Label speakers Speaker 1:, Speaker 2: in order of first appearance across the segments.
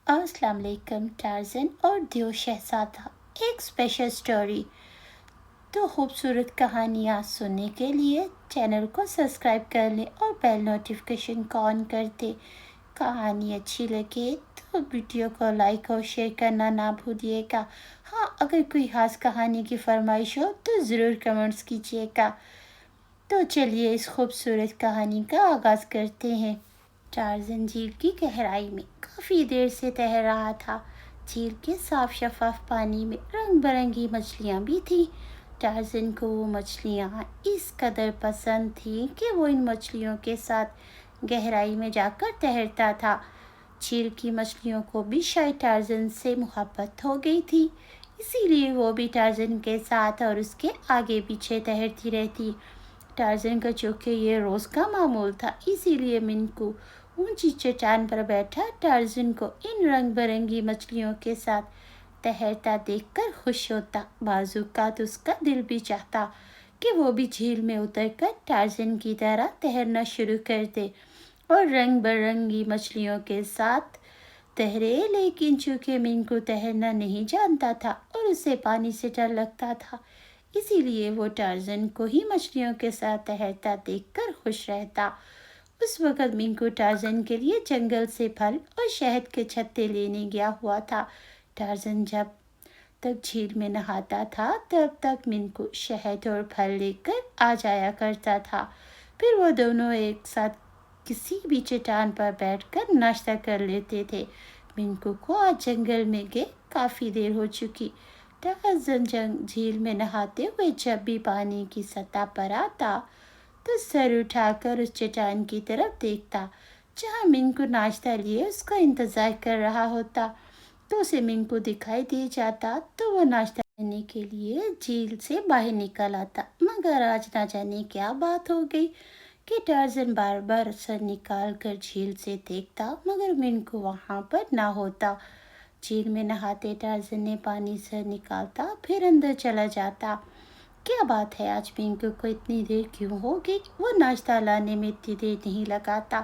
Speaker 1: अस्सलाम वालेकुम। टार्ज़न और दियो शहज़ादा एक स्पेशल स्टोरी। तो खूबसूरत कहानियाँ सुनने के लिए चैनल को सब्सक्राइब कर लें और बेल नोटिफिकेशन को ऑन कर दें। कहानी अच्छी लगे तो वीडियो को लाइक और शेयर करना ना भूलिएगा। हाँ, अगर कोई खास कहानी की फरमाइश हो तो ज़रूर कमेंट्स कीजिएगा। तो चलिए इस खूबसूरत कहानी का आगाज़ करते हैं। टार्ज़न झील की गहराई में काफ़ी देर से तैर रहा था। झील के साफ शफाफ पानी में रंग बिरंगी मछलियाँ भी थीं। टार्ज़न को वो मछलियाँ इस कदर पसंद थीं कि वो इन मछलियों के साथ गहराई में जाकर तैरता था। झील की मछलियों को भी शायद टार्ज़न से मोहब्बत हो गई थी, इसीलिए वो भी टार्ज़न के साथ और उसके आगे पीछे तैरती रहती। टार्ज़न का चूँकि ये रोज़ का मामूल था, इसीलिए मिंकू ऊंची चट्टान पर बैठा टार्ज़न को इन रंग बिरंगी मछलियों के साथ तैरता देखकर खुश होता। बाज़ूकात उसका दिल भी चाहता कि वो भी झील में उतरकर टार्ज़न की तरह तैरना शुरू कर दे और रंग बिरंगी मछलियों के साथ तैरे, लेकिन चूँकि मिंकू तैरना नहीं जानता था और उसे पानी से डर लगता था, इसीलिए वो टार्ज़न को ही मछलियों के साथ तैरता देखकर खुश रहता। उस वक़्त मिंकू टार्ज़न के लिए जंगल से फल और शहद के छत्ते लेने गया हुआ था। टार्ज़न जब तक झील में नहाता था, तब तक मिंकू शहद और फल लेकर आ जाया करता था। फिर वो दोनों एक साथ किसी भी चट्टान पर बैठकर नाश्ता कर लेते थे। मिंकू को आज जंगल में गए काफ़ी देर हो चुकी। टार्ज़न झील में नहाते हुए जब भी पानी की सतह पर आता, तो सर उठाकर उस चट्टान की तरफ देखता जहाँ मिंकू नाश्ता लिए उसका इंतज़ार कर रहा होता। तो उसे मिंकू दिखाई दे जाता तो वो नाश्ता करने के लिए झील से बाहर निकल आता। मगर आज ना जाने क्या बात हो गई कि टार्ज़न बार बार सर निकाल कर झील से देखता, मगर मिंकू वहाँ पर ना होता। झील में नहाते टार्ज़न ने पानी से निकालता, फिर अंदर चला जाता। क्या बात है, आज मिंकू को इतनी देर क्यों हो गई? वो नाश्ता लाने में इतनी देर नहीं लगाता।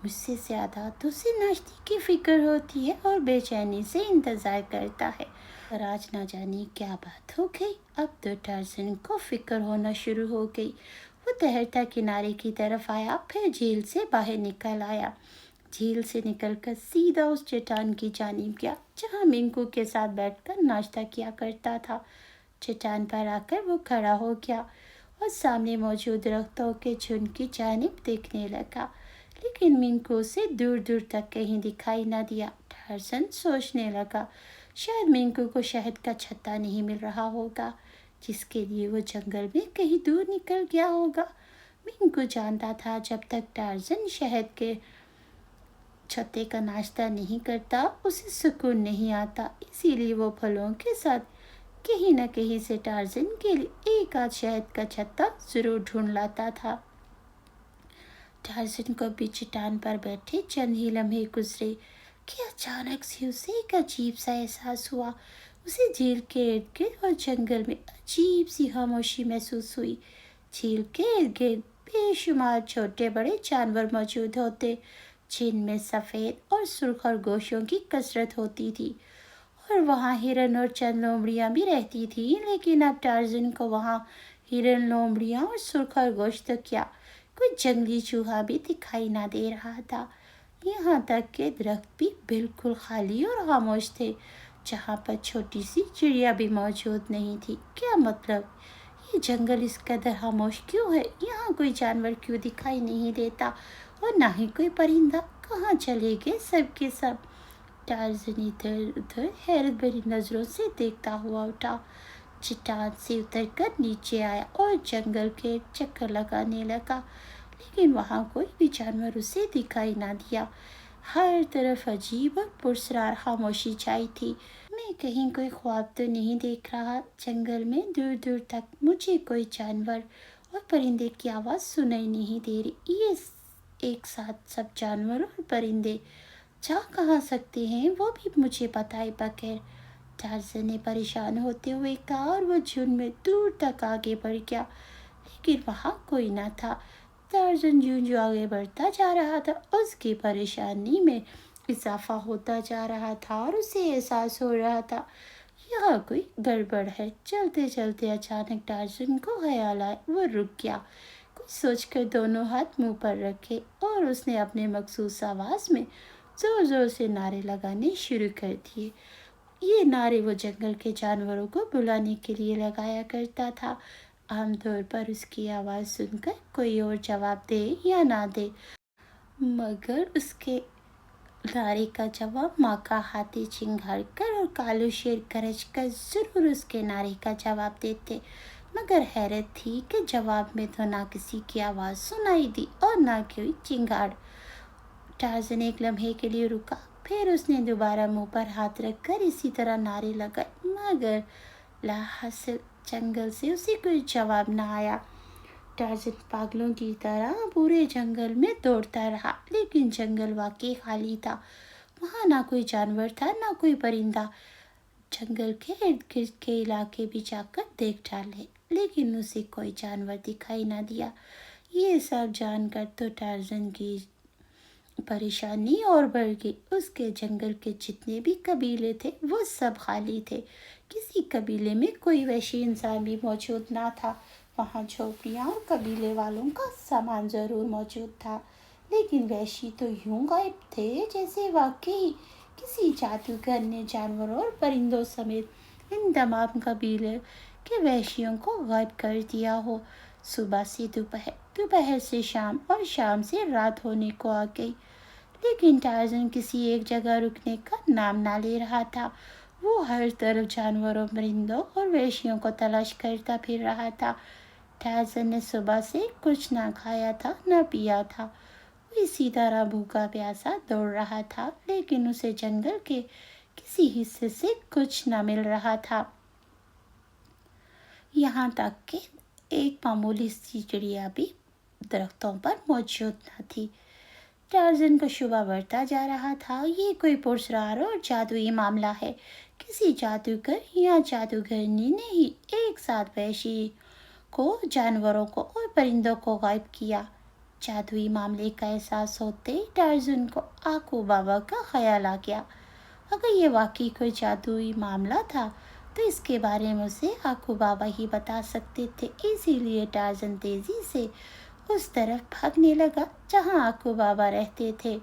Speaker 1: मुझसे ज़्यादा तो उसे नाश्ते की फिक्र होती है और बेचैनी से इंतज़ार करता है। पर आज ना जाने क्या बात हो गई। अब तो टार्ज़न को फिक्र होना शुरू हो गई। वो तैरता किनारे की तरफ आया, फिर झील से बाहर निकल आया। झील से निकलकर सीधा उस चट्टान की जानिब गया जहाँ मिंकू के साथ बैठकर नाश्ता किया करता था। चट्टान पर आकर वो खड़ा हो गया और सामने मौजूद दरख्तों के झुंड की जानिब देखने लगा, लेकिन मिंकू उसे दूर दूर तक कहीं दिखाई न दिया। टार्ज़न सोचने लगा, शायद मिंकू को शहद का छत्ता नहीं मिल रहा होगा, जिसके लिए वो जंगल में कहीं दूर निकल गया होगा। मिंकू जानता था जब तक टार्ज़न शहद के छत्ते का नाश्ता नहीं करता, उसे सुकून नहीं आता, इसीलिए वो फलों के साथ कहीं न कहीं से टार्ज़न के लिए एक आध शहद का छत्ता ज़रूर ढूंढ लाता था। टार्ज़न को भी चट्टान पर बैठे चंद ही लम्हे गुजरे कि अचानक से उसे एक अजीब सा एहसास हुआ। उसे झील के इर्द गिर्द और जंगल में अजीब सी खामोशी महसूस हुई। झील के इर्द गिर्द बेशुमार छोटे बड़े जानवर मौजूद होते, जिनमें सफ़ेद और सुर्ख खरगोशों की कसरत होती थी, और वहाँ हिरन और चंद लोमड़ियाँ भी रहती थी। लेकिन अब टार्ज़न को वहाँ हिरन, लोमड़ियाँ और सुर्ख खरगोश तो क्या, कोई जंगली चूहा भी दिखाई ना दे रहा था। यहाँ तक के दरख्त भी बिल्कुल खाली और खामोश थे, जहाँ पर छोटी सी चिड़िया भी मौजूद नहीं थी। क्या मतलब, ये जंगल इस कदर खामोश क्यों है? यहाँ कोई जानवर क्यों दिखाई नहीं देता और ना ही कोई परिंदा? कहाँ चले गए सब के सब? टार्ज़न इधर उधर हैरत भरी नज़रों से देखता हुआ उठा, चट्टान से उतरकर नीचे आया और जंगल के चक्कर लगाने लगा, लेकिन वहाँ कोई भी जानवर उसे दिखाई ना दिया। हर तरफ अजीब और पुरस्रार खामोशी छाई थी। मैं कहीं कोई ख्वाब तो नहीं देख रहा। जंगल में दूर दूर तक मुझे कोई जानवर और परिंदे की आवाज़ सुनाई नहीं दे रही। ये एक साथ सब जानवर और परिंदे जा कहाँ सकते हैं, वो भी मुझे बताए बगैर? टार्ज़न ने परेशान होते हुए कहा, और वो झुंड में दूर तक आगे बढ़ गया, लेकिन वहाँ कोई ना था। टार्ज़न जो आगे बढ़ता जा रहा था, उसकी परेशानी में इजाफा होता जा रहा था और उसे एहसास हो रहा था यहाँ कोई गड़बड़ है। चलते चलते अचानक टार्ज़न को ख्याल आया। वो रुक गया, कुछ सोचकर दोनों हाथ मुंह पर रखे और उसने अपने मखसूस आवाज़ में जोर जोर से नारे लगाने शुरू कर दिए। ये नारे वो जंगल के जानवरों को बुलाने के लिए लगाया करता था। आमतौर पर उसकी आवाज़ सुनकर कोई और जवाब दे या ना दे, मगर उसके नारे का जवाब माँ का हाथी चिंघाड़ कर और कालू शेर गरज कर जरूर उसके नारे का जवाब देते। मगर हैरत थी कि जवाब में तो ना किसी की आवाज़ सुनाई दी और ना कोई चिंगाड़। टार्ज़न एक लम्हे के लिए रुका, फिर उसने दोबारा मुंह पर हाथ रखकर इसी तरह नारे लगाए, मगर लाहासिल जंगल से उसे कोई जवाब न आया। टार्ज़न पागलों की तरह पूरे जंगल में दौड़ता रहा, लेकिन जंगल वाकई खाली था। वहाँ ना कोई जानवर था, ना कोई परिंदा। जंगल के इर्द गिर्द के इलाके भी जाकर देख डाले, लेकिन उसे कोई जानवर दिखाई ना दिया। ये सब जानकर तो टार्ज़न की परेशानी और बढ़ गई। उसके जंगल के जितने भी कबीले थे वो सब खाली थे। किसी कबीले में कोई वैशी इंसान भी मौजूद ना था। वहाँ झोपड़ियाँ और कबीले वालों का सामान ज़रूर मौजूद था, लेकिन वैशी तो यूं गायब थे जैसे वाकई किसी जादूगर ने जानवरों और परिंदों समेत इन तमाम कबीले के वैशियों को गायब कर दिया हो। सुबह से दोपहर, दोपहर से शाम और शाम से रात होने को आ गई, लेकिन टार्ज़न किसी एक जगह रुकने का नाम ना ले रहा था। वो हर तरफ जानवरों, परिंदों और वैशियों को तलाश करता फिर रहा था। टार्ज़न ने सुबह से कुछ ना खाया था, ना पिया था। वो इसी तरह भूखा प्यासा दौड़ रहा था, लेकिन उसे जंगल के किसी हिस्से से कुछ न मिल रहा था। यहाँ तक कि एक मामूली सी चिड़िया भी दरख्तों पर मौजूद न थी। टार्ज़न को शुबा बढ़ता जा रहा था, ये कोई पुरस्कार और जादुई मामला है। किसी जादूगर या जादूगरनी ने ही एक साथ वैशी को, जानवरों को और परिंदों को गायब किया। जादुई मामले का एहसास होते ही टार्ज़न को आकू बाबा का ख्याल आ गया। अगर ये वाकई कोई जादुई मामला था तो इसके बारे में उसे आकू बाबा ही बता सकते थे। इसीलिए टार्ज़न तेजी से उस तरफ भागने लगा जहां आकू बाबा रहते थे।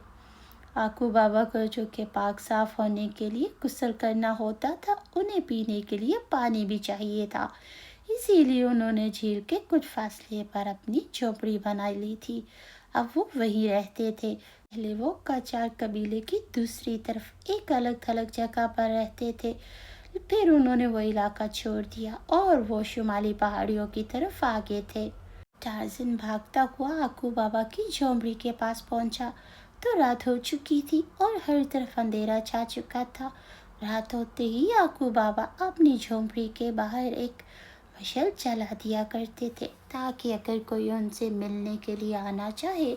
Speaker 1: आकू बाबा को जो कि पाक साफ होने के लिए गुस्ल करना होता था, उन्हें पीने के लिए पानी भी चाहिए था। इसीलिए उन्होंने झील के कुछ फासले पर अपनी झोपड़ी बना ली थी। अब वो वहीं रहते थे। पहले वो कचार कबीले की दूसरी तरफ एक अलग थलग जगह पर रहते थे। फिर उन्होंने वो इलाका छोड़ दिया और वो शुमाली पहाड़ियों की तरफ आगे थे। टार्ज़न भागता हुआ आकू बाबा की झोंपड़ी के पास पहुंचा तो रात हो चुकी थी और हर तरफ अंधेरा छा चुका था। रात होते ही आकू बाबा अपनी झोंपड़ी के बाहर एक मशाल जला दिया करते थे, ताकि अगर कोई उनसे मिलने के लिए आना चाहे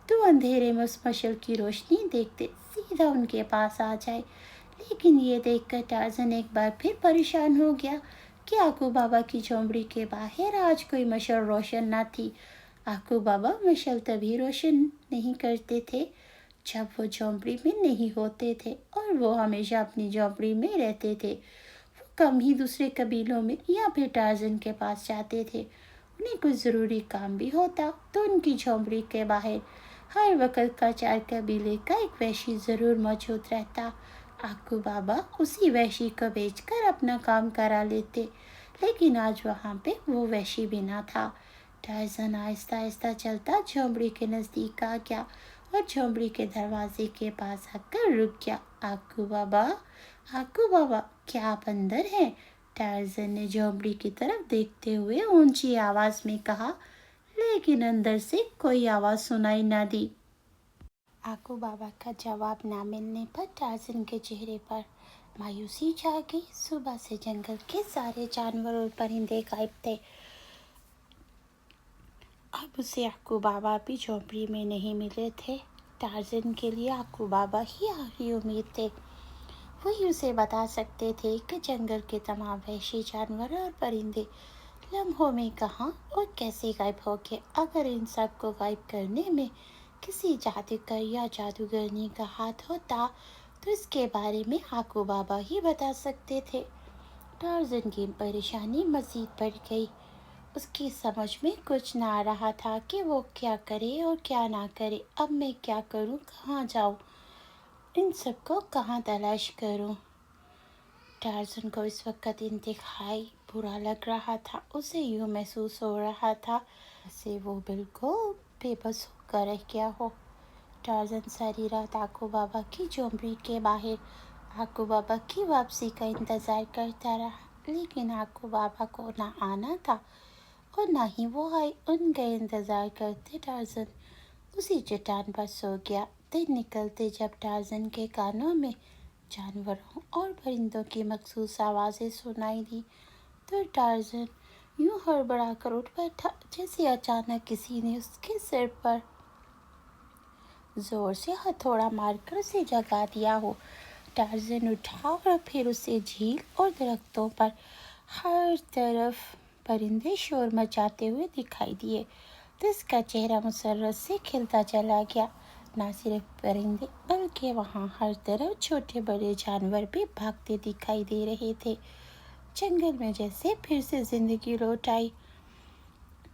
Speaker 1: तो अंधेरे में उस मशाल की रोशनी देखते सीधा उनके पास आ जाए। लेकिन ये देखकर टार्ज़न एक बार फिर परेशान हो गया कि आकू बाबा की झोंपड़ी के बाहर आज कोई मशाल रोशन न थी। आकू बाबा मशाल तभी रोशन नहीं करते थे जब वो झोंपड़ी में नहीं होते थे, और वो हमेशा अपनी झोंपड़ी में रहते थे। वो कम ही दूसरे कबीलों में या फिर टार्ज़न के पास जाते थे। उन्हें कुछ ज़रूरी काम भी होता तो उनकी झोंपड़ी के बाहर हर वक्त का चार कबीले का एक वैशी ज़रूर मौजूद रहता। आकू बाबा उसी वैशी को बेचकर अपना काम करा लेते, लेकिन आज वहाँ पे वो वैशी भी ना था। टार्ज़न आहिस्ता आहिस्ता चलता झोंपड़ी के नज़दीक आ गया और झोंपड़ी के दरवाजे के पास आकर रुक गया। आकू बाबा, आकू बाबा, क्या आप अंदर हैं? टार्ज़न ने झोंपड़ी की तरफ देखते हुए ऊंची आवाज़ में कहा, लेकिन अंदर से कोई आवाज़ सुनाई न दी। आकू बाबा का जवाब ना मिलने पर टार्ज़न के चेहरे पर मायूसी छा गई। सुबह से जंगल के सारे जानवर और परिंदे गायब थे। अब उसे आकू बाबा भी झोंपड़ी में नहीं मिले थे। टार्ज़न के लिए आकू बाबा ही आखिरी उम्मीद थे। वही उसे बता सकते थे कि जंगल के तमाम वहशी जानवर और परिंदे लम्हों में कहाँ और कैसे गायब हो गए। अगर इन सब को गायब करने में کسی جادوگر یا جادوگرنی کا ہاتھ ہوتا تو اس کے بارے میں آکو بابا ہی بتا سکتے تھے۔ ٹارزن کی پریشانی مزید بڑھ گئی۔ اس کی سمجھ میں کچھ نہ آ رہا تھا کہ وہ کیا کرے اور کیا نہ کرے۔ اب میں کیا کروں، کہاں جاؤں، ان سب کو کہاں تلاش کروں؟ ٹارزن کو اس وقت انتہائی برا لگ رہا تھا۔ اسے یوں محسوس ہو رہا تھا جیسے وہ بالکل بے بس ہو کر رہ گیا ہو۔ ٹارزن ساری رات آکو بابا کی جھونپڑی کے باہر آکو بابا کی واپسی کا انتظار کرتا رہا، لیکن آکو بابا کو نہ آنا تھا اور نہ ہی وہ آئے۔ ان کا انتظار کرتے ٹارزن اسی چٹان پر سو گیا۔ دن نکلتے جب ٹارزن کے کانوں میں جانوروں اور پرندوں کی مخصوص آوازیں سنائی دیں تو ٹارزن یوں ہڑبڑا کر اٹھ بیٹھا جیسے اچانک کسی نے اس کے سر پر زور سے ہتھوڑا مار کر اسے جگا دیا ہو۔ ٹارزن اٹھا اور پھر اسے جھیل اور درختوں پر ہر طرف پرندے شور مچاتے ہوئے دکھائی دیے تو اس کا چہرہ مسرت سے کھلتا چلا گیا۔ نہ صرف پرندے بلکہ وہاں ہر طرف چھوٹے بڑے جانور بھی بھاگتے دکھائی دے رہے تھے۔ جنگل میں جیسے پھر سے زندگی لوٹ آئی۔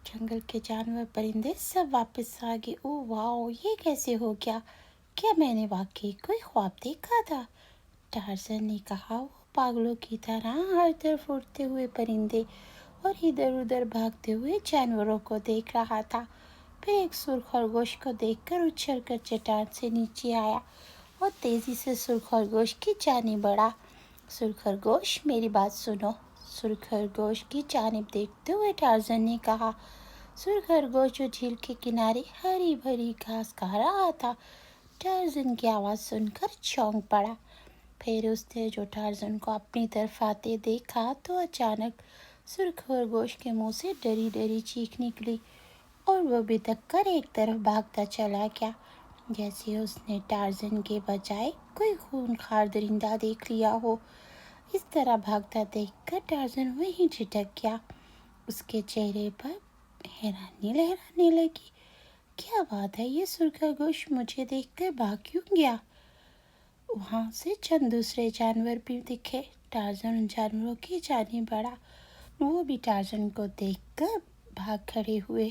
Speaker 1: جنگل کے جانور پرندے سب واپس آ گئے۔ او واو، یہ کیسے ہو گیا؟ کیا میں نے واقعی کوئی خواب دیکھا تھا؟ ٹارزن نے کہا۔ وہ پاگلوں کی طرح ہر طرف اڑتے ہوئے پرندے اور ادھر ادھر بھاگتے ہوئے جانوروں کو دیکھ رہا تھا۔ پھر ایک سرخ خرگوش کو دیکھ کر اچھل کر چٹان سے نیچے آیا اور تیزی سے سرخ خرگوش کی جانب بڑھا۔ سرخ خرگوش، میری بات سنو، سرخ خرگوش کی جانب دیکھتے ہوئے ٹارزن نے کہا۔ سرخ خرگوش جو جھیل کے کنارے ہری بھری گھاس کھا رہا تھا، ٹارزن کی آواز سن کر چونک پڑا۔ پھر اس نے جو ٹارزن کو اپنی طرف آتے دیکھا تو اچانک سرخ خرگوش کے منہ سے ڈری ڈری چیخ نکلی اور وہ بھٹک کر ایک طرف بھاگتا چلا گیا، جیسے اس نے ٹارزن کے بجائے کوئی خونخوار درندہ دیکھ لیا ہو۔ اس طرح بھاگتا دیکھ کر ٹارزن وہیں جھٹک گیا۔ اس کے چہرے پر حیرانی لہرانے لگی۔ کیا بات ہے، یہ سرخ خرگوش مجھے دیکھ کر بھاگ کیوں گیا؟ وہاں سے چند دوسرے جانور بھی دکھے۔ ٹارزن ان جانوروں کی جانب بڑھا، وہ بھی ٹارزن کو دیکھ کر بھاگ کھڑے ہوئے۔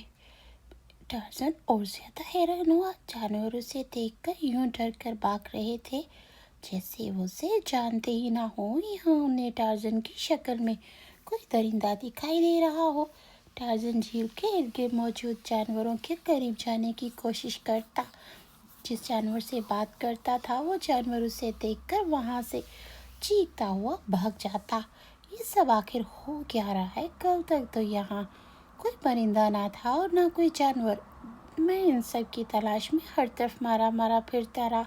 Speaker 1: ٹارزن اور زیادہ حیران ہوا۔ جانور اسے دیکھ کر یوں ڈر کر بھاگ رہے تھے جیسے وہ اسے جانتے ہی نہ ہوں۔ یہاں انہیں ٹارزن کی شکل میں کوئی درندہ دکھائی دے رہا ہو۔ ٹارزن جھیل کے ارد گرد موجود جانوروں کے قریب جانے کی کوشش کرتا۔ جس جانور سے بات کرتا تھا وہ جانور اسے دیکھ کر وہاں سے چیختا ہوا بھاگ جاتا۔ یہ سب آخر ہو کیا رہا ہے؟ کل تک تو یہاں کوئی پرندہ نہ تھا اور نہ کوئی جانور۔ میں ان سب کی تلاش میں ہر طرف مارا مارا پھرتا رہا۔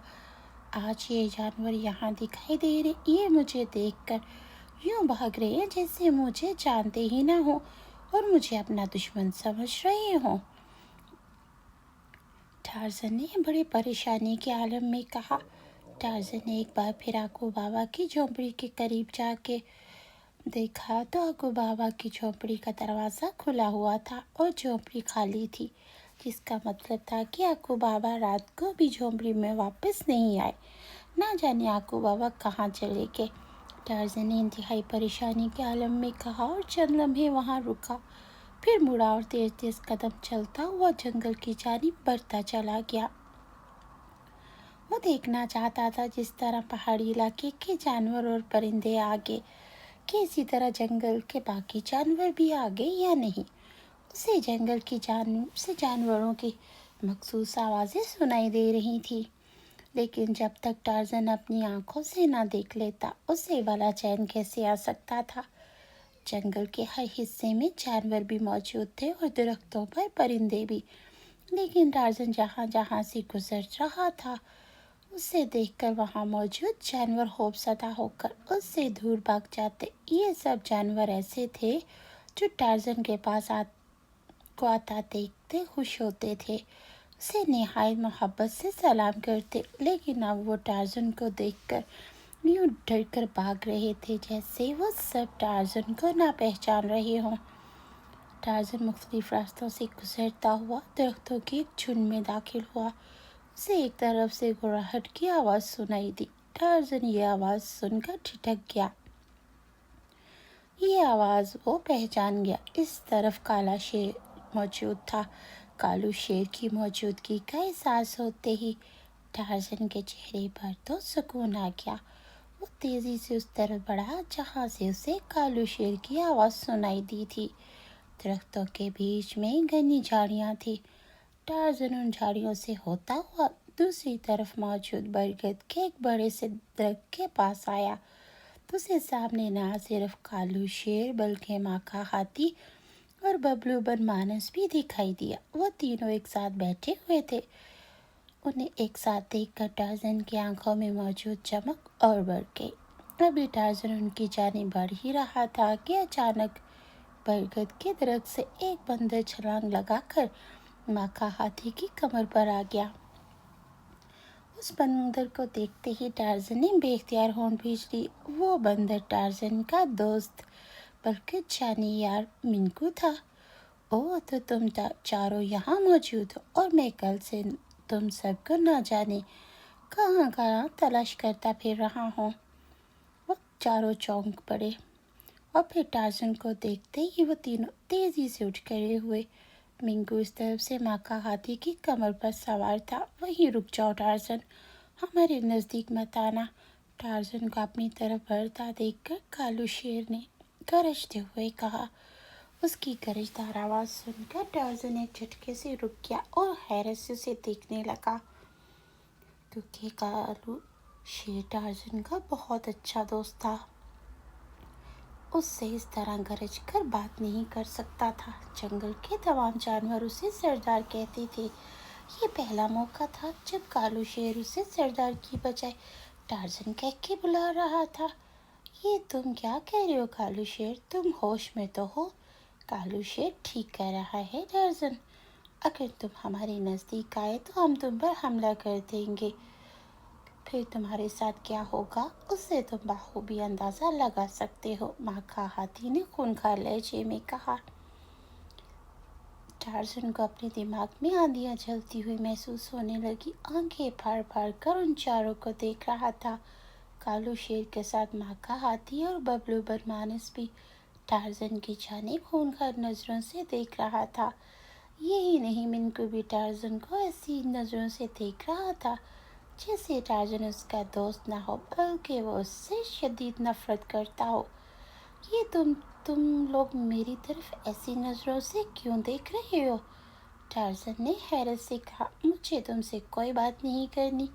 Speaker 1: آج یہ جانور یہاں دکھائی دے رہے، یہ مجھے دیکھ کر یوں بھاگ رہے ہیں جیسے مجھے جانتے ہی نہ ہوں اور مجھے اپنا دشمن سمجھ رہے ہوں۔ ٹارزن نے بڑی پریشانی کے عالم میں کہا۔ ٹارزن نے ایک بار پھر آکو بابا کی جھونپڑی کے قریب جا کے دیکھا تو آکو بابا کی جھونپڑی کا دروازہ کھلا ہوا تھا اور جھونپڑی خالی تھی، جس کا مطلب تھا کہ آکو بابا رات کو بھی جھونپڑی میں واپس نہیں آئے۔ نہ جانے آکو بابا کہاں چلے گئے۔ ٹارزن نے انتہائی پریشانی کے عالم میں کہا اور چند لمحے وہاں رکا، پھر مڑا اور تیز تیز قدم چلتا ہوا جنگل کی جانب بڑھتا چلا گیا۔ وہ دیکھنا چاہتا تھا جس طرح پہاڑی علاقے کے جانور اور پرندے آگے کہ اسی طرح جنگل کے باقی جانور بھی آگے یا نہیں۔ اسے جنگل کی جانب سے جانوروں کی مخصوص آوازیں سنائی دے رہی تھی، لیکن جب تک ٹارزن اپنی آنکھوں سے نہ دیکھ لیتا اسے بھلا چین کیسے آ سکتا تھا؟ جنگل کے ہر حصے میں جانور بھی موجود تھے اور درختوں پر پرندے بھی، لیکن ٹارزن جہاں جہاں سے گزر رہا تھا اسے دیکھ کر وہاں موجود جانور خوف زدہ ہو کر اس سے دور بھاگ جاتے۔ یہ سب جانور ایسے تھے جو ٹارزن کے پاس آتا دیکھتے خوش ہوتے تھے، اسے نہایت محبت سے سلام کرتے، لیکن اب وہ ٹارزن کو دیکھ کر یوں ڈر کر بھاگ رہے تھے جیسے وہ سب ٹارزن کو نہ پہچان رہے ہوں۔ ٹارزن مختلف راستوں سے گزرتا ہوا درختوں کی ایک جھنڈ میں داخل ہوا उसे एक तरफ से घुड़ाहट की आवाज़ सुनाई दी। टार्ज़न ये आवाज़ सुनकर ठिठक गया। ये आवाज़ वो पहचान गया। इस तरफ काला शेर मौजूद था। कालू शेर की मौजूदगी का एहसास होते ही टार्ज़न के चेहरे पर तो सुकून आ गया। वो तेज़ी से उस तरफ बढ़ा जहाँ से उसे कालू शेर की आवाज़ सुनाई दी थी। दरख्तों के बीच में घनी झाड़ियाँ थी। टार्ज़न उन झाड़ियों से होता हुआ दूसरी तरफ मौजूद बरगद के एक बड़े से दरख्त के पास आया। तो उसे सामने ना सिर्फ कालू शेर बल्कि माका हाथी और बबलू बनमानस भी दिखाई दिया। वो तीनों एक साथ बैठे हुए थे। उन्हें एक साथ देखकर टार्ज़न की आंखों में मौजूद चमक और बढ़ गई। अभी टार्ज़न उनकी जानिब बढ़ ही रहा था कि अचानक बरगद के दरख्त से एक बंदर छलांग लगाकर माका हाथी की कमर पर आ गया। उस बंदर को देखते ही टार्ज़न ने बेख्तियार होंठ भींच ली। वो बंदर टार्ज़न का दोस्त बल्कि जानी यार मिंकू था। ओह, तो तुम चारों यहाँ मौजूद हो और मैं कल से तुम सबको न जाने कहाँ कहाँ तलाश करता फिर रहा हूँ। वो चारों चौंक पड़े और फिर टार्ज़न को देखते ही वो तीनों तेज़ी से उठ खड़े हुए। मिंकू इस तरफ से माका हाथी की कमर पर सवार था। वहीं रुक जाओ टार्ज़न, हमारे नज़दीक मत आना। टार्ज़न को अपनी तरफ बढ़ता देखकर कालू शेर ने गरजते हुए कहा। उसकी गरजदार आवाज़ सुनकर टार्ज़न एक झटके से रुक गया और हैरत से उसे देखने लगा, क्योंकि कालू शेर टार्ज़न का बहुत अच्छा दोस्त था। उससे इस तरह गरज कर बात नहीं कर सकता था। जंगल के तमाम जानवर उसे सरदार कहते थे। ये पहला मौका था जब कालू शेर उसे सरदार की बजाय टार्ज़न कह के बुला रहा था। ये तुम क्या कह रहे हो कालू शेर, तुम होश में तो हो? कालू शेर ठीक कह रहा है टार्ज़न, अगर तुम हमारे नज़दीक आए तो हम तुम पर हमला कर देंगे। फिर तुम्हारे साथ क्या होगा उससे तुम बाखूबी अंदाज़ा लगा सकते हो, माका हाथी ने खूंखार लहजे में कहा। टार्ज़न को अपने दिमाग में आंधियाँ चलती हुई महसूस होने लगी। आंखें फाड़ फाड़ कर उन चारों को देख रहा था। कालू शेर के साथ माका हाथी और बबलू बनमानस भी टार्ज़न की जानिब खूंखार नज़रों से देख रहा था। यही नहीं, मिंकू भी टार्ज़न को ऐसी नज़रों से देख रहा था जैसे टार्ज़न उसका दोस्त ना हो बल्कि वो उससे शदीद नफरत करता हो। ये तुम लोग मेरी तरफ ऐसी नज़रों से क्यों देख रहे हो? टार्ज़न ने हैरत से कहा। मुझे तुमसे कोई बात नहीं करनी,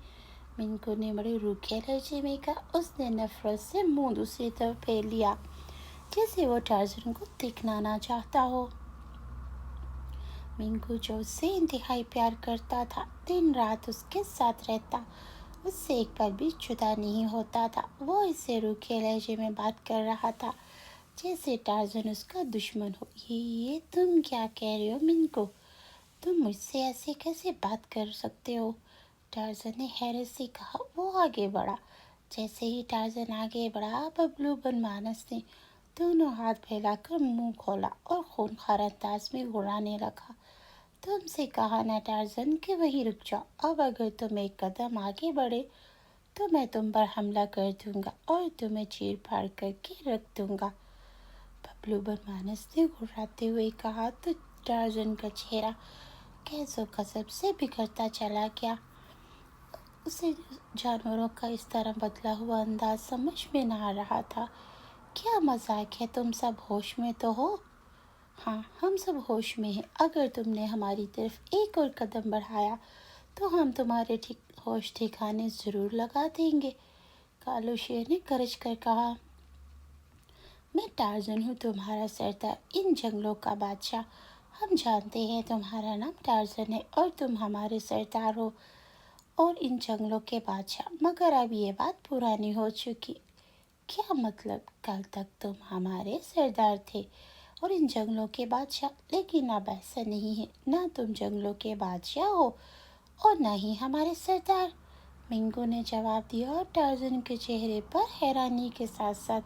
Speaker 1: मिंकू ने बड़े रूखे लहजे में कहा। उसने नफरत से मुंह दूसरी तरफ फेर लिया, जैसे वो टार्ज़न को दिखना चाहता हो। मिंकू जो उससे इंतहाई प्यार करता था, दिन रात उसके साथ रहता, उससे एक पल भी जुदा नहीं होता था। वो इससे रूखे लहजे में बात कर रहा था जैसे टार्ज़न उसका दुश्मन हो। ये तुम क्या कह रहे हो मिंकू, तुम मुझसे ऐसे कैसे बात कर सकते हो? टार्ज़न ने हैरत से कहा। वो आगे बढ़ा। जैसे ही टार्ज़न आगे बढ़ा, बबलू बनमानस ने दोनों हाथ फैलाकर मुंह खोला और खूंखार अंदाज में गुर्राने लगा। तुमसे कहा ना टार्ज़न कि वहीं रुक जाओ। अब अगर तुम एक कदम आगे बढ़े तो मैं तुम पर हमला कर दूंगा और तुम्हें चीर फाड़ करके रख दूंगा, बबलू बनमानस ने घुर्राते हुए कहा। तो टार्ज़न का चेहरा कैसो कसब से बिखरता चला गया। उसे जानवरों का इस तरह बदला हुआ अंदाज समझ में ना आ रहा था। क्या मजाक है, तुम सब होश में तो हो? हाँ, हम सब होश में हैं। अगर तुमने हमारी तरफ एक और कदम बढ़ाया तो हम तुम्हारे होश ठिकाने ज़रूर लगा देंगे, कालू शेर ने गरज कर कहा। मैं टार्ज़न हूँ, तुम्हारा सरदार, इन जंगलों का बादशाह। हम जानते हैं तुम्हारा नाम टार्ज़न है और तुम हमारे सरदार हो और इन जंगलों के बादशाह। मगर अब ये बात पुरानी हो चुकी। क्या मतलब? कल तक तुम हमारे सरदार थे और इन जंगलों के बादशाह, लेकिन अब ऐसा नहीं है। ना तुम जंगलों के बादशाह हो और ना ही हमारे सरदार, मिंकू ने जवाब दिया। और टार्ज़न के चेहरे पर हैरानी के साथ साथ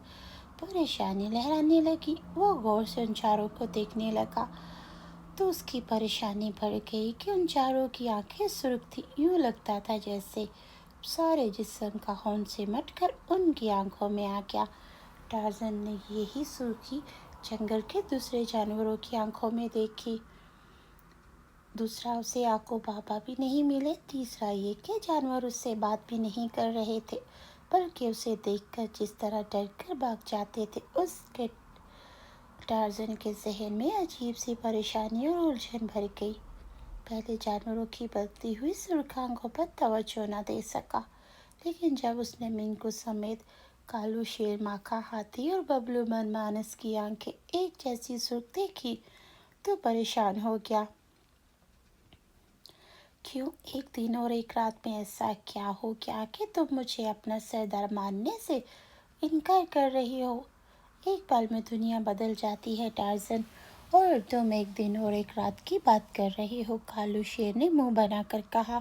Speaker 1: परेशानी लहराने लगी। वो गौर से उन चारों को देखने लगा। तो उसकी परेशानी बढ़ गई कि उन चारों की आंखें सुर्ख थी। यूं लगता था जैसे सारे जिस्म का खून सिमट कर उनकी आंखों में आ गया। टार्ज़न ने यही सुर्खी जंगल के दूसरे जानवरों की आंखों में देखी। दूसरा, उसे आको पापा भी नहीं मिले। तीसरा ये कि जानवर उससे बात भी नहीं कर रहे थे, बल्कि उसे देखकर जिस तरह डर कर भाग जाते थे, उसके टार्ज़न के ज़हन में अजीब सी परेशानी और उलझन भर गई। पहले जानवरों की बदलती हुई सुर्ख आंखों पर तवज्जो न दे सका, लेकिन जब उसने मिंकू समेत कालू शेर, माका हाथी और बबलू मनमानस की आंखें एक जैसी सुर्ख देखी तो परेशान हो गया। क्यों एक दिन और एक रात में ऐसा क्या हो गया कि तुम मुझे अपना सरदार मानने से इनकार कर रही हो? एक पल में दुनिया बदल जाती है टार्ज़न, और तुम एक दिन और एक रात की बात कर रही हो। कालू शेर ने मुंह बनाकर कहा।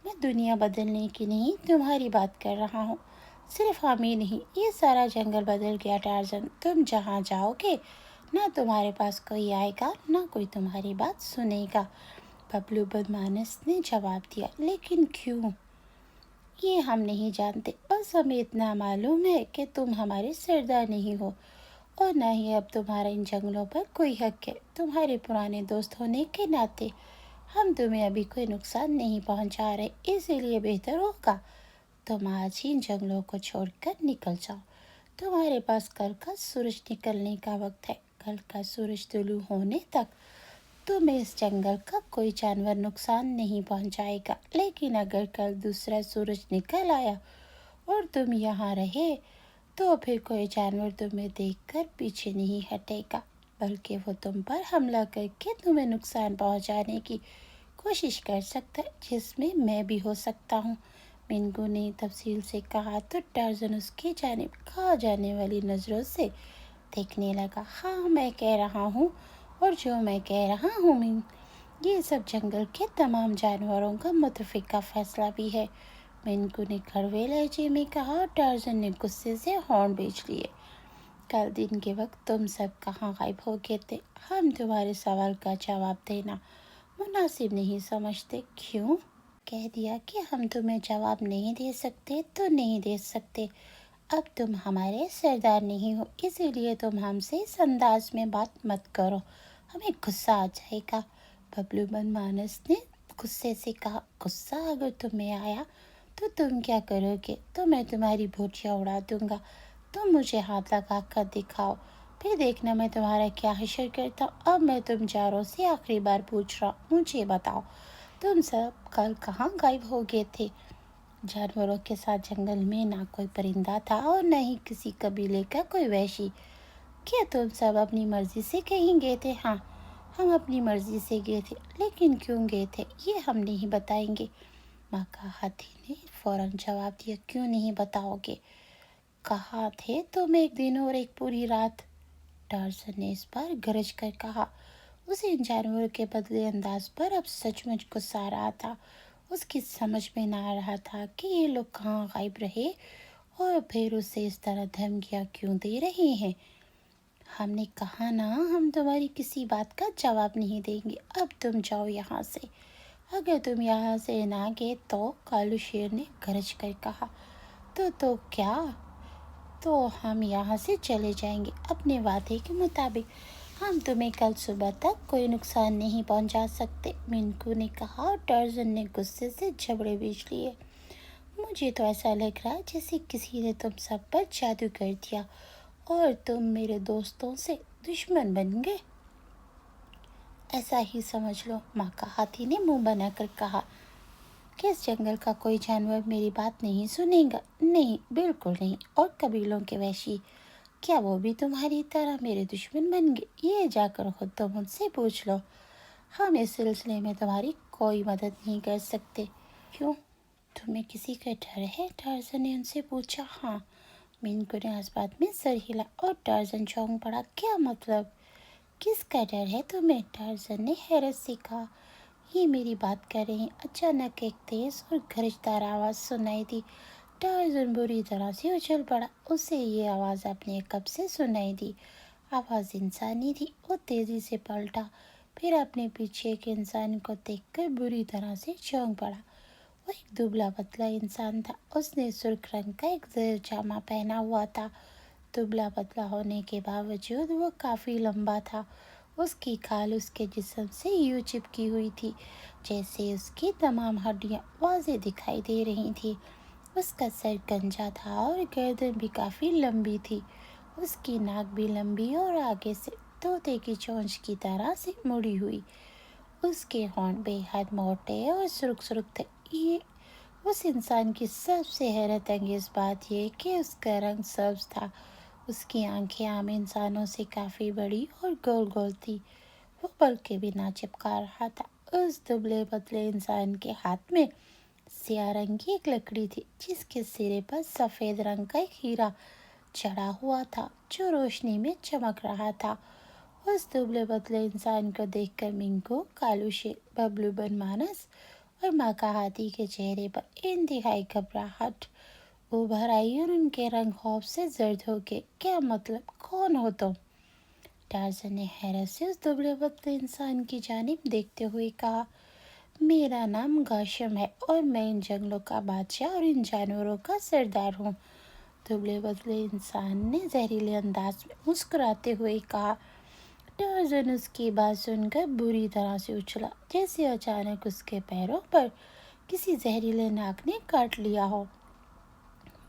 Speaker 1: मैं दुनिया बदलने की नहीं, तुम्हारी बात कर रहा हूँ। सिर्फ हम ही नहीं, ये सारा जंगल बदल गया टार्ज़न। तुम जहाँ जाओगे ना तुम्हारे पास कोई आएगा, ना कोई तुम्हारी बात सुनेगा। बबलू बदमानस ने जवाब दिया। लेकिन क्यों? ये हम नहीं जानते, बस हमें इतना मालूम है कि तुम हमारे सरदार नहीं हो, और न ही अब तुम्हारा इन जंगलों पर कोई हक है। तुम्हारे पुराने दोस्त होने के नाते हम तुम्हें अभी कोई नुकसान नहीं पहुंचा रहे, इसीलिए बेहतर होगा तुम आज ही इन जंगलों को छोड़कर निकल जाओ। तुम्हारे पास कल का सूरज निकलने का वक्त है। कल का सूरज तुलू होने तक तुम्हें इस जंगल का कोई जानवर नुकसान नहीं पहुंचाएगा, लेकिन अगर कल दूसरा सूरज निकल आया और तुम यहाँ रहे, तो फिर कोई जानवर तुम्हें देखकर पीछे नहीं हटेगा, बल्कि वो तुम पर हमला करके तुम्हें नुकसान पहुंचाने की कोशिश कर सकता है, जिसमें मैं भी हो सकता हूँ। मिंकू ने तफसील से कहा तो टार्ज़न उसकी जानिब खा जाने वाली नज़रों से देखने लगा। हाँ, मैं कह रहा हूँ, और जो मैं कह रहा हूँ मिंग, ये सब जंगल के तमाम जानवरों का मुतफिका फैसला भी है। मिंकू ने कड़वे लहजे में कहा, और टार्ज़न ने गुस्से से हॉर्न बेच लिए। कल दिन के वक्त तुम सब कहाँ गायब हो गए थे? हम तुम्हारे सवाल का जवाब देना मुनासिब नहीं समझते। क्यों? कह दिया कि हम तुम्हें जवाब नहीं दे सकते तो नहीं दे सकते। अब तुम हमारे सरदार नहीं हो, इसीलिए तुम हमसे इस अंदाज में बात मत करो, हमें गुस्सा आ जाएगा। बबलू मनमानस ने गुस्से से कहा। गुस्सा अगर तुम्हें आया तो तुम क्या करोगे? तो मैं तुम्हारी भोटियाँ उड़ा दूंगा। तुम मुझे हाथ लगा कर दिखाओ, फिर देखना मैं तुम्हारा क्या हशर करता हूँ। अब मैं तुम चारों से आखिरी बार पूछ रहा हूँ, मुझे बताओ, तुम सब कल कहाँ गायब हो गए थे? जानवरों के साथ जंगल में ना कोई परिंदा था और न ही किसी कबीले का कोई वैशी। क्या तुम सब अपनी मर्जी से कहीं गए थे? हाँ, हम अपनी मर्जी से गए थे, लेकिन क्यों गए थे ये हम नहीं बताएंगे। माका हाथी ने फौरन जवाब दिया। क्यों नहीं बताओगे? कहाँ थे तुम एक दिन और एक पूरी रात? टार्ज़न ने इस बार गरज कर कहा। उसे इन जानवरों के बदले अंदाज पर अब सचमुच गुस्सा आ रहा था। उसकी समझ में ना आ रहा था कि ये लोग कहाँ गायब रहे और फिर उसे इस तरह धमकियाँ क्यों दे रहे हैं। हमने कहा ना, हम तुम्हारी किसी बात का जवाब नहीं देंगे। अब तुम जाओ यहाँ से। अगर तुम यहाँ से ना गए तो, कालू शेर ने गरज कर कहा। तो क्या? तो हम यहाँ से चले जाएंगे अपने वादे के मुताबिक। हम तुम्हें कल सुबह तक कोई नुकसान नहीं पहुँचा सकते, मिंकू ने कहा, और टार्ज़न ने गुस्से से जबड़े बीच लिए। मुझे तो ऐसा लग रहा है जैसे किसी ने तुम सब पर जादू कर दिया और तुम मेरे दोस्तों से दुश्मन बन गए। ऐसा ही समझ लो, माका हाथी ने मुंह बनाकर कहा। कि इस जंगल का कोई जानवर मेरी बात नहीं सुनेगा? नहीं, बिल्कुल नहीं। और कबीलों के वैशी, क्या वो भी तुम्हारी तरह मेरे दुश्मन बन गए? ये जाकर खुद तुम उनसे पूछ लो। हम इस सिलसिले में तुम्हारी कोई मदद नहीं कर सकते। क्यों? तुम्हें किसी का डर है? टार्ज़न ने उनसे पूछा। हाँ, मिंकू ने इस बात में सर हिला और टार्ज़न चौंक पड़ा। क्या मतलब? किसका डर है तुम्हें? टार्ज़न ने हैरत से कहा। ये मेरी बात कर रहे हैं। अचानक एक तेज और गरजदार आवाज़ सुनाई दी। टार्ज़न बुरी तरह से उछल पड़ा। उसे ये आवाज़ अपने कब से सुनाई दी। आवाज़ इंसानी थी। वो तेज़ी से पलटा। پھر اپنے پیچھے ایک انسان کو دیکھ کر بری طرح سے چونک پڑا۔ وہ ایک دبلا پتلا انسان تھا۔ اس نے سرخ رنگ کا ایک زرد جامہ پہنا ہوا تھا۔ دبلا پتلا ہونے کے باوجود وہ کافی لمبا تھا۔ اس کی کھال اس کے جسم سے یوں چپکی ہوئی تھی جیسے اس کی تمام ہڈیاں واضح دکھائی دے رہی تھیں۔ اس کا سر گنجا تھا اور گردن بھی کافی لمبی تھی۔ اس کی ناک بھی لمبی اور آگے سے طوطے کی چونچ کی طرح سے مڑی ہوئی۔ اس کے ہونٹ بے حد موٹے اور سرخ تھے۔ اس انسان کی سب سے حیرت انگیز بات یہ کہ اس کا رنگ سبز تھا۔ اس کی آنکھیں عام انسانوں سے کافی بڑی اور گول گول تھی۔ وہ بلکہ بھی نہ چپکا رہا تھا۔ اس دبلے پتلے انسان کے ہاتھ میں سیاہ رنگ کی ایک لکڑی تھی جس کے سرے پر سفید رنگ کا ایک ہیرا چڑھا ہوا تھا جو روشنی میں چمک رہا تھا۔ اس دبلے پتلے انسان کو دیکھ کر منکو، کالو شیر، ببلو بن مانس اور ماکا ہاتھی کے چہرے پر انتہائی گھبراہٹ ابھر آئی اور ان کے رنگ خوف سے زرد ہو گئے۔ کیا مطلب؟ کون ہو تم؟ ٹارزن نے حیرت سے اس دبلے پتلے انسان کی جانب دیکھتے ہوئے کہا، میرا نام گاشم ہے اور میں ان جنگلوں کا بادشاہ اور ان جانوروں کا سردار ہوں۔ دبلے پتلے انسان نے زہریلے انداز میں مسکراتے ہوئے کہا۔ ٹارزن اس کی بات سن کر بری طرح سے اچھلا جیسے اچانک اس کے پیروں پر کسی زہریلے ناگ نے کاٹ لیا ہو۔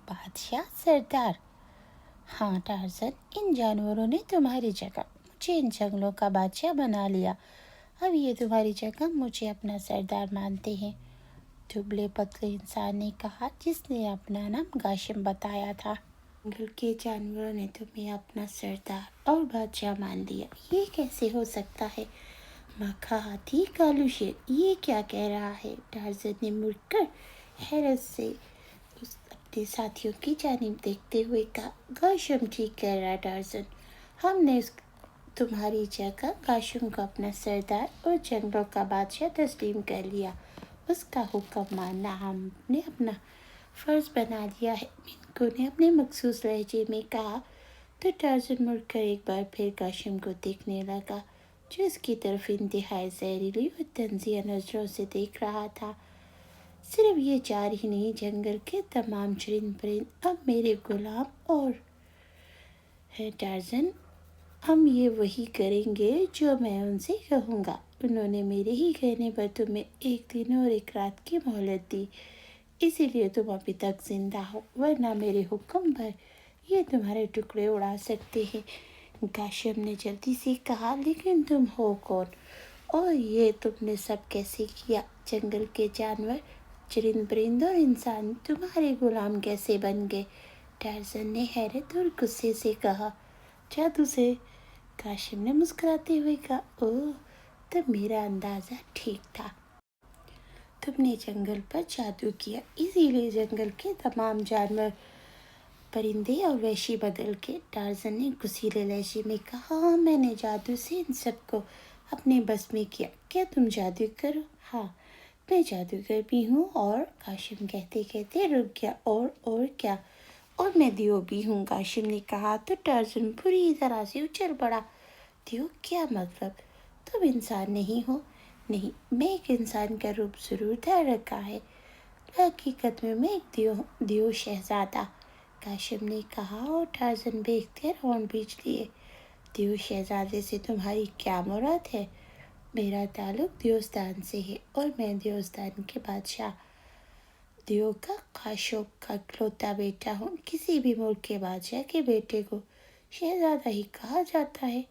Speaker 1: بادشاہ، سردار؟ ہاں ٹارزن، ان جانوروں نے تمہاری جگہ مجھے ان جنگلوں کا بادشاہ بنا لیا۔ اب یہ تمہاری جگہ مجھے اپنا سردار مانتے ہیں، دبلے پتلے انسان نے کہا جس نے اپنا نام گاشم بتایا تھا۔ جنگل کے جانوروں نے تمہیں اپنا سردار اور بادشاہ مان لیا، یہ کیسے ہو سکتا ہے؟ ماکا ہاتھی، کالو شیر یہ کیا کہہ رہا ہے؟ ٹارزن نے مڑ کر حیرت سے اپنے ساتھیوں کی جانب دیکھتے ہوئے کہا، گاشم ٹھیک کہہ رہا ٹارزن، ہم نے تمہاری جگہ گاشم کو اپنا سردار اور جنگلوں کا بادشاہ تسلیم کر لیا۔ اس کا حکم ماننا ہم نے اپنا فرض بنا لیا ہے، منکو نے اپنے مخصوص لہجے میں کہا۔ تو ٹارزن مڑ کر ایک بار پھر گاشم کو دیکھنے لگا جو اس کی طرف انتہائی زہریلی اور تنزیہ نظروں سے دیکھ رہا تھا۔ صرف یہ چار ہی نہیں، جنگل کے تمام چرند پرند اب میرے غلام اور ہیں ٹارزن، ہم یہ وہی کریں گے جو میں ان سے کہوں گا۔ انہوں نے میرے ہی کہنے پر تمہیں ایک دن اور ایک رات کی مہلت دی، اسی لیے تم ابھی تک زندہ ہو، ورنہ میرے حکم پر یہ تمہارے ٹکڑے اڑا سکتے ہیں۔ گاشم نے جلدی سے کہا، لیکن تم ہو کون اور یہ تم نے سب کیسے کیا؟ جنگل کے جانور، چرند پرند اور انسان تمہارے غلام کیسے بن گئے؟ ٹارزن نے حیرت اور غصے سے کہا۔ جادو سے، گاشم نے مسکراتے ہوئے کہا۔ اوہ، تب میرا اندازہ ٹھیک تھا، تم نے جنگل پر جادو کیا، اسی لیے جنگل کے تمام جانور، پرندے اور وحشی بدل کے۔ ٹارزن نے غصیلے لہجے میں کہا، ہاں میں نے جادو سے ان سب کو اپنے بس میں کیا۔ کیا تم جادوگر ہو؟ ہاں میں جادوگر بھی ہوں، اور گاشم کہتے کہتے رک گیا۔ اور کیا؟ اور میں دیو بھی ہوں، گاشم نے کہا تو ٹارزن بری طرح سے اچھل پڑا۔ دیو؟ کیا مطلب؟ تم انسان نہیں ہو؟ نہیں، میں ایک انسان کا روپ ضرور دھار رکھا ہے، حقیقت میں میں ایک دیو شہزادہ، گاشم نے کہا اور ٹارزن بے اختیار ہونٹ بھیج لیے۔ دیو شہزادے سے تمہاری کیا مراد ہے؟ میرا تعلق دیوستان سے ہے اور میں دیوستان کے بادشاہ دیو کا خاشوق کا اکلوتا بیٹا ہوں۔ کسی بھی ملک کے بادشاہ کے بیٹے کو شہزادہ ہی کہا جاتا ہے،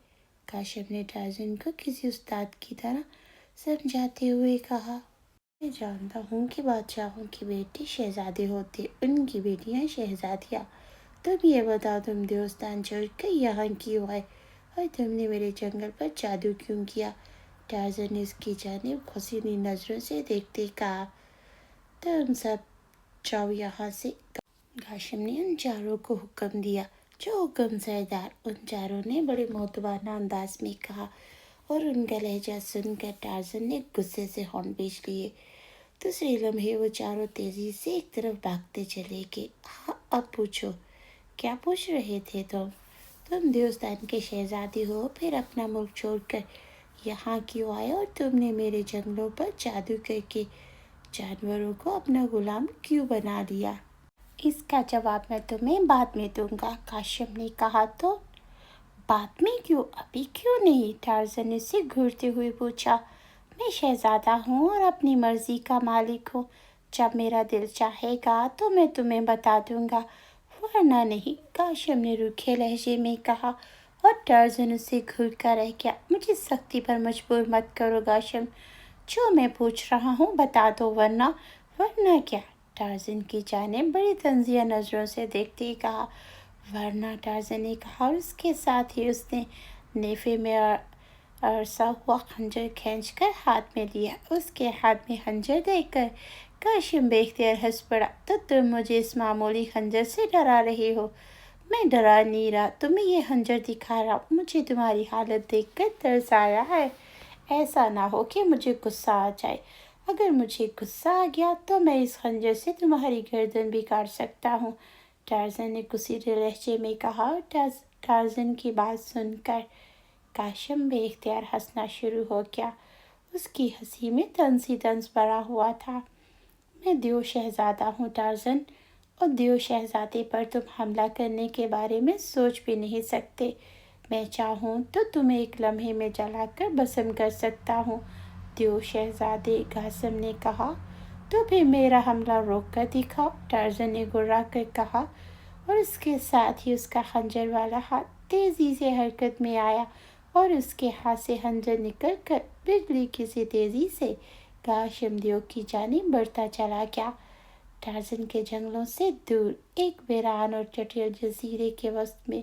Speaker 1: گاشم نے ٹارزن کو کسی استاد کی طرح سمجھاتے ہوئے کہا۔ میں جانتا ہوں کہ بادشاہوں کے بیٹے شہزادے ہوتے، ان کی بیٹیاں شہزادیاں۔ تم یہ بتاؤ، تم دیوستان چھوڑ کر یہاں کیوں آئے اور تم نے میرے جنگل پر جادو کیوں کیا؟ ٹارزن نے اس کی جانب غصیلی نظروں سے دیکھتے کہا۔ تم سب جاؤ یہاں سے، گاشم نے ان چاروں کو حکم دیا۔ جو حکم سردار، ان چاروں نے بڑے مؤدبانہ انداز میں کہا، اور ان کا لہجہ سن کر ٹارزن نے غصے سے ہونٹ بھیج لیے۔ دوسرے لمحے وہ چاروں تیزی سے ایک طرف بھاگتے چلے گئے۔ ہاں اب پوچھو، کیا پوچھ رہے تھے تم؟ تم دیوستان کے شہزادے ہو، پھر اپنا ملک چھوڑ کر یہاں کیوں آئے اور تم نے میرے جنگلوں پر جادو کر کے جانوروں کو اپنا غلام کیوں بنا لیا؟ اس کا جواب میں تمہیں بعد میں دوں گا، کاشم نے کہا۔ تو بعد میں کیوں، ابھی کیوں نہیں؟ ٹارزن نے سے گھورتے ہوئے پوچھا۔ میں شہزادہ ہوں اور اپنی مرضی کا مالک ہوں۔ جب میرا دل چاہے گا تو میں تمہیں بتا دوں گا، ورنہ نہیں، کاشم نے روکھے لہجے میں کہا، اور ٹارزن اسے گھور کر رہ گیا۔ مجھے سختی پر مجبور مت کرو کاشم، جو میں پوچھ رہا ہوں بتا دو، ورنہ کیا؟ ٹارزن کی جانب بڑی طنزیہ نظروں سے دیکھتے ہی کہا، ورنہ؟ ٹارزن نے کہا، اور اس کے ساتھ ہی اس نے نیفے میں ارسا ہوا خنجر کھینچ کر ہاتھ میں لیا۔ اس کے ہاتھ میں خنجر دیکھ کر کاشم بے اختیار ہنس پڑا۔ تو تم مجھے اس معمولی خنجر سے ڈرا رہے ہو؟ میں ڈرا نہیں رہا، تمہیں یہ خنجر دکھا رہا ہوں۔ مجھے تمہاری حالت دیکھ کر ترس آیا ہے، ایسا نہ ہو کہ مجھے غصہ آ جائے۔ اگر مجھے غصہ آ گیا تو میں اس خنجر سے تمہاری گردن بھی کاٹ سکتا ہوں، ٹارزن نے کسیدے لہجے میں کہا۔ اور ٹارزن کی بات سن کر کاشم بے اختیار ہنسنا شروع ہو گیا۔ اس کی ہنسی میں طنز ہی طنز بھرا ہوا تھا۔ میں دیو شہزادہ ہوں ٹارزن، اور دیو شہزادے پر تم حملہ کرنے کے بارے میں سوچ بھی نہیں سکتے۔ میں چاہوں تو تمہیں ایک لمحے میں جلا کر بھسم کر سکتا ہوں، دیو شہزادے، کاشم نے کہا۔ تو پھر میرا حملہ روک کر دکھاؤ، ٹارزن نے گررا کر کہا، اور اس کے ساتھ ہی اس کا خنجر والا ہاتھ تیزی سے حرکت میں آیا، اور اس کے ہاتھ سے خنجر نکل کر بجلی کی سی تیزی سے کاشم دیو کی جانب بڑھتا چلا گیا۔ ٹارزن کے جنگلوں سے دور ایک ویران اور چٹیل جزیرے کے وسط میں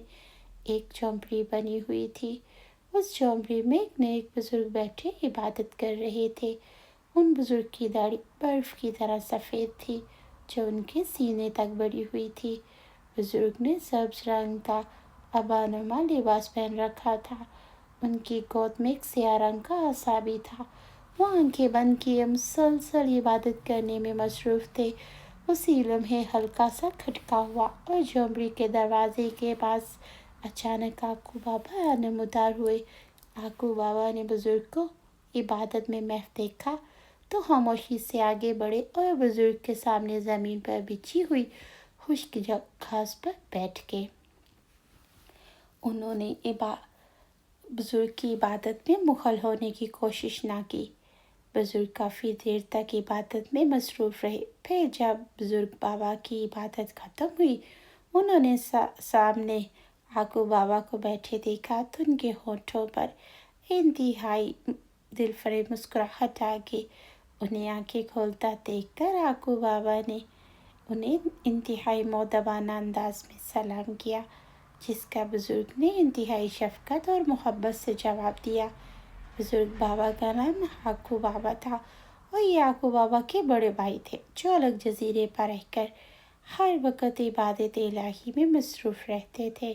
Speaker 1: ایک جھونپڑی بنی ہوئی تھی۔ اس جھونپڑی میں ایک نیک بزرگ بیٹھے عبادت کر رہے تھے۔ ان بزرگ کی داڑھی برف کی طرح سفید تھی، جو ان کے سینے تک بڑھی ہوئی تھی۔ بزرگ نے سبز رنگ کا ابانما لباس پہن رکھا تھا۔ ان کی گود میں ایک سیاہ رنگ کا عصا بھی تھا۔ وہ آنکھیں بند کیے مسلسل عبادت کرنے میں مصروف تھے۔ اسی لمحے ہلکا سا کھٹکا ہوا اور جھونپڑی کے دروازے کے پاس اچانک آکو بابا نمودار ہوئے۔ آکو بابا نے بزرگ کو عبادت میں محو دیکھا تو خاموشی سے آگے بڑھے اور بزرگ کے سامنے زمین پر بچھی ہوئی خشک گھاس پر بیٹھ گئے۔ انہوں نے بزرگ کی عبادت میں مخل ہونے کی کوشش نہ کی۔ بزرگ کافی دیر تک عبادت میں مصروف رہے۔ پھر جب بزرگ بابا کی عبادت ختم ہوئی، انہوں نے سامنے آکو بابا کو بیٹھے دیکھا تو ان کے ہونٹوں پر انتہائی دل فریب مسکراہٹ آ گئی۔ انہیں آنکھیں کھولتا دیکھ کر آکو بابا نے انہیں انتہائی مؤدبانہ انداز میں سلام کیا، جس کا بزرگ نے انتہائی شفقت اور محبت سے جواب دیا۔ بزرگ بابا کا نام آکو بابا تھا، اور یہ آکو بابا کے بڑے بھائی تھے، جو الگ جزیرے پر رہ کر ہر وقت عبادت الہی میں مصروف رہتے تھے۔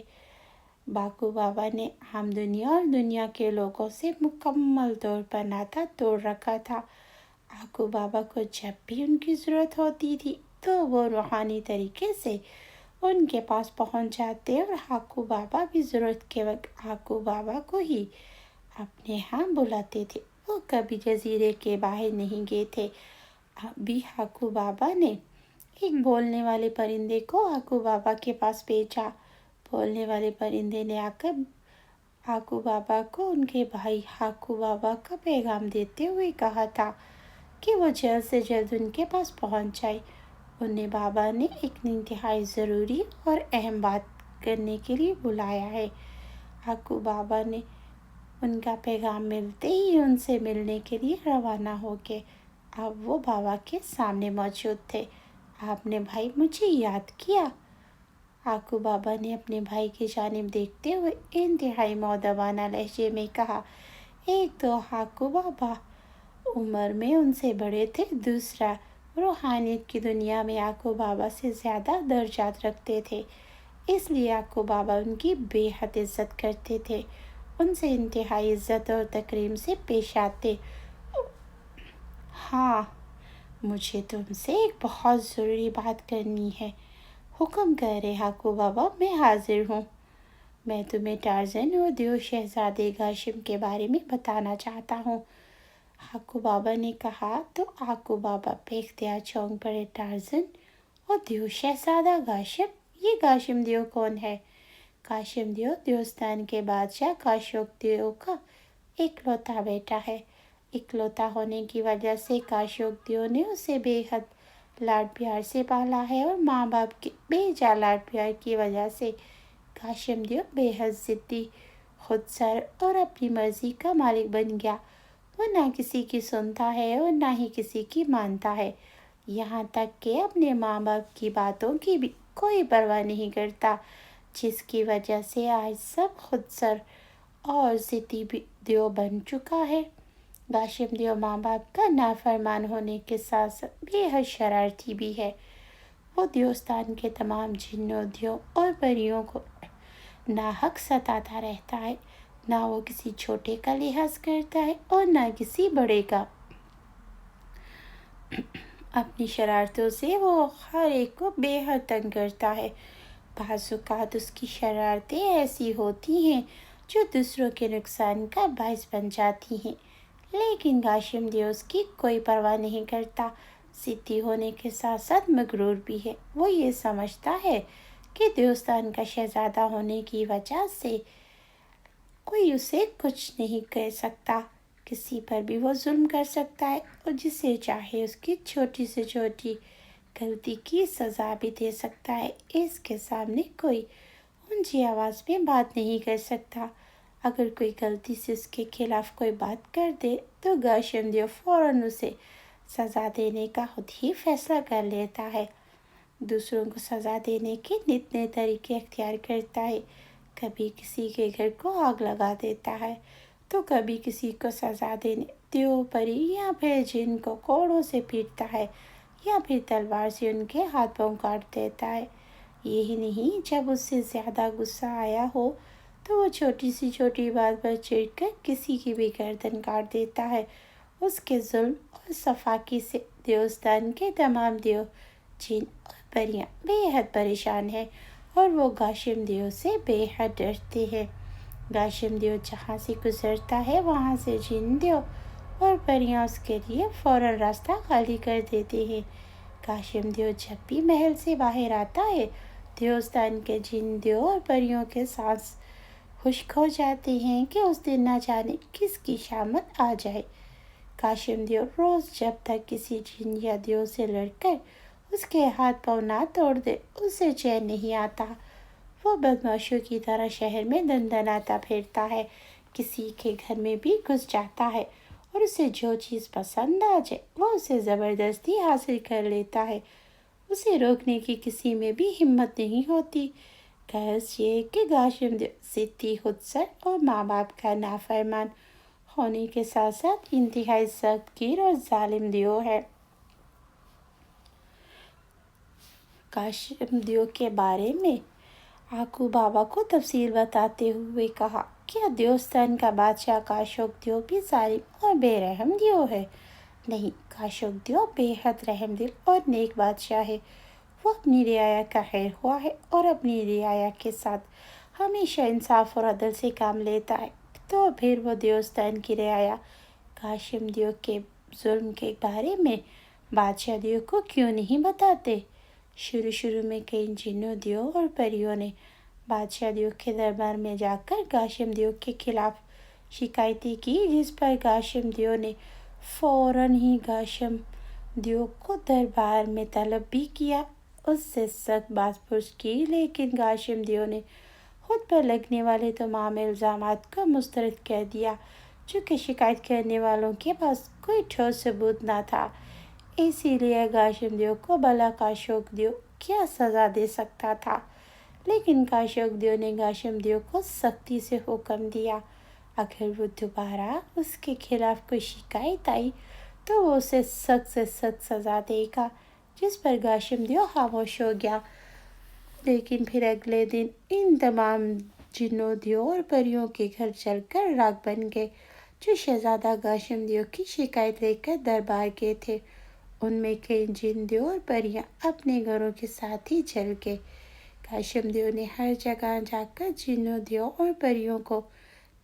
Speaker 1: آکو بابا نے عام دنیا اور دنیا کے لوگوں سے مکمل طور پر ناطہ توڑ رکھا تھا۔ آکو بابا کو جب بھی ان کی ضرورت ہوتی تھی تو وہ روحانی طریقے سے ان کے پاس پہنچ جاتے، اور آکو بابا بھی ضرورت کے وقت آکو بابا کو ہی اپنے ہاں بلاتے تھے۔ وہ کبھی جزیرے کے باہر نہیں گئے تھے۔ ابھی آکو بابا نے ایک بولنے والے پرندے کو آکو بابا کے پاس بھیجا۔ بولنے والے پرندے نے آ کر آکو بابا کو ان کے بھائی آکو بابا کا پیغام دیتے ہوئے کہا تھا کہ وہ جلد سے جلد ان کے پاس پہنچ جائے۔ انہیں بابا نے ایک انتہائی ضروری اور اہم بات کرنے کے لیے بلایا ہے۔ آکو بابا نے ان کا پیغام ملتے ہی ان سے ملنے کے لیے روانہ ہو گئے۔ اب وہ بابا کے سامنے موجود تھے۔ آپ نے بھائی مجھے یاد کیا؟ آکو بابا نے اپنے بھائی کی جانب دیکھتے ہوئے انتہائی مؤدبانہ لہجے میں کہا۔ ایک تو آکو بابا عمر میں ان سے بڑے تھے، دوسرا روحانیت کی دنیا میں آکو بابا سے زیادہ درجات رکھتے تھے، اس لیے آکو بابا ان کی بے حد عزت کرتے تھے، ان سے انتہائی عزت اور تکریم سے پیش آتے۔ ہاں، مجھے تم سے ایک بہت ضروری بات کرنی ہے۔ حکم کرے آکو بابا، میں حاضر ہوں۔ میں تمہیں ٹارزن اور دیو شہزادے گاشم کے بارے میں بتانا چاہتا ہوں۔ آکو بابا نے کہا تو آکو بابا بے اختیار چونک پڑے۔ ٹارزن اور دیو شہزادہ گاشم، یہ گاشم دیو کون ہے؟ گاشم دیو دیوستان کے بادشاہ کاشیپ دیو کا اکلوتا بیٹا ہے۔ اکلوتا ہونے کی وجہ سے کاشیپ دیو نے اسے بے حد لاڈ پیار سے پالا ہے، اور ماں باپ کے بے جا لاڈ پیار کی وجہ سے گاشم دیو بے حد ضدی، خود سر اور اپنی مرضی کا مالک بن گیا۔ وہ نہ کسی کی سنتا ہے اور نہ ہی کسی کی مانتا ہے، یہاں تک کہ اپنے ماں باپ کی باتوں کی بھی کوئی پرواہ نہیں کرتا، جس کی وجہ سے آج سب خود سر اور ضدی دیو بن چکا ہے۔ گاشم دیو ماں باپ کا نافرمان ہونے کے ساتھ ساتھ بے حد شرارتی بھی ہے۔ وہ دیوستان کے تمام جنوں، دیو اور پریوں کو ناحق ستاتا رہتا ہے، نہ وہ کسی چھوٹے کا لحاظ کرتا ہے اور نہ کسی بڑے کا۔ اپنی شرارتوں سے وہ ہر ایک کو بے حد تنگ کرتا ہے۔ بعض اوقات اس کی شرارتیں ایسی ہوتی ہیں جو دوسروں کے نقصان کا باعث بن جاتی ہیں، لیکن گاشم دیو اس کی کوئی پرواہ نہیں کرتا۔ ضدی ہونے کے ساتھ ساتھ مغرور بھی ہے۔ وہ یہ سمجھتا ہے کہ دیوستان کا شہزادہ ہونے کی وجہ سے کوئی اسے کچھ نہیں کہہ سکتا، کسی پر بھی وہ ظلم کر سکتا ہے اور جسے چاہے اس کی چھوٹی سے چھوٹی غلطی کی سزا بھی دے سکتا ہے۔ اس کے سامنے کوئی اونچی آواز میں بات نہیں کر سکتا۔ اگر کوئی غلطی سے اس کے خلاف کوئی بات کر دے تو گاشم دیو فوراً اسے سزا دینے کا خود ہی فیصلہ کر لیتا ہے۔ دوسروں کو سزا دینے کے نت طریقے اختیار کرتا ہے۔ کبھی کسی کے گھر کو آگ لگا دیتا ہے تو کبھی کسی کو سزا دینے دیو پری یا پھر جن کو کوڑوں سے پیٹتا ہے، یا پھر تلوار سے ان کے ہاتھ پاؤں کاٹ دیتا ہے۔ یہی نہیں، جب اس سے زیادہ غصہ آیا ہو تو وہ چھوٹی سی چھوٹی بات پر چڑھ کر کسی کی بھی گردن کاٹ دیتا ہے۔ اس کے ظلم اور صفاقی سے دیوستان کے تمام دیو، جن اور پریاں بے حد پریشان ہیں، اور وہ گاشم دیو سے بے حد ڈرتے ہیں۔ گاشم دیو جہاں سے گزرتا ہے وہاں سے جن دیو اور پریاں اس کے لیے فوراً راستہ خالی کر دیتے ہیں۔ گاشم دیو جب بھی محل سے باہر آتا ہے، دیوستان کے جن دیو اور پریوں کے سانس خشک ہو جاتے ہیں کہ اس دن نہ جانے کس کی شامت آ جائے۔ گاشم دیو روز جب تک کسی جن یا دیو سے لڑ کر اس کے ہاتھ پاؤں نہ توڑ دے، اسے چین نہیں آتا۔ وہ بدماشوں کی طرح شہر میں دندناتا پھرتا ہے، کسی کے گھر میں بھی گھس جاتا ہے، اور اسے جو چیز پسند آ جائے وہ اسے زبردستی حاصل کر لیتا ہے۔ اسے روکنے کی کسی میں بھی ہمت نہیں ہوتی۔ غرض یہ کہ گاشم دیو ضدی، خود سر اور ماں باپ کا نافرمان ہونے کے ساتھ ساتھ انتہائی سخت گیر اور ظالم دیو ہے۔ گاشم دیو کے بارے میں آکو بابا کو تفصیل بتاتے ہوئے کہا، کیا دیوستان کا بادشاہ کاشیپ دیو بھی ظالم اور بے رحم دیو ہے؟ نہیں، کاشیپ دیو بے حد رحم دل اور نیک بادشاہ ہے۔ وہ اپنی رعایا کا خیر خواہ ہے اور اپنی رعایا کے ساتھ ہمیشہ انصاف اور عدل سے کام لیتا ہے۔ تو پھر وہ دیوستان کی رعایا گاشم دیو کے ظلم کے بارے میں بادشاہ دیو کو کیوں نہیں بتاتے؟ شروع میں کئی جنوں، دیو اور پریوں نے بادشاہ دیو کے دربار میں جا کر گاشم دیو کے خلاف شکایتیں کی، جس پر گاشم دیو نے فوراً ہی گاشم دیو کو دربار میں طلب بھی کیا، اس سے سخت بات پرس کی، لیکن گاشم دیو نے خود پر لگنے والے تمام الزامات کو مسترد کر دیا، چونکہ شکایت کرنے والوں کے پاس کوئی ٹھوس ثبوت نہ تھا۔ اسی لیے گاشم دیو کو بھلا کاشیپ دیو کیا سزا دے سکتا تھا، لیکن کاشیپ دیو نے گاشم دیو کو سختی سے حکم دیا، اگر وہ دوبارہ اس کے خلاف کوئی شکایت آئی تو وہ اسے سخت سے سخت سزا دے گا، جس پر گاشم دیو خاموش ہو گیا۔ لیکن پھر اگلے دن ان تمام جنوں، دیو اور پریوں کے گھر چل کر راکھ بن گئے، جو شہزادہ گاشم دیو کی شکایت لے کر دربار گئے تھے۔ ان میں کئی جن، دیو اور پریاں اپنے گھروں کے ساتھ ہی چل گئے۔ काशिम देव ने हर जगह जाकर जिन्नों देव और परियों को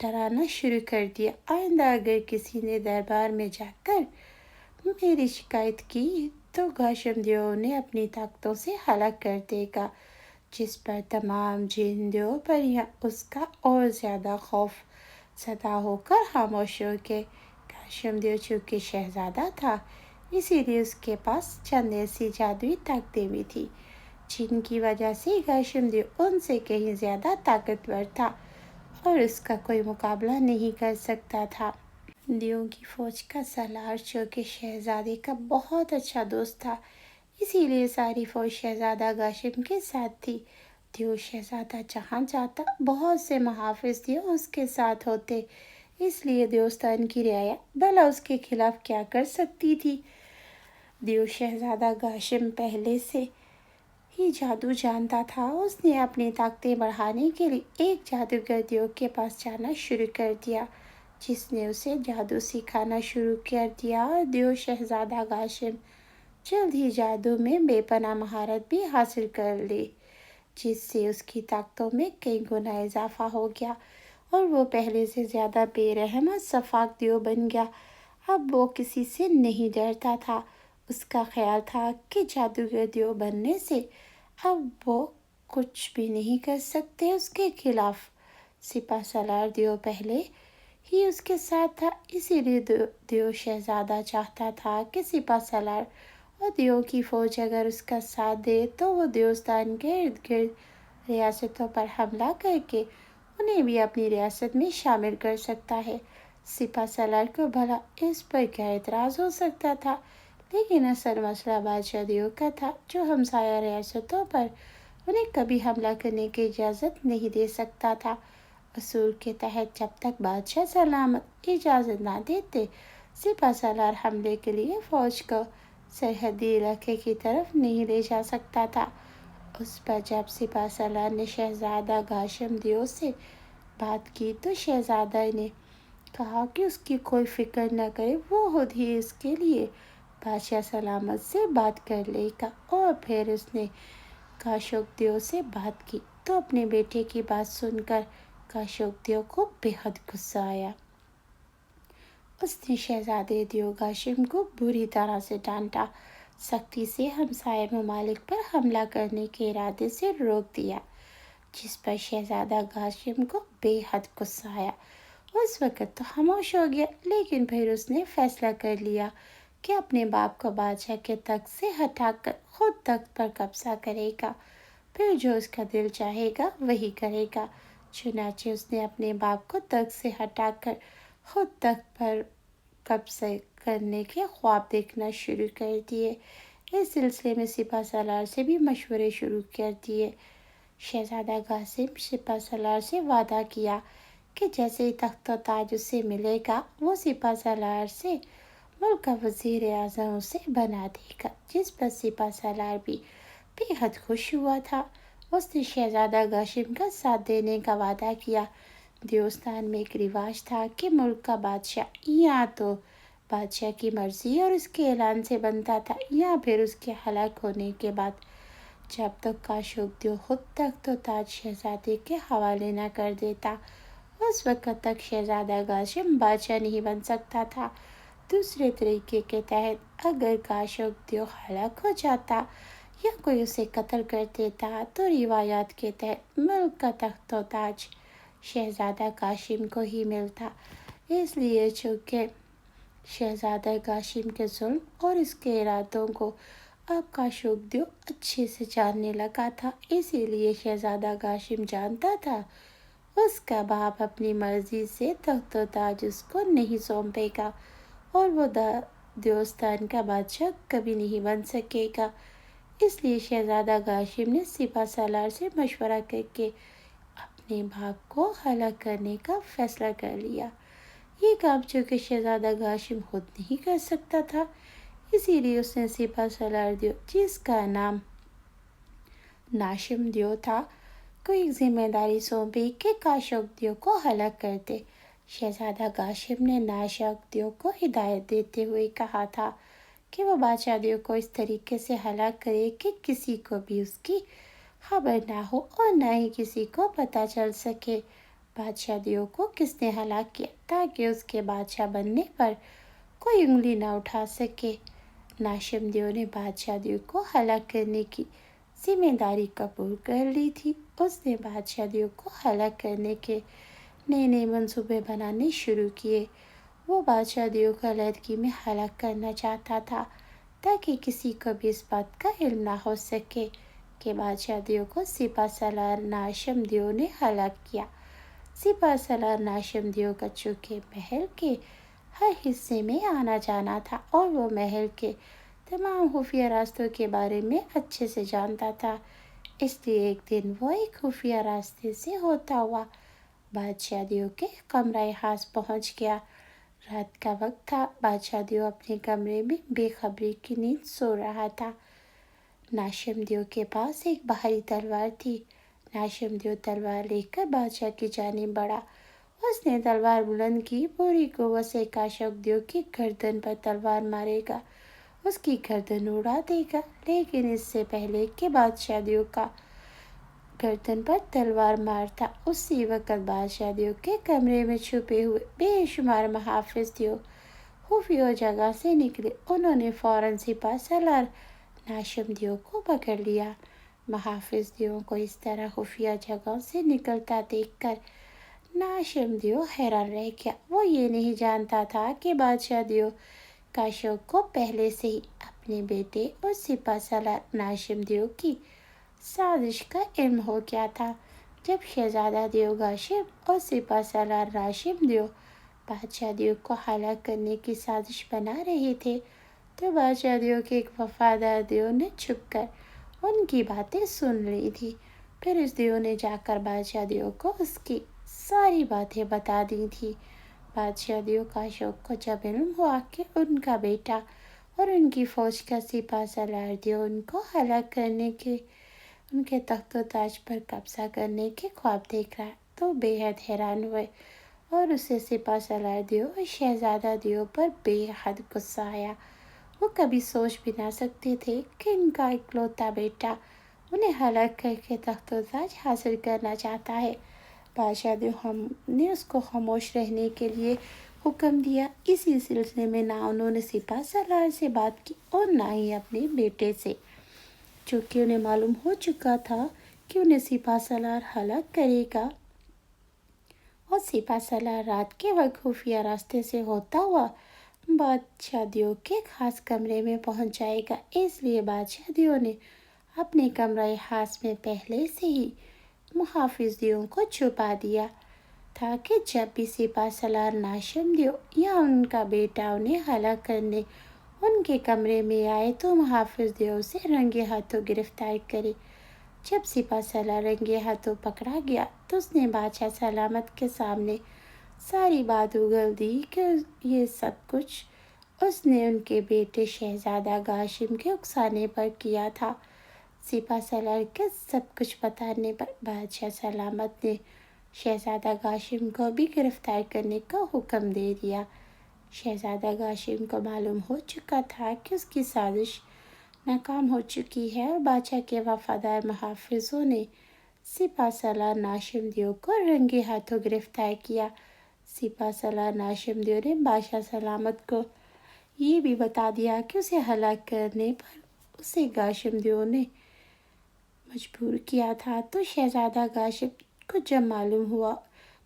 Speaker 1: डराना शुरू कर दिया। आइंदा अगर किसी ने दरबार में जाकर मेरी शिकायत की तो काशिम देव ने अपनी ताकतों से हलाक कर देगा, जिस पर तमाम जिन देव परियां उसका और ज़्यादा खौफ ज़दा होकर खामोश हो गए। काशिम देव चूँकि शहज़ादा था, इसीलिए उसके पास चंद ऐसी जादुई ताकतें भी थी जिनकी वजह से काशिम देव उनसे कहीं ज़्यादा ताकतवर था और उसका कोई मुकाबला नहीं कर सकता था। देवों की फौज का सालार जो कि शहजादे का बहुत अच्छा दोस्त था, इसीलिए सारी फौज शहजादा काशिम के साथ थी। देव शहजादा जहाँ जाता बहुत से मुहाफिज देव उसके साथ होते, इसलिए देवस्थान की रियाया भला उसके खिलाफ क्या कर सकती थी। देव शहजादा काशिम पहले से ही जादू जानता था। उसने अपनी ताकतें बढ़ाने के लिए एक जादूगर देव के पास जाना शुरू कर दिया, जिसने उसे जादू सिखाना शुरू कर दिया। और देव शहजादा काशिम जल्द ही जादू में बेपनाह महारत भी हासिल कर ली, जिससे उसकी ताकतों में कई गुना इजाफा हो गया और वो पहले से ज़्यादा बेरहम और शफाक देव बन गया। अब वो किसी से नहीं डरता था। उसका ख्याल था कि जादूगर देव बनने से अब वो कुछ भी नहीं कर सकते उसके खिलाफ। सिपा सलार देव पहले ही उसके साथ था, इसीलिए देव शहजादा चाहता था कि सिपा सलार और देव की फौज अगर उसका साथ दे तो वो देवस्थान के इर्द गिर्द रियासतों पर हमला करके उन्हें भी अपनी रियासत में शामिल कर सकता है। सिपा सलार को भला इस पर क्या एतराज़ हो सकता था, लेकिन असल मसला बादशाह देव का था, जो हमसाया रियासतों पर उन्हें कभी हमला करने की इजाज़त नहीं दे सकता था। असूल के तहत जब तक बादशाह सलामत इजाज़त ना देते, सिपा सलार हमले के लिए फौज को सरहदी इलाके की तरफ नहीं ले जा सकता था। उस पर जब सिपा सलार ने शहजादा काशिम देव से बात की तो शहजादा ने कहा कि उसकी कोई फिक्र न करे, वो खुद ही इसके लिए बादशाह सलामत से बात कर लेगा। और फिर उसने काशोक देव से बात की तो अपने बेटे की बात सुनकर काशोक देव को बेहद गुस्सा आया। उसने शहजादे देव काशिम को बुरी तरह से डांटा, सख्ती से हमसाये ममालिक पर हमला करने के इरादे से रोक दिया, जिस पर शहजादा काशिम को बेहद गुस्सा आया। उस वक़्त तो खामोश हो गया, लेकिन फिर उसने फैसला कर लिया कि अपने बाप को बादशाह के तख्त से हटाकर खुद तख्त पर कब्जा करेगा, फिर जो उसका दिल चाहेगा वही करेगा। चुनाचे उसने अपने बाप को तख्त से हटाकर खुद तख्त पर कब्जा करने के ख्वाब देखना शुरू कर दिए। इस सिलसिले में सिपा सलार से भी मशवरे शुरू कर दिए। शहजादा कासिम सिपा सलार से वादा किया कि जैसे ही तख्त और ताज उसे मिलेगा, वो सिपा सलार से मुल्क का वज़ीर आज़म उसे बना देगा, जिस पर सिपा सलार भी बेहद खुश हुआ था। उसने शहजादा काशिम का साथ देने का वादा किया। देवस्थान में एक रिवाज था कि मुल्क का बादशाह या तो बादशाह की मर्जी और उसके ऐलान से बनता था, या फिर उसके हलाक होने के बाद, जब तक काशोक देव खुद तख्त और ताज शहजादे के हवाले न कर देता, उस वक्त तक शहजादा काशिम बादशाह नहीं बन सकता था। दूसरे तरीके के तहत अगर काशोक देव हलाक हो जाता या कोई उसे कत्ल कर देता तो रिवायात के तहत मुल्क का तख्त और ताज शहजादा काशिम को ही मिलता। इसलिए चूँकि शहजादा काशिम के जुल्म और इसके इरादों को अब काशोक देव अच्छे से जानने लगा था, इसीलिए शहजादा काशिम जानता था उसका बाप अपनी मर्जी से तख्त और ताज उसको नहीं सौंपेगा और वो देवस्थान का बादशाह कभी नहीं बन सकेगा। इसलिए शहजादा काशिम ने सिपा सलार से मशवरा करके अपने बाप को हलाक करने का फैसला कर लिया। ये काम चूँकि शहजादा काशिम खुद नहीं कर सकता था, इसीलिए उसने सिपा सलार देव, जिसका नाम नाशिम देव था, को एक जिम्मेदारी सौंपी कि काशोक देव को हलाक कर दे। शहजादा काशिम ने नाशक देव को हिदायत देते हुए कहा था कि वह बादशाह देव को इस तरीके से हलाक करे कि किसी को भी उसकी खबर ना हो और ना ही किसी को पता चल सके। बादशाह दियो को किसने हलाक किया ताकि उसके बादशाह बनने पर कोई उंगली ना उठा सके। नाशिम दियो ने बादशाह दियो को हलाक करने की जिम्मेदारी कबूल कर ली थी। उसने बादशाह दियो को हलाक करने के नए नए मंसूबे बनाने शुरू किए। वो बादशाह दियो को अलहदगी में हलाक करना चाहता था ताकि किसी को भी इस बात का इल्म ना हो सके कि बादशाह दियो को सिपा सलार नाशिम दियो ने हलाक किया। सिपा सलार नाशिम दियो का चूंकि महल के हर हिस्से में आना जाना था और वो महल के तमाम खुफिया रास्तों के बारे में अच्छे से जानता था, इसलिए एक दिन वो एक खुफिया रास्ते से होता हुआ बादशाह दियो के कमरा खास पहुंच गया। रात का वक्त था। बादशाह दियो अपने कमरे में बेखबरी की नींद सो रहा था। नाशिम दियो के पास एक भारी तलवार थी। नाशिम दियो तलवार लेकर बादशाह की जानिब बढ़ा। उसने तलवार बुलंद की। पूरी कुव्वत से काशफ दियो की गर्दन पर तलवार मारेगा, उसकी गर्दन उड़ा देगा। लेकिन इससे पहले कि बादशाह दियो का गर्दन पर तलवार मारता, उसी वक्त बादशाह दियो के कमरे में छुपे हुए बेशुमार मुहाफिज दियो खुफिया जगह से निकले। उन्होंने फौरन सिपा सलार नाशिम दियो को पकड़ लिया। मुहाफिज दियो को इस तरह खुफिया जगह से निकलता देखकर नाशिम दियो हैरान रह गया। वो ये नहीं जानता था कि बादशाह दियो काशफ को पहले से ही अपने बेटे और सिपा सलार नाशिम दियो की साजिश का इल्म हो गया था। जब शहजादा दियो गाशिब और सिपा सलार नाशिम दियो बादशाह दियो को हलाक करने की साजिश बना रहे थे, तो बादशाह दियो के एक वफादार दियो ने छुपकर उनकी बातें सुन ली थी। फिर उस दियो ने जाकर बादशाह दियो को उसकी सारी बातें बता दी थी। बादशाह दियो काशफ को जब इल्म हुआ कि उनका बेटा और उनकी फौज का सिपा सलार दियो उनको हलाक करने के उनके तख्त ताज पर कब्जा करने के ख्वाब देख रहा है, तो बेहद हैरान हुए और उसे सिपा सलार दियो और शहजादा दियो पर बेहद गुस्सा आया। वो कभी सोच भी ना सकते थे कि इनका इकलौता बेटा उन्हें हलाक करके तख्त ताज हासिल करना चाहता है। बादशाह दियो ने उसको खामोश रहने के लिए हुक्म दिया। इसी सिलसिले में ना उन्होंने सिपा सलार से बात की और ना ही अपने बेटे से, चूँकि उन्हें मालूम हो चुका था कि उन्हें सिपा सलार हलाक करेगा और सिपा सलार रात के वक्त खुफिया रास्ते से होता हुआ बादशाह दियो के खास कमरे में पहुंच जाएगा। इसलिए बादशाह दियो ने अपने कमरा खास में पहले से ही मुहाफिज दियो को छुपा दिया था कि जब भी सिपा सलार नाशिम दियो या उनका बेटा उन्हें हलाक करने उनके कमरे में आए तो मुहाफिज दियो उसे रंगे हाथों गिरफ्तार करे। जब सिपा सलार रंगे हाथों पकड़ा गया तो उसने बादशाह सलामत के सामने सारी बात उगल दी कि ये सब कुछ उसने उनके बेटे शहजादा गाशिम के उकसाने पर किया था। सिपा सलार के सब कुछ बताने पर बादशाह सलामत ने शहजादा गाशिम को भी गिरफ्तार करने का हुक्म दे दिया। शहजादा गाशिम को मालूम हो चुका था कि उसकी साजिश नाकाम हो चुकी है और बादशाह के वफादार मुहाफिजों ने सिपा सलार नाशिम दियो को रंगे हाथों गिरफ्तार किया। सिपा सलार नाशिम दियो ने बादशाह सलामत को ये भी बता दिया कि उसे हलाक करने पर उसे गाशिम दियो ने मजबूर किया था। तो शहजादा गाशिम को जब मालूम हुआ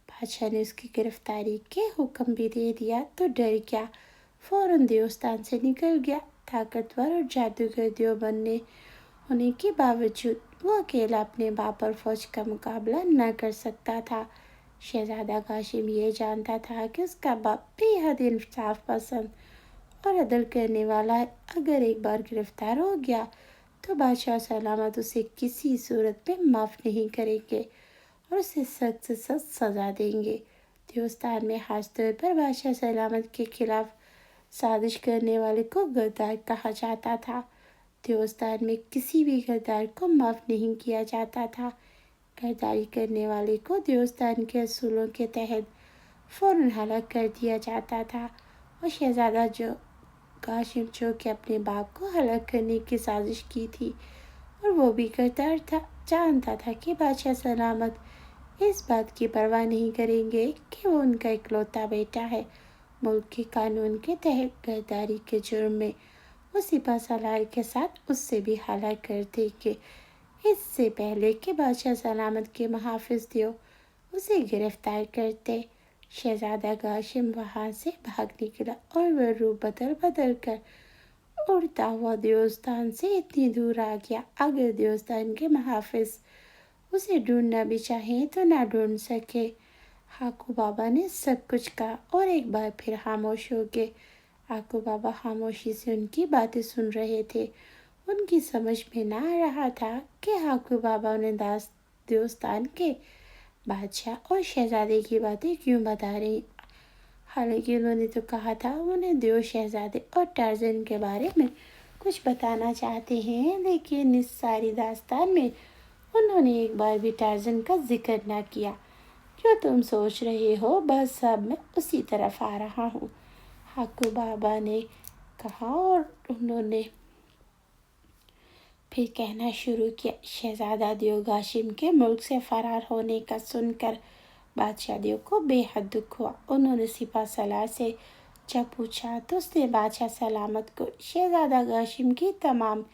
Speaker 1: बादशाह ने उसकी गिरफ्तारी के हुक्म भी दे दिया तो डर गया, फौरन दियोस्तान से निकल गया। ताकतवर और जादूगर दियो बनने होने के बावजूद वो अकेला अपने बाप और फौज का मुकाबला न कर सकता था। शहजादा काशिम ये जानता था कि उसका बाप बेहद इंसाफ पसंद और अदल करने वाला है। अगर एक बार गिरफ्तार हो गया तो बादशाह सलामत उसे किसी सूरत में माफ़ नहीं करेंगे और उसे सख्त से सख्त सज़ा देंगे। दियोस्तान में खास तौर पर बादशाह सलामत के खिलाफ साजिश करने वाले को गद्दार कहा जाता था। दियोस्तान में किसी भी गद्दार को माफ़ नहीं किया जाता था। गद्दारी करने वाले को दियोस्तान के असूलों के तहत फ़ौरन हलाक कर दिया जाता था और शहजादा जो काशिम जो कि अपने बाप को हलाक करने की साजिश की थी और वो भी गद्दार था, जानता था कि बादशाह सलामत इस बात की परवाह नहीं करेंगे कि वो उनका इकलौता बेटा है। मुल्क के कानून के तहत गद्दारी के जुर्म में वो सिपा सलार के साथ उससे भी हाला करते कि इससे पहले कि बादशाह सलामत के मुहाफिज दियो उसे गिरफ्तार करते। शहजादा कासिम वहां से भाग निकला और वह रूप बदल बदल कर उड़ता हुआ देवस्थान से इतनी दूर आ गया, अगर देवस्थान के मुहाफिज उसे ढूंढना भी चाहे तो ना ढूंढ सके। हाकू बाबा ने सब कुछ कहा और एक बार फिर खामोश हो गए। हाकू बाबा खामोशी से उनकी बातें सुन रहे थे। उनकी समझ में ना आ रहा था कि हाकू बाबा उन्हें देवस्थान के बादशाह और शहजादे की बातें क्यों बता रही। हालांकि उन्होंने तो कहा था उन्हें दो शहजादे और टार्जन के बारे में कुछ बताना चाहते हैं, लेकिन इस सारी दास्तान में उन्होंने एक बार भी टार्जन का जिक्र ना किया। जो तुम सोच रहे हो बस अब मैं उसी तरफ आ रहा हूँ, हाकू बाबा ने कहा और उन्होंने फिर कहना शुरू किया। शहजादा दियो कासिम के मुल्क से फरार होने का सुनकर बादशाह दियो को बेहद दुख हुआ। उन्होंने सिपा सलार से जब पूछा तो उसने बादशाह सलामत को शहजादा कासिम की तमाम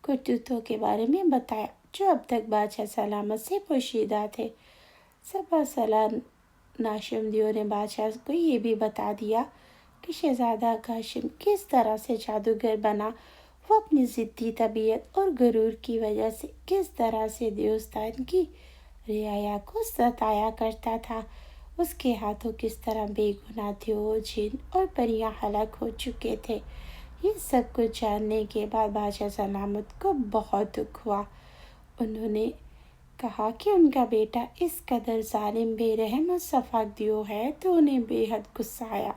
Speaker 1: करतूतों के बारे में बताया, जो अब तक बादशाह सलामत से पोशीदा थे। सिपा सलार नाशिम दियो ने बादशाह को ये भी बता दिया कि शहजादा कासिम किस तरह से जादूगर बना। वो अपनी ज़िद्दी तबीयत और गुरूर की वजह से किस तरह से देवस्थान की रियाया को सताया करता था। उसके हाथों किस तरह बेगुनाह देव, जिन और परियां हलाक हो चुके थे। ये सब कुछ जानने के बाद बादशाह सलामत को बहुत दुख हुआ। उन्होंने कहा कि उनका बेटा इस कदर जालिम, बेरहम और सफाक दियो है तो उन्हें बेहद गुस्सा आया।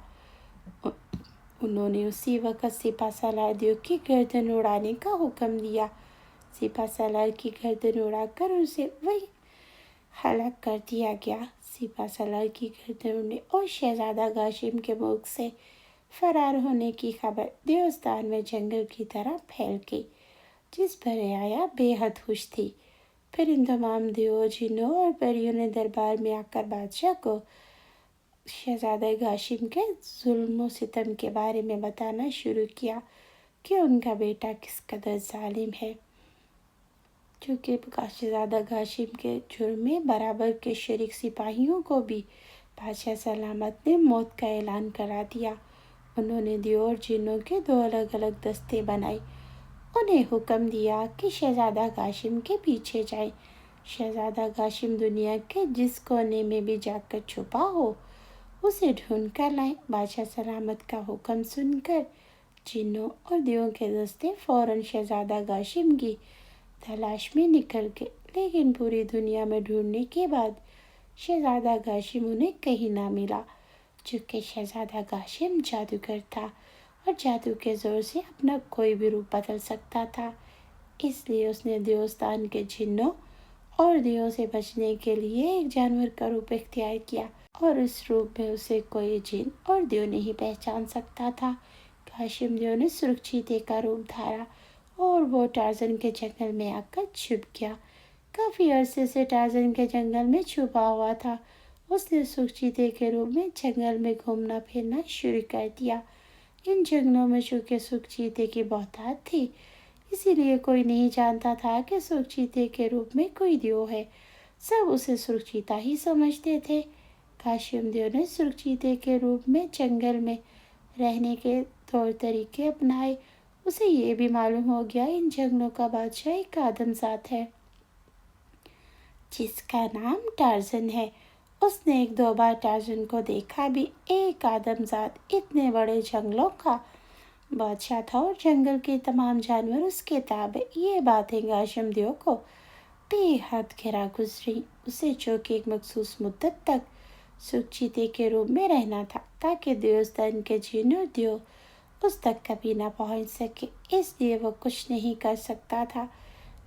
Speaker 1: उन्होंने उसी वक्त सिपा सलार दियो की गर्दन उड़ाने का हुक्म दिया। सिपा सलार की गर्दन उड़ाकर उसे वही हलाक कर दिया गया। सिपा सलार की गर्दन उड़ने और शहजादा कासिम के मुल्क से फरार होने की खबर देवस्थान में जंगल की तरह फैल गई, जिस पर रियाया बेहद खुश थी। फिर इन तमाम देवों, जिन्नों और परियों ने दरबार में आकर बादशाह को शहजादा कासिम के जुल्म सितम के बारे में बताना शुरू किया कि उनका बेटा किस कदर जालिम है, क्योंकि शहजादा कासिम के जुर्म में बराबर के शरीक सिपाहियों को भी बादशाह सलामत ने मौत का ऐलान करा दिया। उन्होंने दियो और जिन्नों के दो अलग अलग दस्ते बनाए। उन्हें हुक्म दिया कि शहजादा कासिम के पीछे जाए। शहजादा कासिम दुनिया के जिस कोने में भी जाकर छुपा हो उसे ढूंढ कर लाए। बादशाह सलामत का हुक्म सुनकर जिन्नों और दियों के दस्ते फौरन शहजादा कासिम की तलाश में निकल गए, लेकिन पूरी दुनिया में ढूंढने के बाद शहजादा कासिम उन्हें कहीं ना मिला। चूँकि शहजादा कासिम जादूगर था और जादू के जोर से अपना कोई भी रूप बदल सकता था, इसलिए उसने देवस्थान के जिन्नों और दियों से बचने के लिए एक जानवर का रूप इख्तियार किया, और इस रूप में उसे कोई जिन और दियो नहीं पहचान सकता था। कासिम दियो ने सुरक्षिते का रूप धारा और वो टार्जन के जंगल में आकर छुप गया। काफी अरसे से टार्जन के जंगल में छुपा हुआ था। उसने सुरक्षिते के रूप में जंगल में घूमना फिरना शुरू कर दिया। इन जंगलों में चूंकि सुरक्षिते की बहुतायत थी, इसीलिए कोई नहीं जानता था कि सुरक्षिते के रूप में कोई दियो है। सब उसे सुरक्षिता ही समझते थे। कासिम दियो ने सुरक्षिते के रूप में जंगल में रहने के तौर तरीके अपनाए। उसे ये भी मालूम हो गया इन जंगलों का बादशाह एक आदमजात है जिसका नाम टार्जन है। उसने एक दो बार टार्जन को देखा भी। एक आदमजात इतने बड़े जंगलों का बादशाह था और जंगल के तमाम जानवर उसके ताबे। ये बातें कासिम दियो को बेहद घिरा गुजरी। उसे चौकी एक मखसूस मुद्दत तक सुरक्षिते के रूप में रहना था, ताकि देवस्थान के जिन्नों दियो उस तक कभी ना पहुंच सके। इसलिए वो कुछ नहीं कर सकता था,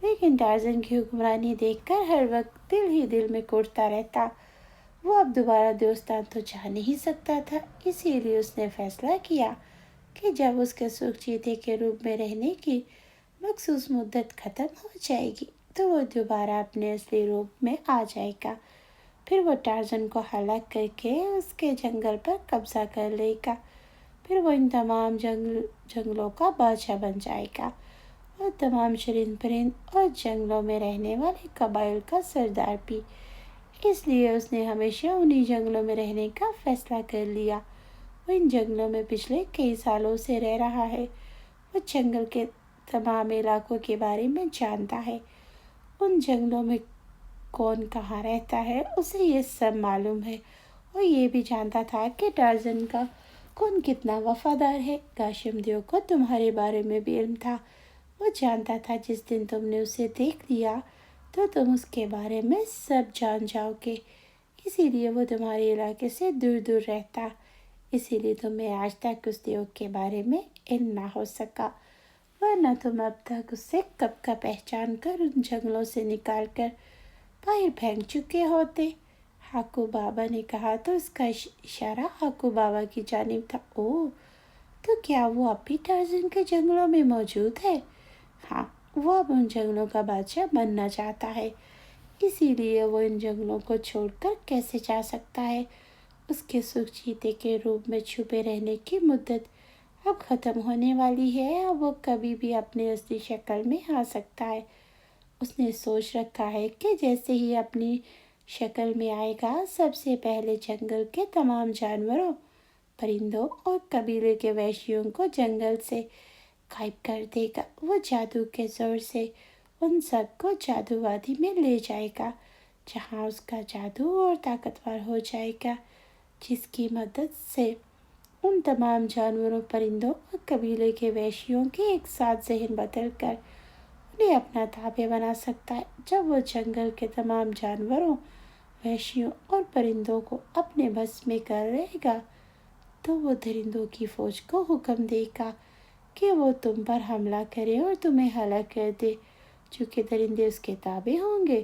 Speaker 1: लेकिन टार्जन की हुक्मरानी देखकर हर वक्त दिल ही दिल में कुढ़ता रहता। वो अब दोबारा देवस्थान तो जा नहीं सकता था, इसीलिए उसने फैसला किया कि जब उसके सुरक्षिते के रूप में रहने की मखसूस मुद्दत खत्म हो जाएगी تو وہ دوبارہ اپنے اصلی روپ میں آ جائے گا۔ پھر وہ ٹارزن کو ہلاک کر کے اس کے جنگل پر قبضہ کر لے گا۔ پھر وہ ان تمام جنگلوں کا بادشاہ بن جائے گا اور تمام چرند پرند اور جنگلوں میں رہنے والے قبائل کا سردار بھی۔ اس لیے اس نے ہمیشہ انہی جنگلوں میں رہنے کا فیصلہ کر لیا۔ وہ ان جنگلوں میں پچھلے کئی سالوں سے رہ رہا ہے۔ وہ جنگل کے تمام علاقوں کے بارے میں جانتا ہے۔ ان جنگلوں میں کون کہاں رہتا ہے اسے یہ سب معلوم ہے۔ اور یہ بھی جانتا تھا کہ ٹارزن کا کون کتنا وفادار ہے۔ گاشم دیو کو تمہارے بارے میں بھی علم تھا۔ وہ جانتا تھا جس دن تم نے اسے دیکھ لیا تو تم اس کے بارے میں سب جان جاؤ گے۔ اسی لیے وہ تمہارے علاقے سے دور دور رہتا۔ اسی لیے تمہیں آج تک اس دیو کے بارے میں علم نہ ہو سکا، ورنہ تم اب تک اسے کب کا پہچان کر ان جنگلوں سے نکال کر باہر پھینک چکے ہوتے۔ ہاکو بابا نے کہا تو اس کا اشارہ ہاکو بابا کی جانب تھا۔ اوہ، تو کیا وہ اب بھی ٹارزن کے جنگلوں میں موجود ہے؟ ہاں، وہ اب ان جنگلوں کا بادشاہ بننا چاہتا ہے۔ اسی لیے وہ ان جنگلوں کو چھوڑ کر کیسے جا سکتا ہے؟ اس کے سرخ چیتے کے روپ میں چھپے رہنے کی مدت اب ختم ہونے والی ہے۔ اب وہ کبھی بھی اپنی اصلی شکل میں آ سکتا ہے۔ اس نے سوچ رکھا ہے کہ جیسے ہی اپنی شکل میں آئے گا، سب سے پہلے جنگل کے تمام جانوروں، پرندوں اور قبیلے کے وحشیوں کو جنگل سے غائب کر دے گا۔ وہ جادو کے زور سے ان سب کو جادو وادی میں لے جائے گا، جہاں اس کا جادو اور طاقتور ہو جائے گا، جس کی مدد سے ان تمام جانوروں، پرندوں اور قبیلے کے وحشیوں کے ایک ساتھ ذہن بدل کر انہیں اپنا تابع بنا سکتا ہے۔ جب وہ جنگل کے تمام جانوروں، وحشیوں اور پرندوں کو اپنے بس میں کر لے گا تو وہ درندوں کی فوج کو حکم دے گا کہ وہ تم پر حملہ کرے اور تمہیں ہلاک کر دے۔ چونکہ درندے اس کے تابع ہوں گے،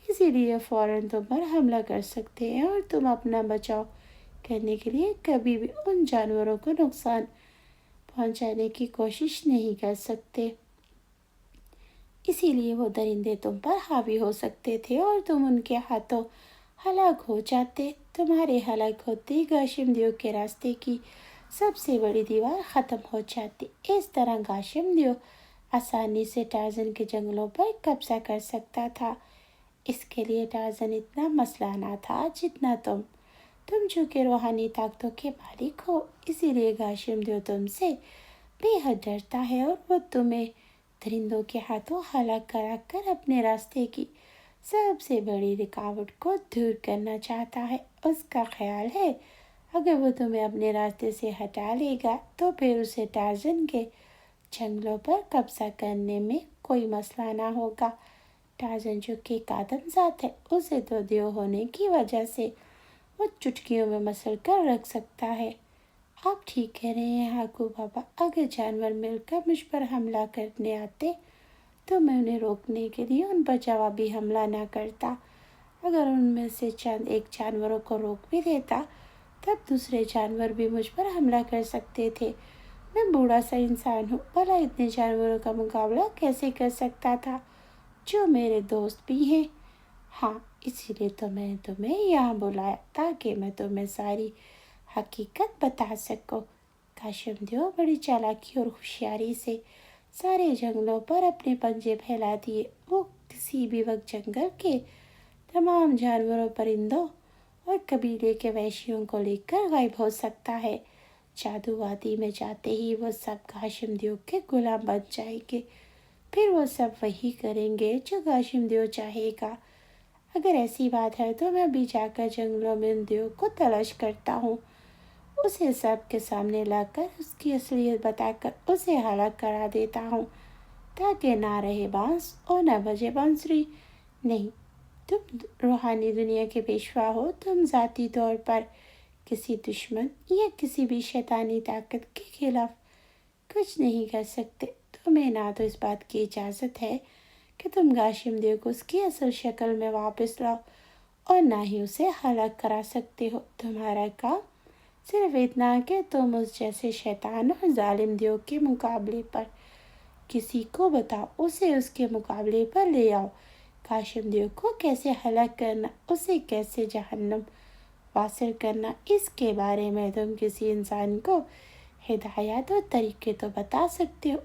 Speaker 1: اسی لیے فوراً تم پر حملہ کر سکتے ہیں اور تم اپنا بچاؤ کرنے کے لیے کبھی بھی ان جانوروں کو نقصان پہنچانے کی کوشش نہیں کر سکتے۔ اسی لیے وہ درندے تم پر حاوی ہو سکتے تھے اور تم ان کے ہاتھوں ہلاک ہو جاتے۔ تمہارے ہلاک ہوتے ہی گاشم دیو کے راستے کی سب سے بڑی دیوار ختم ہو جاتی۔ اس طرح گاشم دیو آسانی سے ٹارزن کے جنگلوں پر قبضہ کر سکتا تھا۔ اس کے لیے ٹارزن اتنا مسئلہ نہ تھا جتنا تم چونکہ روحانی طاقتوں کے مالک ہو، اسی لیے گاشم دیو تم سے بے حد ڈرتا ہے اور وہ تمہیں درندوں کے ہاتھوں ہلاک کرا کر اپنے راستے کی سب سے بڑی رکاوٹ کو دور کرنا چاہتا ہے۔ اس کا خیال ہے اگر وہ تمہیں اپنے راستے سے ہٹا لے گا تو پھر اسے ٹارزن کے جنگلوں پر قبضہ کرنے میں کوئی مسئلہ نہ ہوگا۔ ٹارزن جو کہ ایک آدم ذات ہے، اسے تو دیو ہونے کی وجہ سے وہ چٹکیوں میں مسل کر رکھ سکتا ہے۔ آپ ٹھیک کہہ رہے ہیں ہاکو بابا، اگر جانور مل کر مجھ پر حملہ کرنے آتے تو میں انہیں روکنے کے لیے ان پر جوابی حملہ نہ کرتا۔ اگر ان میں سے چند ایک جانوروں کو روک بھی دیتا تب دوسرے جانور بھی مجھ پر حملہ کر سکتے تھے۔ میں بوڑھا سا انسان ہوں، بھلا اتنے جانوروں کا مقابلہ کیسے کر سکتا تھا جو میرے دوست بھی ہیں؟ ہاں، اسی لیے تو میں نے تمہیں یہاں بلایا تاکہ میں تمہیں ساری حقیقت بتا سکوں۔ گاشم دیو بڑی چالاکی اور ہوشیاری سے سارے جنگلوں پر اپنے پنجے پھیلا دیے۔ وہ کسی بھی وقت جنگل کے تمام جانوروں، پرندوں اور قبیلے کے وحشیوں کو لے کر غائب ہو سکتا ہے۔ جادو وادی میں جاتے ہی وہ سب گاشم دیو کے غلام بن جائیں گے۔ پھر وہ سب وہی کریں گے جو گاشم دیو چاہے گا۔ اگر ایسی بات ہے تو میں بھی جا کر جنگلوں میں ان دیو کو تلاش کرتا ہوں، اسے سب کے سامنے لا کر اس کی اصلیت بتا کر اسے ہلاک کرا دیتا ہوں، تاکہ نہ رہے بانس اور نہ بجے بانسری۔ نہیں، تم روحانی دنیا کے پیشوا ہو، تم ذاتی طور پر کسی دشمن یا کسی بھی شیطانی طاقت کے خلاف کچھ نہیں کر سکتے۔ تمہیں نہ تو اس بات کی اجازت ہے کہ تم گاشم دیو کو اس کی اصل شکل میں واپس لاؤ اور نہ ہی اسے ہلاک کرا سکتے ہو۔ تمہارا کام صرف اتنا کہ تم اس جیسے شیطان اور ظالم دیو کے مقابلے پر کسی کو بتاؤ، اسے اس کے مقابلے پر لے آؤ۔ काशिम देव को कैसे हलाक करना, उसे कैसे जहन्नम वासिल करना, इसके बारे में तुम किसी इंसान को हिदायत और तरीके तो बता सकते हो,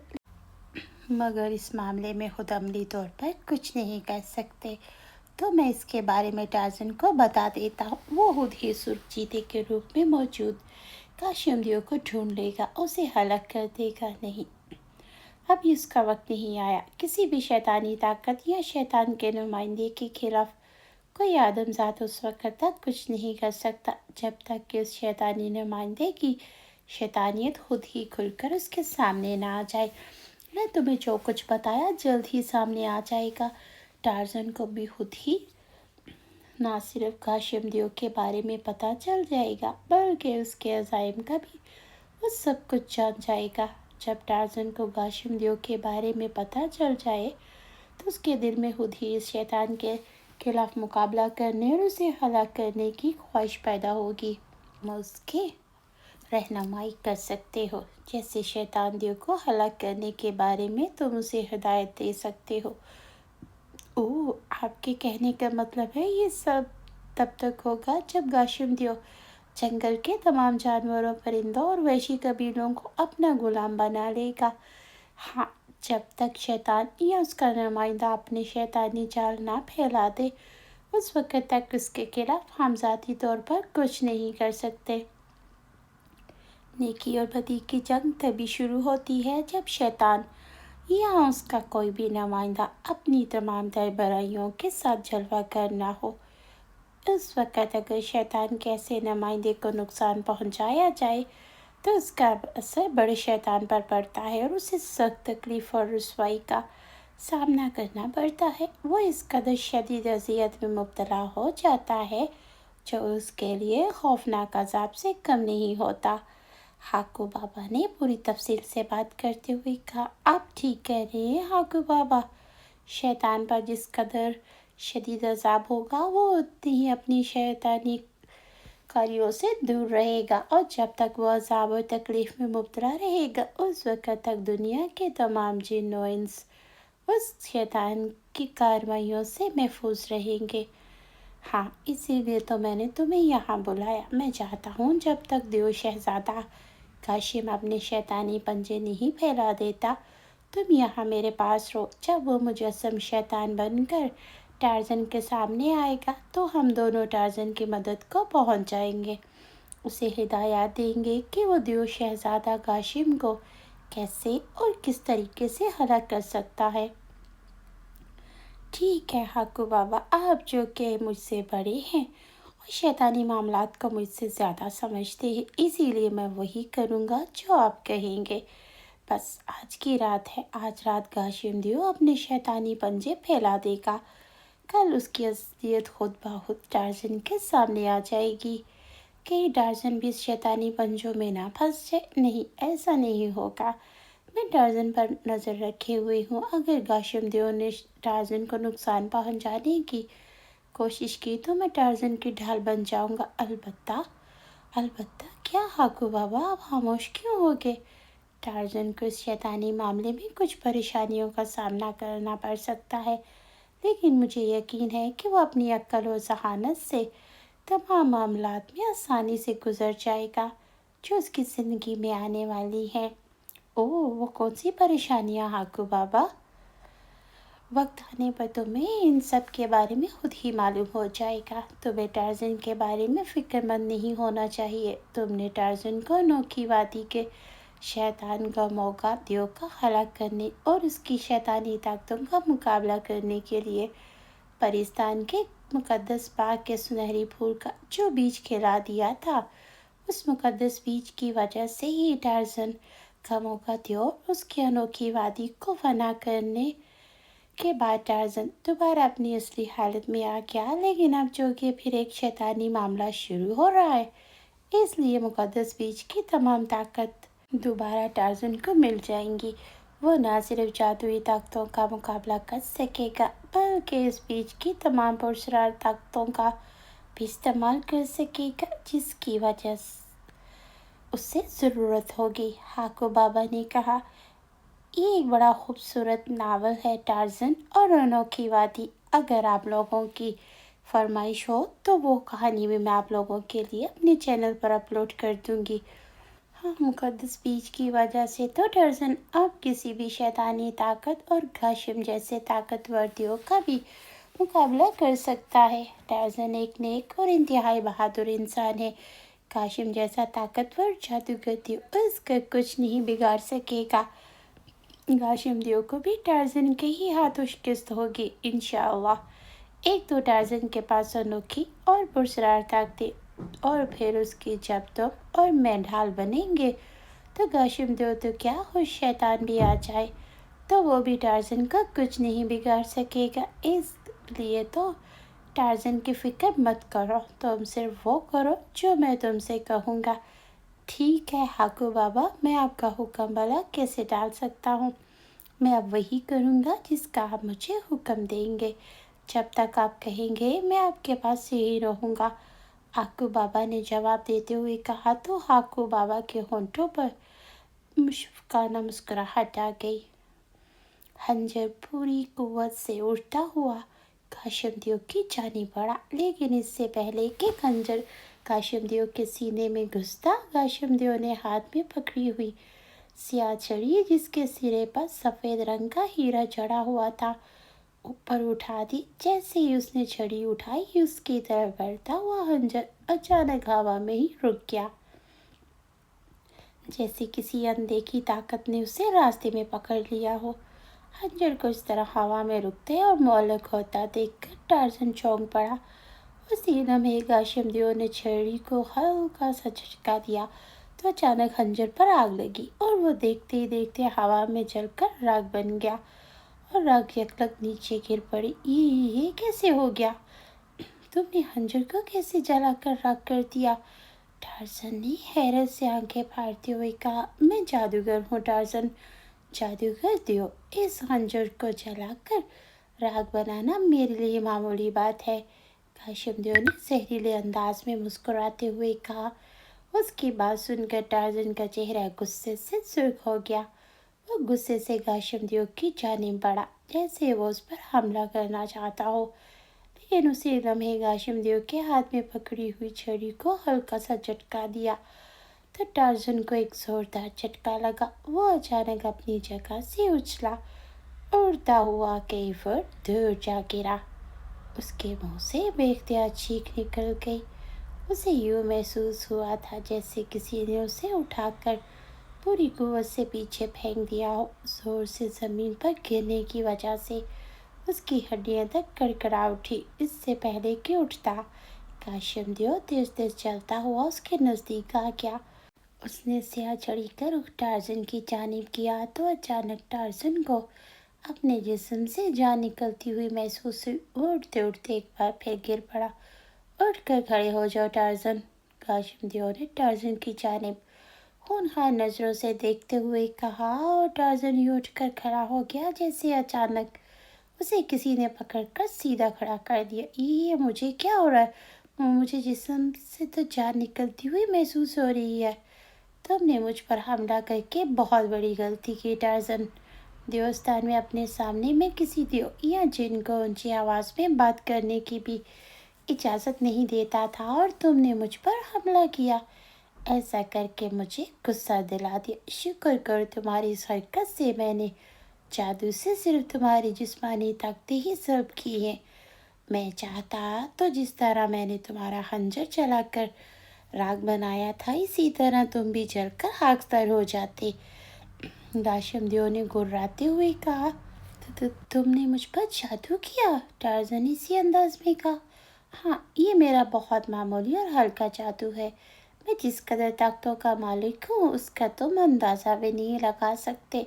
Speaker 1: मगर इस मामले में खुद अमली तौर पर कुछ नहीं कर सकते। तो मैं इसके बारे में टार्ज़न को बता देता हूँ। वो खुद ही सुर्ख चीते के रूप में मौजूद काशिम देव को ढूंढ लेगा, उसे हलाक कर देगा। नहीं, अभी उसका वक्त नहीं आया। किसी भी शैतानी ताकत या शैतान के नुमाइंदे के खिलाफ कोई आदमजात उस वक्त तक कुछ नहीं कर सकता जब तक कि उस शैतानी नुमाइंदे की शैतानियत खुद ही खुलकर उसके सामने ना आ जाए। मैं तुम्हें जो कुछ बताया जल्द ही सामने आ जाएगा। टार्ज़न को भी खुद ही ना सिर्फ काशिम देव के बारे में पता चल जाएगा, बल्कि उसके अज़ाइम का भी वो सब कुछ जान जाएगा। जब टार्ज़न को काशिम देव के बारे में पता चल जाए तो उसके दिल में खुद ही इस शैतान के खिलाफ मुकाबला करने और उसे हलाक करने की ख्वाहिश पैदा होगी। तुम उसके रहनुमाई कर सकते हो, जैसे शैतान देव को हलाक करने के बारे में तुम उसे हिदायत दे सकते हो। ओह, आपके कहने का मतलब है ये सब तब तक होगा जब काशिम देव जंगल के तमाम जानवरों, परिंदों और वहशी कबीलों को अपना गुलाम बना लेगा। हाँ, जब तक शैतान या उसका नुमाइंदा अपने शैतानी जाल ना फैला दे, उस वक्त तक उसके खिलाफ हम ज़ाती तौर पर कुछ नहीं कर सकते। नेकी और बदी की जंग तभी शुरू होती है जब शैतान या उसका कोई भी नुमाइंदा अपनी तमाम तर बुराइयों के साथ जलवा करना हो। उस वक़्त अगर शैतान के ऐसे नुमाइंदे को नुकसान पहुंचाया जाए तो उसका असर बड़े शैतान पर पड़ता है और उसे सख्त तकलीफ़ और रुसवाई का सामना करना पड़ता है। वो इस कदर शदीद अज़ियत में मुब्तला हो जाता है जो उसके लिए खौफनाक अज़ाब से कम नहीं होता। हाकू बाबा ने पूरी तफसील से बात करते हुए कहा, आप ठीक कह रहे हैं हाकू बाबा। शैतान पर जिस कदर शदीद अज़ाब होगा वो उतनी ही अपनी शैतानी कारियों से दूर रहेगा, और जब तक वो अज़ाब और तकलीफ़ में मुब्तला रहेगा उस वक़्त तक दुनिया के तमाम जिन और इंस उस शैतान की कार्रवाइयों से महफूज रहेंगे। हाँ, इसीलिए तो मैंने तुम्हें यहाँ बुलाया। मैं चाहता हूँ जब तक देव शहज़ादा काशिम अपने शैतानी पंजे नहीं फैला देता, तुम यहाँ मेरे पास रहो। जब वो मुजस्सम शैतान बनकर टार्ज़न के सामने आएगा तो हम दोनों टार्ज़न की मदद को पहुँच जाएंगे। उसे हिदायत देंगे कि वो देव शहज़ादा काशिम को कैसे और किस तरीके से हलाक कर सकता है। ठीक है हाकू बाबा, आप जो कि मुझसे बड़े हैं और शैतानी मामलात को मुझसे ज़्यादा समझते हैं, इसीलिए मैं वही करूँगा जो आप कहेंगे। बस आज की रात है, आज रात काशिम देव अपने शैतानी पंजे फैला देगा। कल उसकी असलियत खुद ब खुद टार्ज़न के सामने आ जाएगी। कहीं टार्ज़न भी इस शैतानी पंजों में ना फंस जाए। नहीं, ऐसा नहीं होगा। मैं टार्ज़न पर नज़र रखे हुए हूँ। अगर काशिम देव ने टार्ज़न को नुकसान पहुँचाने की कोशिश की तो मैं टार्ज़न की ढाल बन जाऊँगा। अलबत्ता क्या हाकू बाबा, आप खामोश क्यों हो गए? टार्ज़न को इस शैतानी मामले में कुछ परेशानियों का सामना करना पड़ सकता है, लेकिन मुझे यकीन है कि वो अपनी अक्ल और ज़हानत से तमाम मामलात में आसानी से गुजर जाएगा जो उसकी ज़िंदगी में आने वाली हैं। ओह, वो कौन सी परेशानियाँ हाकू बाबा? वक्त आने पर तुम्हें इन सब के बारे में खुद ही मालूम हो जाएगा। तुम्हें टार्ज़न के बारे में फ़िक्रमंद नहीं होना चाहिए। तुमने टार्ज़न को अनोखी वादी के शैतान का मौका देव का हलाक करने और उसकी शैतानी ताकतों का मुकाबला करने के लिए परिस्तान के मुक़द्दस बाग के सुनहरी फूल का जो बीज खिला दिया था, उस मुक़द्दस बीज की वजह से ही टार्ज़न का मौका देव उसकी अनोखी वादी को फना करने के बाद टार्ज़न दोबारा अपनी असली हालत में आ गया। लेकिन अब जो कि फिर एक शैतानी मामला शुरू हो रहा है, इसलिए मुक़द्दस बीज की तमाम ताकत दोबारा टार्ज़न को मिल जाएंगी। वो न सिर्फ जादुई ताकतों का मुकाबला कर सकेगा, बल्कि इस बीज की तमाम पुरस्कार ताकतों का भी इस्तेमाल कर सकेगा, जिसकी वजह उससे ज़रूरत होगी। हाकू बाबा ने कहा, ये एक बड़ा खूबसूरत नावल है टार्ज़न और अनोखी वादी। اگر آپ لوگوں کی فرمائش ہو تو وہ کہانی بھی میں آپ لوگوں کے لیے اپنے چینل پر اپلوڈ کر دوں گی۔ ہاں، مقدس بیچ کی وجہ سے تو ٹرزن اب کسی بھی شیطانی طاقت اور گھاشم جیسے طاقتور دیو کا بھی مقابلہ کر سکتا ہے۔ ٹرزن ایک نیک اور انتہائی بہادر انسان ہے۔ گھاشم جیسا طاقتور جادوگر دیو اس کا کچھ نہیں بگاڑ سکے گا۔ گھاشم دیو کو بھی ٹرزن کے ہی ہاتھوں شکست ہوگی انشاءاللہ۔ ایک تو ٹرزن کے پاس انوکھی اور پرسرار طاقتیں، اور پھر اس کی جب تم اور میں ڈھال بنیں گے تو گھاشم دیو تو کیا، خوش شیطان بھی آ جائے تو وہ بھی ٹرزن کا کچھ نہیں بگاڑ سکے گا۔ اس لیے تو ٹرزن کی فکر مت کرو، تم صرف وہ کرو جو میں تم سے کہوں گا۔ ٹھیک ہے ہاکو بابا، میں آپ کا حکم بھلا کیسے ڈال سکتا ہوں؟ میں اب وہی کروں گا جس کا آپ مجھے حکم دیں گے۔ جب تک آپ کہیں گے میں آپ کے پاس ہی رہوں گا، ہاکو بابا نے جواب دیتے ہوئے کہا تو ہاکو بابا کے ہونٹوں پر مشفقانہ مسکراہٹ آ گئی۔ خنجر پوری قوت سے اڑتا ہوا گھاشم دیو کی جانب بڑھا، لیکن اس سے پہلے کہ خنجر گھاشم دیو کے سینے میں گھستا، گھاشم دیو نے ہاتھ میں پکڑی ہوئی سیاہ چھڑی جس کے سرے پر سفید رنگ کا ہیرا جڑا ہوا تھا اوپر اٹھا دی۔ جیسے ہی اس نے چھڑی اٹھائی، اس کی طرف بڑھتا ہوا خنجر اچانک ہوا میں ہی رک گیا، جیسے کسی اندیکھی طاقت نے اسے راستے میں پکڑ لیا ہو۔ خنجر کو اس طرح ہوا میں رکتے اور معلق ہوتا دیکھ کر ٹرزن چونک پڑا۔ اسی لمحے گھاشم دیو نے چھڑی کو ہلکا سا جھٹکا دیا تو اچانک خنجر پر آگ لگی اور وہ دیکھتے ہی دیکھتے ہوا میں جل کر راکھ بن گیا اور راکھ یکلک نیچے گر پڑی۔ یہ کیسے ہو گیا؟ تم نے خنجر کو کیسے جلا کر راکھ کر دیا؟ ٹرزن نے حیرت سے آنکھیں پھاڑتے ہوئے کہا۔ میں جادوگر ہوں ٹرزن، جادوگر دیو۔ اس خنجر کو جلا کر راکھ بنانا میرے لیے معمولی بات ہے، گھاشم دیو نے زہریلے انداز میں مسکراتے ہوئے کہا۔ اس کی بات سن کر ٹرزن کا چہرہ غصے سے سرخ ہو گیا۔ وہ غصے سے گھاشم دیو کی جانب بڑھا جیسے وہ اس پر حملہ کرنا چاہتا ہو، لیکن اسی لمحے گھاشم دیو کے ہاتھ میں پکڑی ہوئی چھڑی کو ہلکا سا جھٹکا دیا تو ٹرزن کو ایک زوردار جھٹکا لگا۔ وہ اچانک اپنی جگہ سے اچھلا، اڑتا ہوا کئی فٹ دور جا گرا۔ اس کے منہ سے بے اختیار چیخ نکل گئی۔ اسے یوں محسوس ہوا تھا جیسے کسی نے اسے اٹھا کر پوری قوت سے پیچھے پھینک دیا ہو۔ زور سے زمین پر گرنے کی وجہ سے اس کی ہڈیاں تک کڑکڑا اٹھی۔ اس سے پہلے کہ اٹھتا، گھاشم دیو تیز تیز چلتا ہوا اس کے نزدیک آ گیا۔ اس نے سیاہ چھڑی کا رخ ٹرزن کی جانب کیا تو اچانک ٹرزن کو اپنے جسم سے جان نکلتی ہوئی محسوس ہوئی۔ وہ اٹھتے اٹھتے ایک بار پھر گر پڑا۔ اٹھ کر کھڑے ہو جاؤ ٹرزن، گھاشم دیو نے ٹرزن کی جانب خونخوار نظروں سے دیکھتے ہوئے کہا، اور ٹرزن یوں اٹھ کر کھڑا ہو گیا جیسے اچانک اسے کسی نے پکڑ کر سیدھا کھڑا کر دیا۔ یہ مجھے کیا ہو رہا ہے؟ مجھے جسم سے تو جان نکلتی ہوئی محسوس ہو رہی ہے۔ تم نے مجھ پر حملہ کر کے بہت بڑی غلطی کی ٹرزن۔ دیوستان میں اپنے سامنے میں کسی دیو یا جن کو اونچی آواز میں بات کرنے کی بھی اجازت نہیں دیتا تھا، اور تم نے مجھ پر حملہ کیا، ایسا کر کے مجھے غصہ دلا دیا۔ شکر کرو تمہاری اس حرکت سے میں نے جادو سے صرف تمہاری جسمانی طاقتیں ہی سلب کی ہیں۔ میں چاہتا تو جس طرح میں نے تمہارا خنجر جلا کر راکھ بنایا تھا، اسی طرح تم بھی جل کر خاکستر ہو جاتے، گھاشم دیو نے گرراتے ہوئے کہا۔ تم نے مجھ پر جادو کیا؟ ٹرزن اسی انداز میں کہا۔ ہاں، یہ میرا بہت معمولی اور ہلکا جادو ہے۔ میں جس قدر طاقتوں کا مالک ہوں اس کا تم اندازہ بھی نہیں لگا سکتے۔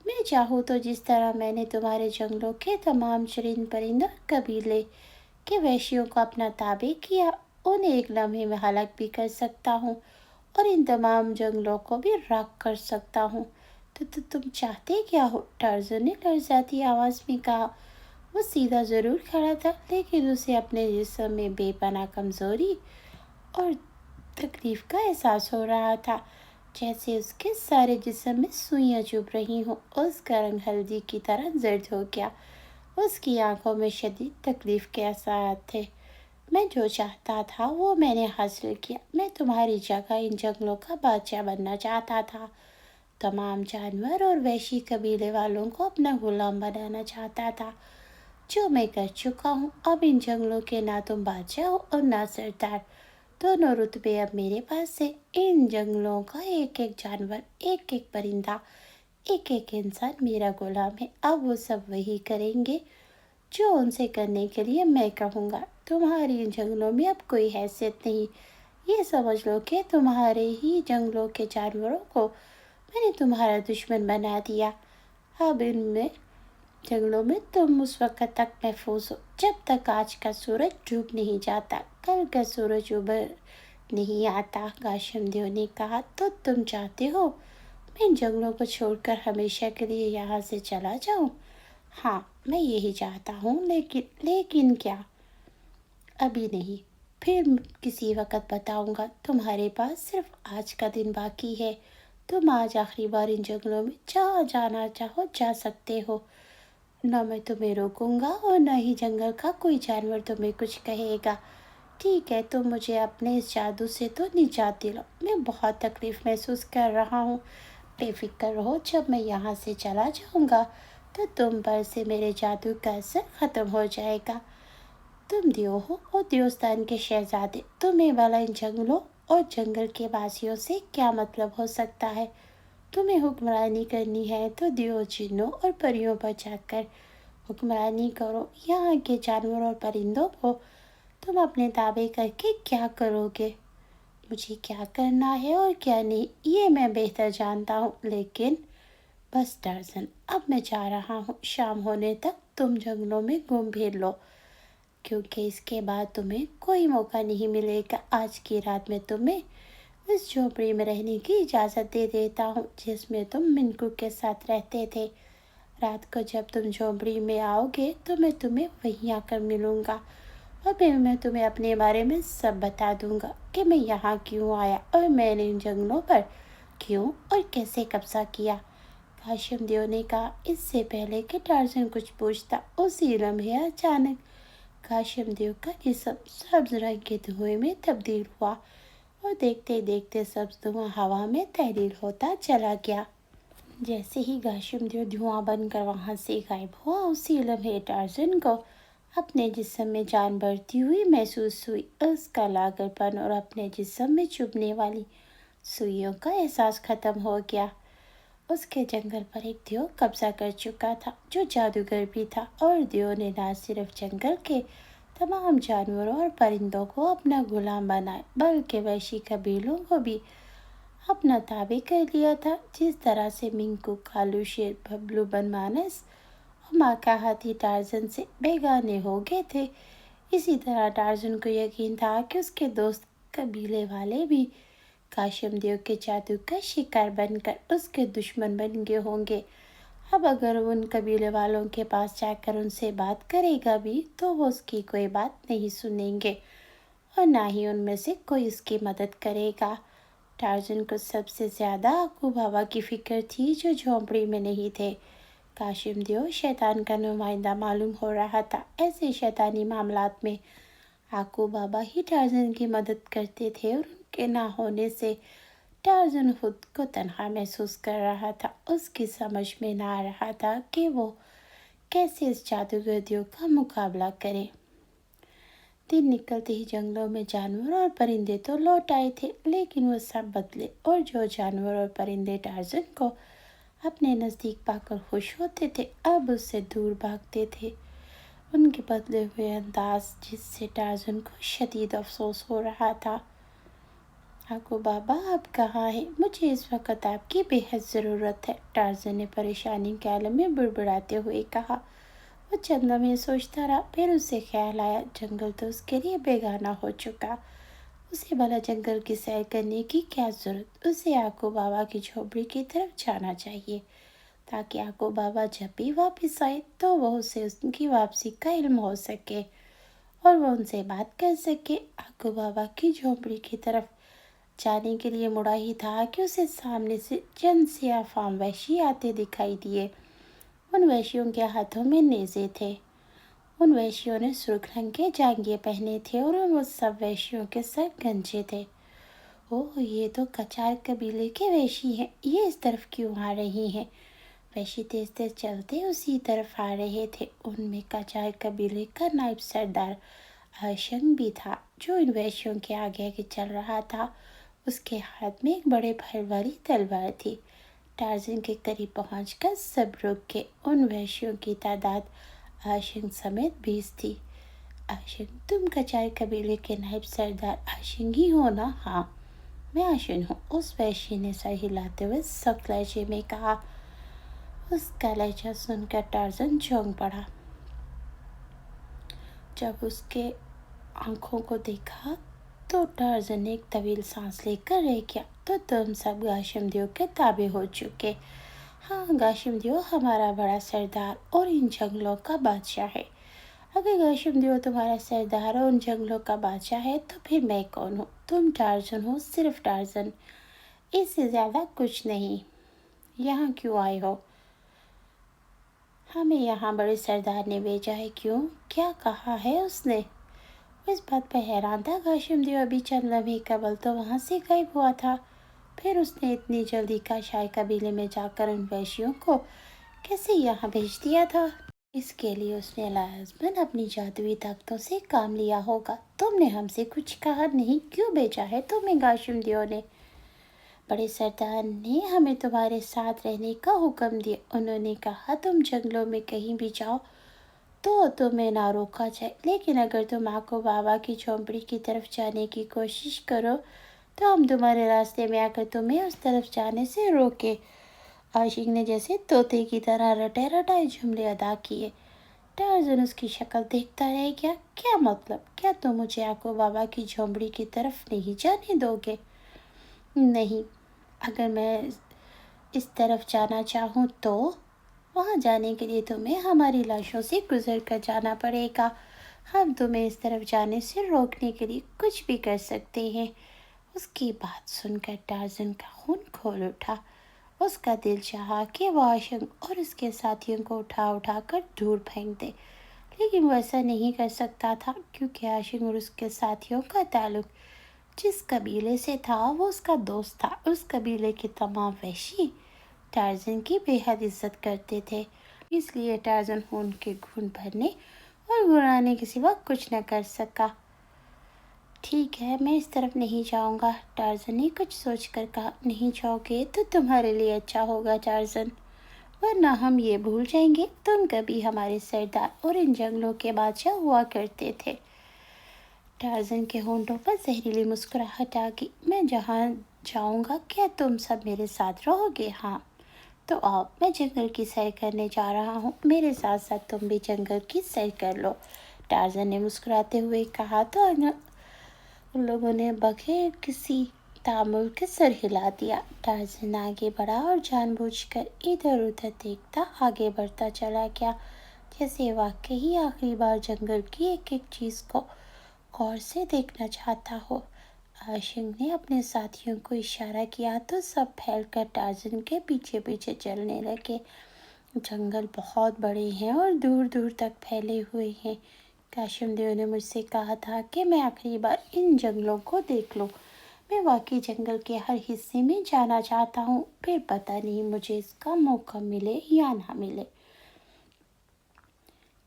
Speaker 1: میں چاہوں تو جس طرح میں نے تمہارے جنگلوں کے تمام چرند پرند اور قبیلے کے وحشیوں کو اپنا تابع کیا، انہیں ایک لمحے میں ہلاک بھی کر سکتا ہوں اور ان تمام جنگلوں کو بھی راکھ کر سکتا ہوں۔ تو تم چاہتے کیا ہو؟ ٹرزن نے لرزاتی آواز میں کہا۔ وہ سیدھا ضرور کھڑا تھا، لیکن اسے اپنے جسم میں بے پناہ کمزوری اور تکلیف کا احساس ہو رہا تھا، جیسے اس کے سارے جسم میں سوئیاں چبھ رہی ہوں۔ اس کا رنگ ہلدی کی طرح زرد ہو گیا۔ اس کی آنکھوں میں شدید تکلیف کے اثرات تھے۔ میں جو چاہتا تھا وہ میں نے حاصل کیا۔ میں تمہاری جگہ ان جنگلوں کا بادشاہ بننا چاہتا تھا، تمام جانور اور وحشی قبیلے والوں کو اپنا غلام بنانا چاہتا تھا، جو میں کر چکا ہوں۔ اب ان جنگلوں کے نہ تم بادشاہ ہو اور نہ سردار، دونوں رتبے اب میرے پاس ہے۔ ان جنگلوں کا ایک ایک جانور، ایک ایک پرندہ، ایک ایک انسان میرا غلام ہے۔ اب وہ سب وہی کریں گے جو ان سے کرنے کے لیے میں کہوں گا۔ تمہاری ان جنگلوں میں اب کوئی حیثیت نہیں۔ یہ سمجھ لو کہ تمہارے ہی جنگلوں کے جانوروں کو میں نے تمہارا دشمن بنا دیا۔ اب ان جنگلوں میں تم اس وقت تک محفوظ ہو جب تک آج کا سورج ڈوب نہیں جاتا، کل کا سورج ابھر نہیں آتا۔ گاشم دیو نے کہا، تو تم چاہتے ہو میں ان جنگلوں کو چھوڑ کر ہمیشہ کے لیے یہاں سے چلا جاؤں؟ ہاں، میں یہی چاہتا ہوں، لیکن کیا؟ ابھی نہیں، پھر کسی وقت بتاؤں گا۔ تمہارے پاس صرف آج کا دن باقی ہے۔ تم آج آخری بار ان جنگلوں میں جہاں جانا چاہو جا سکتے ہو۔ نہ میں تمہیں روکوں گا اور نہ ہی جنگل کا کوئی جانور تمہیں کچھ کہے گا۔ ٹھیک ہے، تم مجھے اپنے اس جادو سے تو نجات دلاؤ۔ میں بہت تکلیف محسوس کر رہا ہوں۔ بے فکر رہو، جب میں یہاں سے چلا جاؤں گا تو تم پر سے میرے جادو کا اثر ختم ہو جائے گا۔ تم دیو ہو اور دیوستان کے شہزادے، تمہیں بھلا ان جنگلوں اور جنگل کے واسیوں سے کیا مطلب ہو سکتا ہے؟ تمہیں حکمرانی کرنی ہے تو دیو، جنوں اور پریوں پر جا کر حکمرانی کرو۔ یہاں کے جانوروں اور پرندوں کو تم اپنے تابع کر کے کیا کرو گے؟ مجھے کیا کرنا ہے اور کیا نہیں یہ میں بہتر جانتا ہوں، لیکن بس ٹارزن، اب میں جا رہا ہوں۔ شام ہونے تک تم جنگلوں میں گھوم پھر لو، کیونکہ اس کے بعد تمہیں کوئی موقع نہیں ملے گا۔ آج کی رات میں تمہیں اس جھونپڑی میں رہنے کی اجازت دے دیتا ہوں جس میں تم منکو کے ساتھ رہتے تھے۔ رات کو جب تم جھونپڑی میں آؤ گے تو میں تمہیں وہیں آ کر ملوں گا، اور پھر میں تمہیں اپنے بارے میں سب بتا دوں گا کہ میں یہاں کیوں آیا اور میں نے ان جنگلوں پر کیوں اور کیسے قبضہ کیا۔ گاشم دیو نے کہا۔ اس سے پہلے کہ ٹارزن کچھ پوچھتا، اسی لمحے اچانک گاشم دیو کا جسم سبز رنگ کے دھوئیں میں تبدیل ہوا اور دیکھتے دیکھتے سبز دھواں ہوا میں تحلیل ہوتا چلا گیا۔ جیسے ہی گاشم دیو دھواں بن کر وہاں سے غائب ہوا، اسی لمحے ٹارزن کو اپنے جسم میں جان بڑھتی ہوئی محسوس ہوئی۔ اس کا لاغر پن اور اپنے جسم میں چبھنے والی سوئیوں کا احساس ختم ہو گیا۔ اس کے جنگل پر ایک دیو قبضہ کر چکا تھا جو جادوگر بھی تھا، اور دیو نے نہ صرف جنگل کے تمام جانوروں اور پرندوں کو اپنا غلام بنایا بلکہ وحشی قبیلوں کو بھی اپنا تابع کر لیا تھا۔ جس طرح سے منکو، کالو شیر، ببلو بن مانس اور ماں کا ہاتھی ٹارزن سے بیگانے ہو گئے تھے، اسی طرح ٹارزن کو یقین تھا کہ اس کے دوست قبیلے والے بھی گاشم دیو کے جادو کا شکار بن کر اس کے دشمن بن گئے ہوں گے۔ اب اگر وہ ان قبیلے والوں کے پاس جا کر ان سے بات کرے گا بھی تو وہ اس کی کوئی بات نہیں سنیں گے، اور نہ ہی ان میں سے کوئی اس کی مدد کرے گا۔ ٹارزن کو سب سے زیادہ آکو بابا کی فکر تھی جو جھونپڑی میں نہیں تھے۔ گاشم دیو شیطان کا نمائندہ معلوم ہو رہا تھا۔ ایسے شیطانی معاملات میں آکو بابا ہی ٹارزن کی مدد کرتے تھے، اور ان کے نہ ہونے سے ٹارزن خود کو تنہا محسوس کر رہا تھا۔ اس کی سمجھ میں نہ آ رہا تھا کہ وہ کیسے اس جادوگر دیو کا مقابلہ کرے۔ دن نکلتے ہی جنگلوں میں جانور اور پرندے تو لوٹ آئے تھے، لیکن وہ سب بدلے، اور جو جانور اور پرندے ٹارزن کو اپنے نزدیک پا کر خوش ہوتے تھے اب اس سے دور بھاگتے تھے۔ ان کے بدلے ہوئے انداز جس سے ٹارزن کو شدید افسوس ہو رہا تھا۔ آکو بابا آپ کہاں ہیں؟ مجھے اس وقت آپ کی بے حد ضرورت ہے، ٹارزن نے پریشانی کے عالم میں بڑبڑاتے ہوئے کہا۔ وہ چند لمحے سوچتا رہا، پھر اسے خیال آیا جنگل تو اس کے لیے بیگانہ ہو چکا، اسے بھلا جنگل کی سیر کرنے کی کیا ضرورت؟ اسے آکو بابا کی جھونپڑی کی طرف جانا چاہیے تاکہ آکو بابا جب بھی واپس آئے تو وہ اسے ان کی واپسی کا علم ہو سکے اور وہ ان سے بات کر سکے۔ آکو بابا کی جھونپڑی کی طرف جانے کے لیے مڑا ہی تھا کہ اسے سامنے سے چند سیاہ فام وحشی آتے دکھائی دیے۔ उन वैश्यों के हाथों में नेज़े थे। उन वैश्यों ने सुर्ख रंग के जांघिए पहने थे और वो सब वैश्यों के सर गंजे थे। ओह, ये तो कचार कबीले के वैशी हैं, ये इस तरफ क्यों आ रही हैं? वैशी तेज तेज चलते उसी तरफ आ रहे थे। उनमें कचार कबीले का नायब सरदार आशंग भी था, जो इन वैश्यों के आगे आगे चल रहा था। उसके हाथ में एक बड़े भर वाली तलवार थी। टार्ज़न के करीब पहुंचकर सब रुक गए। उन वैश्यों की तादाद आशंग समेत 20 थी। आशंग, तुम कचार कबीले के नायब सरदार आशंग ही हो ना? हाँ, मैं आशंग हूँ, उस वैश्य ने सर हिलाते हुए सख्त लहजे में कहा। उसका लहजा सुनकर टार्ज़न चौंक पड़ा। जब उसके आंखों को देखा तो टार्ज़न ने एक तवील सांस लेकर रह गया। तो तुम सब गाशिम दियो के ताबे हो चुके? हाँ, गाशिम दियो हमारा बड़ा सरदार और इन जंगलों का बादशाह है। अगर गाशिम दियो तुम्हारा सरदार और उन जंगलों का बादशाह है तो फिर मैं कौन हूँ? तुम टार्ज़न हो, सिर्फ टार्ज़न, इससे ज़्यादा कुछ नहीं। यहाँ क्यों आए हो? हमें यहाँ बड़े सरदार ने भेजा है। क्यों? क्या कहा है उसने? इस बात पर हैरान था। गाशिम दियो अभी चंद लम्हे कबल तो वहाँ से गायब हुआ था। फिर उसने इतनी जल्दी काशाई कबीले में जाकर उन वैश्यों को कैसे यहाँ भेज दिया था? इसके लिए उसने लाजमन अपनी जादुई ताकतों से काम लिया होगा। तुमने हमसे कुछ कहा नहीं, क्यों भेजा है तुम्हें गाशिम दियो ने? बड़े सरदार ने हमें तुम्हारे साथ रहने का हुक्म दिया। उन्होंने कहा तुम जंगलों में कहीं भी जाओ तो तुम्हें ना रोका जाए, लेकिन अगर तुम आको बाबा की झोंपड़ी की तरफ जाने की कोशिश करो तो हम तुम्हारे रास्ते में आकर तुम्हें उस तरफ जाने से रोके। आशिक ने जैसे तोते की तरह रटे रटाए जुमले अदा किए। टार्ज़न उसकी शक्ल देखता रह गया। क्या मतलब? क्या तुम मुझे आको बाबा की झोंपड़ी की तरफ नहीं जाने दोगे? नहीं, अगर मैं इस तरफ जाना चाहूँ तो वहाँ जाने के लिए तुम्हें हमारी लाशों से गुजर कर जाना पड़ेगा। हम तुम्हें इस तरफ जाने से रोकने के लिए कुछ भी कर सकते हैं। उसकी बात सुनकर टार्ज़न का खून खोल उठा। उसका दिल चाहा कि वह आशंग और उसके साथियों को उठा उठा कर दूर फेंक दे, लेकिन वो ऐसा नहीं कर सकता था क्योंकि आशंग और उसके साथियों का ताल्लुक जिस कबीले से था वो उसका दोस्त था। उस कबीले के तमाम वैशी टार्ज़न की बेहद इज्जत करते थे, इसलिए टार्ज़न उनके खून भरने और गुराने के सिवा कुछ न कर सका। ठीक है, मैं इस तरफ नहीं जाऊंगा, टार्ज़न ने कुछ सोचकर कहा। नहीं जाओगे तो तुम्हारे लिए अच्छा होगा टार्ज़न, वरना हम ये भूल जाएंगे तुम कभी हमारे सरदार और इन जंगलों के बादशाह हुआ करते थे। टार्ज़न के होंठों पर जहरीली मुस्कुराहट आ गई। मैं जहाँ जाऊंगा क्या तुम सब मेरे साथ रहोगे? हाँ, तो आओ, मैं जंगल की सैर करने जा रहा हूँ, मेरे साथ साथ तुम भी जंगल की सैर कर लो, टार्ज़न ने मुस्कुराते हुए कहा। तो उन लोगों ने बगैर किसी तामुल के सर हिला दिया। टार्ज़न आगे बढ़ा और जानबूझकर इधर उधर देखता आगे बढ़ता चला गया, जैसे वाकई ही आखिरी बार जंगल की एक एक चीज़ को गौर से देखना चाहता हो। आशिंग ने अपने साथियों को इशारा किया तो सब फैलकर टार्ज़न के पीछे पीछे चलने लगे। जंगल बहुत बड़े हैं और दूर दूर तक फैले हुए हैं। काशिम देव ने मुझसे कहा था कि मैं आखिरी बार इन जंगलों को देख लूं। मैं वाकई जंगल के हर हिस्से में जाना चाहता हूँ, फिर पता नहीं मुझे इसका मौका मिले या ना मिले।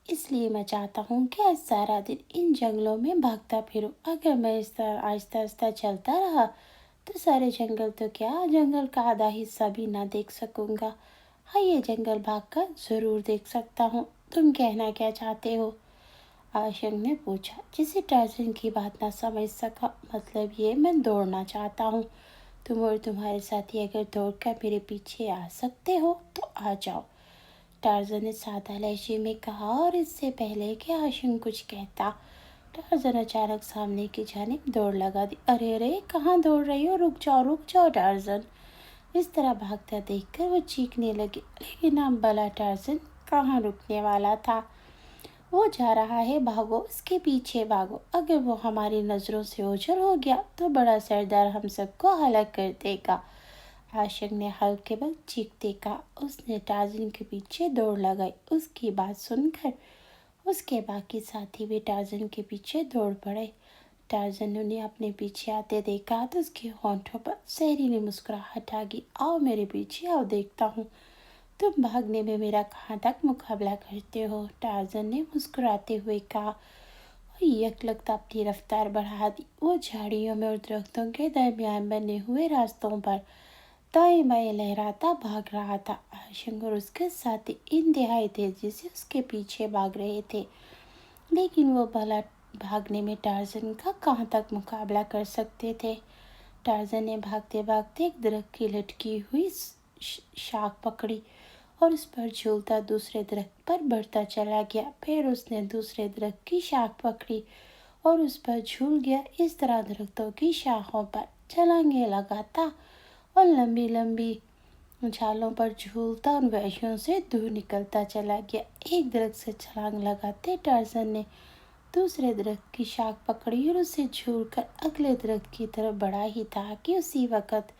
Speaker 1: इसलिए मैं चाहता हूँ कि आज सारा दिन इन जंगलों में भागता फिरूं। अगर मैं इस तरह आहिस्ता आहिस्ता चलता रहा तो सारे जंगल तो क्या, जंगल का आधा हिस्सा भी ना देख सकूँगा। हाँ, ये जंगल भागकर ज़रूर देख सकता हूँ। तुम कहना क्या चाहते हो? आशंक ने पूछा, जिसे टार्ज़न की बात ना समझ सका। मतलब ये, मैं दौड़ना चाहता हूँ। तुम और तुम्हारे साथी अगर दौड़कर मेरे पीछे आ सकते हो तो आ जाओ, टार्ज़न ने सादा लहजे में कहा। और इससे पहले कि आशंक कुछ कहता, टार्ज़न अचानक सामने की जानिब दौड़ लगा दी। अरे अरे, कहाँ दौड़ रही हो? रुक जाओ टार्ज़न। इस तरह भागता देखकर वो चीखने लगी, लेकिन अब भला टार्ज़न कहाँ रुकने वाला था। वो जा रहा है, भागो, उसके पीछे भागो। अगर वो हमारी नज़रों से ओझल हो गया तो बड़ा सरदार हम सबको हलाक कर देगा। आशिक ने हल्के बल चीखते कहा। उसने टार्ज़न के पीछे दौड़ लगाई। उसकी बात सुनकर उसके बाकी साथी भी टार्ज़न के पीछे दौड़ पड़े। टार्ज़न ने उन्हें अपने पीछे आते देखा तो उसके होंठों पर जहरीली मुस्कुराहट आ गई। आओ मेरे पीछे आओ, देखता हूँ तुम भागने में मेरा कहाँ तक मुकाबला करते हो, टार्ज़न ने मुस्कुराते हुए कहा और यकलख्त अपनी रफ्तार बढ़ा दी। वो झाड़ियों में और दरख्तों के दरमियान बने हुए रास्तों पर दाएं बाएं लहराता भाग रहा था। आशिक और उसके साथी इंतहाई तेजी से उसके पीछे भाग रहे थे, लेकिन वो भला भागने में टार्ज़न का कहाँ तक मुकाबला कर सकते थे। टार्ज़न ने भागते भागते एक दरख्त की लटकी हुई शाख पकड़ी और उस पर झूलता दूसरे दरख्त पर बढ़ता चला गया। फिर उसने दूसरे दरख्त की शाख पकड़ी और उस पर झूल गया। इस तरह दरख्तों की शाखों पर छलांगे लगाता और लंबी लंबी झालों पर झूलता उन वहशियों से दूर निकलता चला गया। एक दरख्त से छलांग लगाते टार्ज़न ने दूसरे दरख्त की शाख पकड़ी और उसे झूलकर अगले दरख्त की तरफ बढ़ा ही था कि उसी वक्त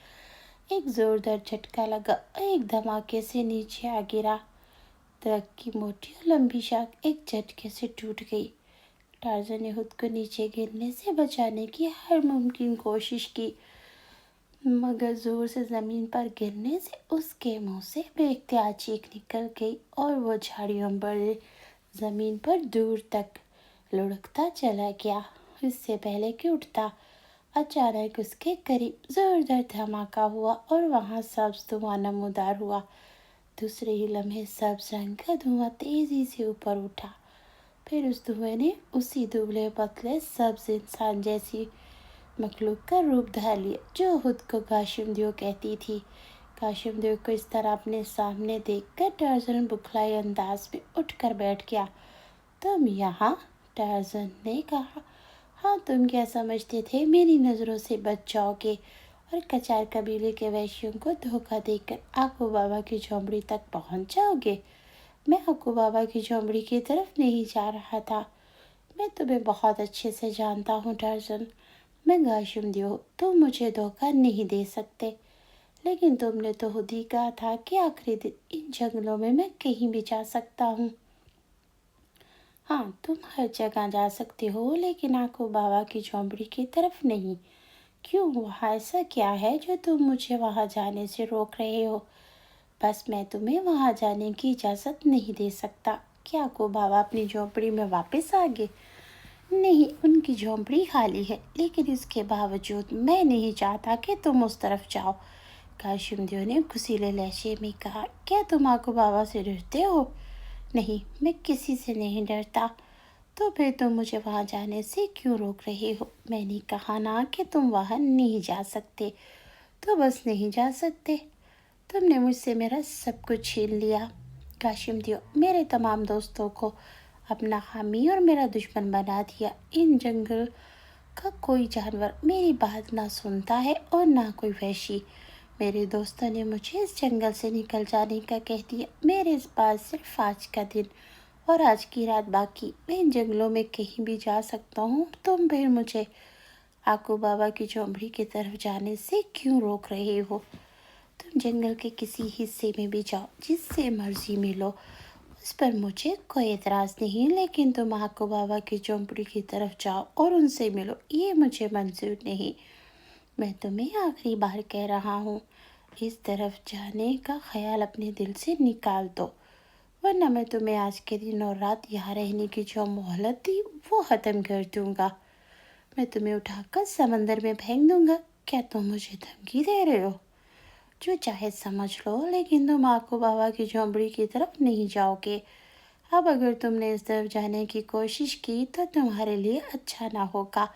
Speaker 1: एक जोरदार झटका लगा और एक धमाके से नीचे आ गिरा। दरख्त की मोटी और लंबी शाख एक झटके से टूट गई। टार्ज़न ने खुद को नीचे गिरने से बचाने की हर मुमकिन कोशिश की, मगर जोर से जमीन पर गिरने से उसके मुंह से बेख्तियार चीख निकल गई और वो झाड़ियों पर जमीन पर दूर तक लुढ़कता चला गया। इससे पहले कि उठता, अचानक उसके करीब जोरदार धमाका हुआ और वहां सब्ज धुआं नमूदार हुआ। दूसरे ही लम्हे सब्ज रंग का धुआं तेजी से ऊपर उठा। फिर उस धुएं ने उसी दुबले पतले सब्ज इंसान जैसी मखलूक का रूप धार लिया जो खुद को काशिमदेव कहती थी। काशिमदेव को इस तरह अपने सामने देखकर टार्ज़न बुखलाई अंदाज में उठकर बैठ गया। तुम यहाँ? टार्ज़न ने कहा। हाँ, तुम क्या समझते थे मेरी नज़रों से बच जाओगे और कचार कबीले के वैश्यों को धोखा देकर आकू बाबा की झोंपड़ी तक पहुँच जाओगे? मैं आकू बाबा की झोंपड़ी की तरफ नहीं जा रहा था। मैं तुम्हें बहुत अच्छे से जानता हूँ टार्ज़न। मैं काशिमदेव हूँ, तुम मुझे धोखा नहीं दे सकते। लेकिन तुमने तो खुद ही कहा था कि आखिरी दिन इन जंगलों में मैं कहीं भी जा सकता हूँ। हाँ, तुम हर जगह जा सकते हो, लेकिन आकू बाबा की झोंपड़ी की तरफ नहीं। क्यों? वहाँ ऐसा क्या है जो तुम मुझे वहाँ जाने से रोक रहे हो? बस मैं तुम्हें वहाँ जाने की इजाज़त नहीं दे सकता। क्या आकू बाबा अपनी झोंपड़ी में वापस आ गए? नहीं, उनकी झोंपड़ी खाली है, लेकिन इसके बावजूद मैं नहीं चाहता कि तुम उस तरफ जाओ। काशिमदेव ने खुशीले लहजे में कहा। क्या तुम आकू बाबा से डरते हो? नहीं, मैं किसी से नहीं डरता। तो फिर तुम मुझे वहाँ जाने से क्यों रोक रहे हो? मैंने कहा ना कि तुम वहाँ नहीं जा सकते, तो बस नहीं जा सकते। तुमने मुझसे मेरा सब कुछ छीन लिया। काशिमदेव, मेरे तमाम दोस्तों को अपना हामी और मेरा दुश्मन बना दिया। इन जंगल का कोई जानवर मेरी बात ना सुनता है और ना कोई वहशी। मेरे दोस्तों ने मुझे इस जंगल से निकल जाने का कह दिया। मेरे पास सिर्फ आज का दिन और आज की रात बाकी। मैं इन जंगलों में कहीं भी जा सकता हूँ। तुम फिर मुझे आकू बाबा की झोंपड़ी की तरफ जाने से क्यों रोक रहे हो? तुम जंगल के किसी हिस्से में भी जाओ, जिससे मर्जी मिलो, उस पर मुझे कोई एतराज़ नहीं, लेकिन तुम आकू बाबा की झोंपड़ी की तरफ जाओ और उनसे मिलो, ये मुझे मंजूर नहीं। मैं तुम्हें आखिरी बार कह रहा हूँ, इस तरफ जाने का ख्याल अपने दिल से निकाल दो, वरना मैं तुम्हें आज के दिन और रात यहाँ रहने की जो मोहलत दी वो ख़त्म कर दूँगा। मैं तुम्हें उठाकर समंदर में फेंक दूँगा। क्या तुम मुझे धमकी दे रहे हो? जो चाहे समझ लो, लेकिन तुम आकू बाबा की झोंपड़ी की तरफ नहीं जाओगे। अब अगर तुमने इस तरफ जाने की कोशिश की तो तुम्हारे लिए अच्छा ना होगा।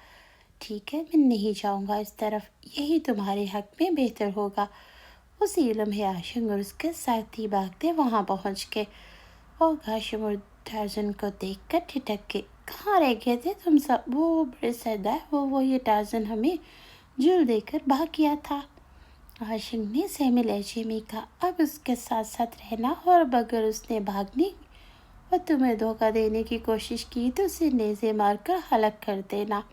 Speaker 1: ठीक है, मैं नहीं जाऊंगा इस तरफ, यही तुम्हारे हक में बेहतर होगा। उसी लम्हे आशिक और उसके साथी भागते वहां पहुंच गए और काशिम और टार्ज़न को देखकर ठिठक के, कहाँ रह गए थे तुम सब? वो बड़े सरदार, वो ये टार्ज़न हमें झूल देकर भाग गया था। आशिक ने सहमे लहजे में कहा। अब उसके साथ साथ रहना और अब अगर उसने भागने और तुम्हें धोखा देने की कोशिश की तो उसे नेज़े मारकर हलाक कर देना।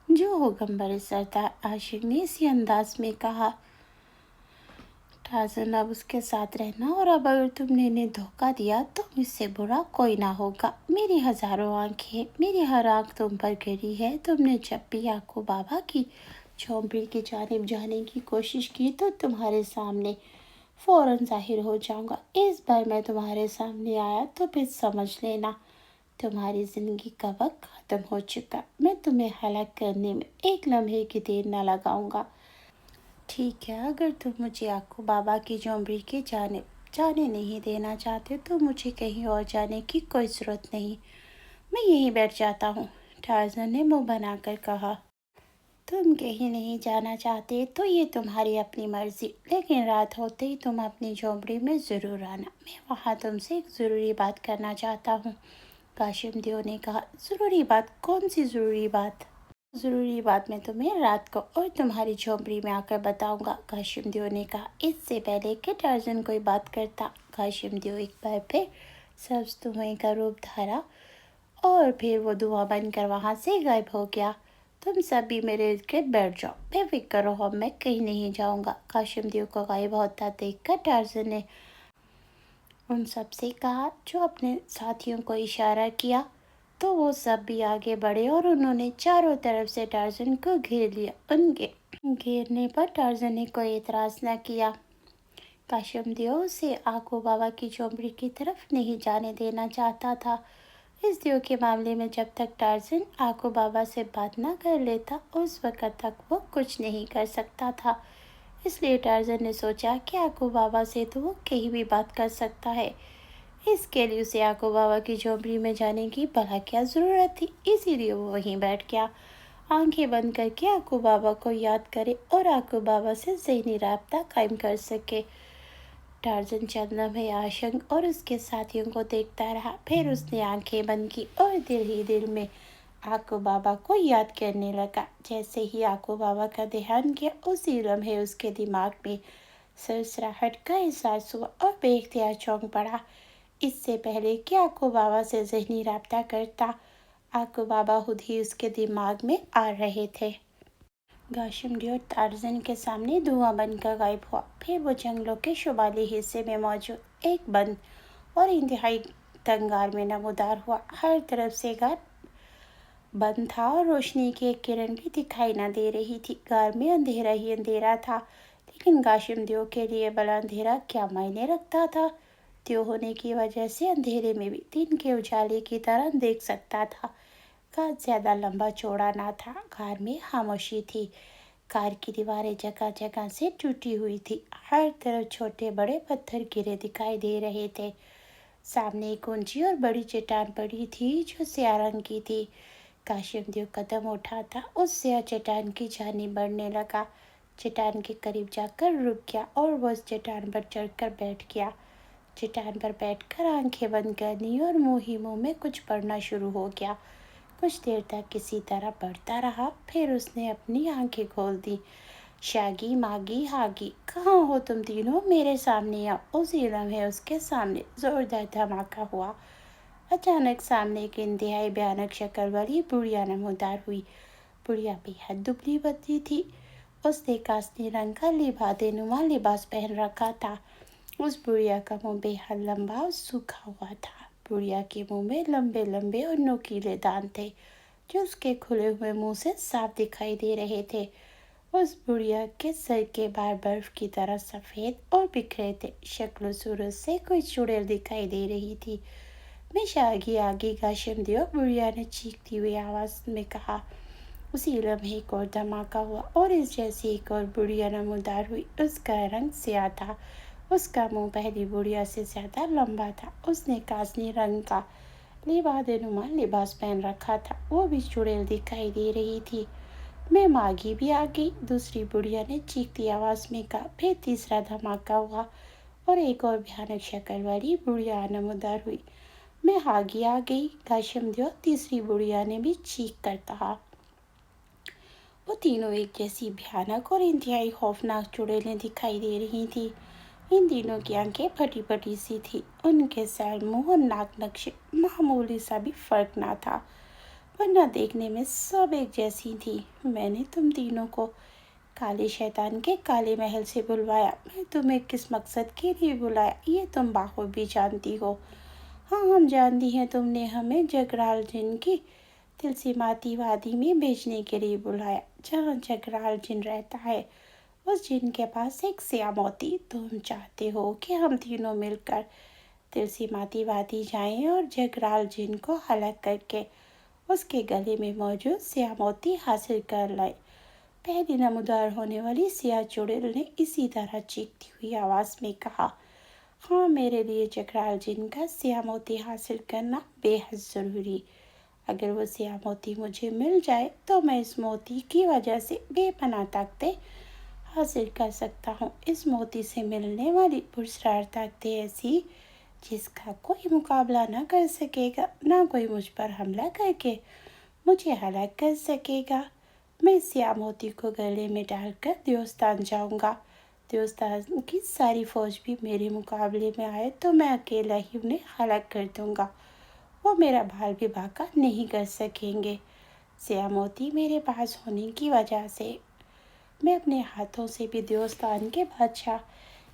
Speaker 1: जो हुक्म बड़े सरदार, आशिक ने इसी अंदाज में कहा। टार्ज़न अब उसके साथ रहना, और अब अगर तुमने इन्हें धोखा दिया तो मुझसे बुरा कोई ना होगा। मेरी हज़ारों आँखें, मेरी हर आँख तुम पर गिरी है। तुमने जब भी याकूब बाबा की झोंपड़ी की जानिब जाने की कोशिश की तो तुम्हारे सामने फ़ौरन ज़ाहिर हो जाऊंगा। इस बार मैं तुम्हारे सामने आया तो फिर समझ लेना तुम्हारी ज़िंदगी का वक्त ख़त्म हो चुका। मैं तुम्हें हलाक करने में एक लम्हे की देर न लगाऊंगा। ठीक है, अगर तुम मुझे याकूब बाबा की झोंपड़ी की जानिब जाने नहीं देना चाहते तो मुझे कहीं और जाने की कोई ज़रूरत नहीं। मैं यहीं बैठ जाता हूँ, टार्ज़न ने मुँह बनाकर कहा। तुम कहीं नहीं जाना चाहते तो ये तुम्हारी अपनी मर्जी, लेकिन रात होते ही तुम अपनी झोंपड़ी में ज़रूर आना। मैं वहाँ तुमसे एक ज़रूरी बात करना चाहता हूँ। काशिम देव ने कहा। ज़रूरी बात? कौन सी ज़रूरी बात? ज़रूरी बात मैं तुम्हें रात को और तुम्हारी झोंपड़ी में आकर बताऊंगा, काशिम देव ने कहा। इससे पहले कि टार्ज़न कोई बात करता, काशिम देव एक बार फिर सब्ज़ धुएं का रूप धारा और फिर वो धुआं बनकर वहाँ से गायब हो गया। तुम सभी मेरे इर्द गिर्द बैठ जाओ, बेफिक्र रहो, मैं कहीं नहीं जाऊंगा। काशिम देव को गायब होता देखकर टार्ज़न ने उन सब से कहा जो अपने साथियों को इशारा किया, तो वो सब भी आगे बढ़े और उन्होंने चारों तरफ से टार्ज़न को घेर लिया। उनके घेरने पर टार्ज़न ने कोई एतराज़ न किया। काशिम देव उसे याकूब बाबा की झोंपड़ी की तरफ नहीं जाने देना चाहता था। इस देव के मामले में जब तक टार्ज़न याकूब बाबा से बात न कर लेता उस वक़्त तक वो कुछ नहीं कर सकता था। इसलिए टार्ज़न ने सोचा कि याकूब बाबा से तो वो कहीं भी बात कर सकता है। इसके लिए उसे याकूब बाबा की झोंपड़ी में जाने की भला क्या ज़रूरत थी। इसीलिए वो वहीं बैठ गया, आंखें बंद करके याकूब बाबा को याद करे और याकूब बाबा से ज़हनी राब्ता कायम कर सके। टार्ज़न चंद लम्हे आशंक और उसके साथियों को देखता रहा। फिर उसने आंखें बंद की और दिल ही दिल में याकूब बाबा को याद करने लगा। जैसे ही याकूब बाबा का ध्यान किया उसी लम्हे उसके दिमाग में सरसराहट का एहसास हुआ और बेख्तियार चौंक पड़ा। इससे पहले कि याकूब बाबा से ज़हनी राब्ता करता, याकूब बाबा खुद ही उसके दिमाग में आ रहे थे। काशिम देव टार्ज़न के सामने धुआं बनकर गायब हुआ। फिर वो जंगलों के शुमाली हिस्से में मौजूद एक बंद और इंतहाई तंगार में नमूदार हुआ। हर तरफ से गार बंद था और रोशनी की एक किरण भी दिखाई न दे रही थी। गार में अंधेरा ही अंधेरा था, लेकिन काशिम देव के लिए भला अंधेरा क्या मायने रखता था। देव होने की वजह से अंधेरे में भी दिन के उजाले की तरह देख सकता था। कार ज़्यादा लंबा चौड़ा ना था। कार में खामोशी थी। कार की दीवारें जगह जगह से टूटी हुई थी। हर तरफ छोटे बड़े पत्थर गिरे दिखाई दे रहे थे। सामने एक ऊंची और बड़ी चट्टान पड़ी थी जो स्याह रंग की थी। काशिम देव कदम उठाता उस स्याह चट्टान की जानिब बढ़ने लगा। चट्टान के करीब जाकर रुक गया और वो उस चट्टान पर चढ़कर बैठ गया। चट्टान पर बैठकर आंखें बंद करनी और मुंह ही मुंह में कुछ पढ़ना शुरू हो गया। कुछ देर तक किसी तरह पढ़ता रहा, फिर उसने अपनी आंखें खोल दी। शागी मागी हागी, कहाँ हो तुम तीनों? मेरे सामने आओ। उसी लम्हे उसके सामने जोरदार धमाका हुआ। अचानक सामने एक इंतहाई भयानक शक्ल वाली बुढ़िया नमूदार हुई। बुढ़िया बेहद दुबली पतली थी। उसने कास्नी रंग का लिबादेनुमा लिबास पहन रखा था। उस बुढ़िया का मुंह बेहद लंबा और सूखा हुआ था। बुढ़िया के मुंह में लंबे लंबे और नुकीले दांत थे जो उसके खुले हुए मुंह से साफ दिखाई दे रहे थे। उस बुढ़िया के सर के बाल बर्फ की तरह सफ़ेद और बिखरे थे। शक्ल सूरत से कोई चुड़ैल दिखाई दे रही थी। मैं आगे आगे काशिम देव, बुढ़िया ने चीखती हुई आवाज़ में कहा। उसी लम्हे एक और धमाका हुआ और इस जैसी एक और बुढ़िया नमूदार हुई। उसका रंग स्याह था। उसका मुंह पहली बुढ़िया से ज़्यादा लंबा था। उसने कासनी रंग का लिबादेनुमा लिबास पहन रखा था। वो भी चुड़ैल दिखाई दे रही थी। मैं मागी भी आ गई, दूसरी बुढ़िया ने चीखती आवाज़ में कहा। फिर तीसरा धमाका हुआ और एक और भयानक शक्ल वाली बुढ़िया नमूदार हुई। मैं आगे आ गई, काशिम देव, तीसरी बुढ़िया ने भी चीख कर कहा। वो तीनों एक जैसी भयानक और इंतहाई खौफनाक चुड़ैलें दिखाई दे रही थी। इन तीनों की आंखें फटी फटी सी थी। उनके सर, मुंह और नाक नक्शे मामूली सा भी फर्क ना था, वरना देखने में सब एक जैसी थी। मैंने तुम तीनों को کالے شیطان کے کالے محل سے بلوایا۔ میں تمہیں کس مقصد کے لیے بلایا یہ تم بخوبی جانتی ہو۔ ہاں ہم جانتی ہیں تم نے ہمیں جگرال جن کی تلسماتی وادی میں بھیجنے کے لیے بلایا، جہاں جگرال جن رہتا ہے۔ اس جن کے پاس ایک سیاہ موتی۔ تم چاہتے ہو کہ ہم تینوں مل کر تلسماتی وادی جائیں اور جگرال جن کو ہلاک کر کے اس کے گلے میں موجود سیاہ موتی حاصل کر لائیں۔ پہلی نمودار ہونے والی سیاہ چڑیل نے اسی طرح چیختی ہوئی آواز میں کہا، ہاں میرے لیے جگرال جن کا سیاہ موتی حاصل کرنا بے حد ضروری۔ اگر وہ سیاہ موتی مجھے مل جائے تو میں اس موتی کی وجہ سے بے پناہ طاقتیں حاصل کر سکتا ہوں۔ اس موتی سے ملنے والی پراسرار طاقتیں ایسی جس کا کوئی مقابلہ نہ کر سکے گا، نہ کوئی مجھ پر حملہ کر کے مجھے ہلاک کر سکے گا۔ میں سیاہ موتی کو گلے میں ڈال کر دیوستان جاؤں گا۔ دیوستان کی ساری فوج بھی میرے مقابلے میں آئے تو میں اکیلا ہی انہیں ہلاک کر دوں گا۔ وہ میرا بھال بھی باقا نہیں کر سکیں گے۔ سیاہ موتی میرے پاس ہونے کی وجہ سے میں اپنے ہاتھوں سے بھی دیوستان کے بادشاہ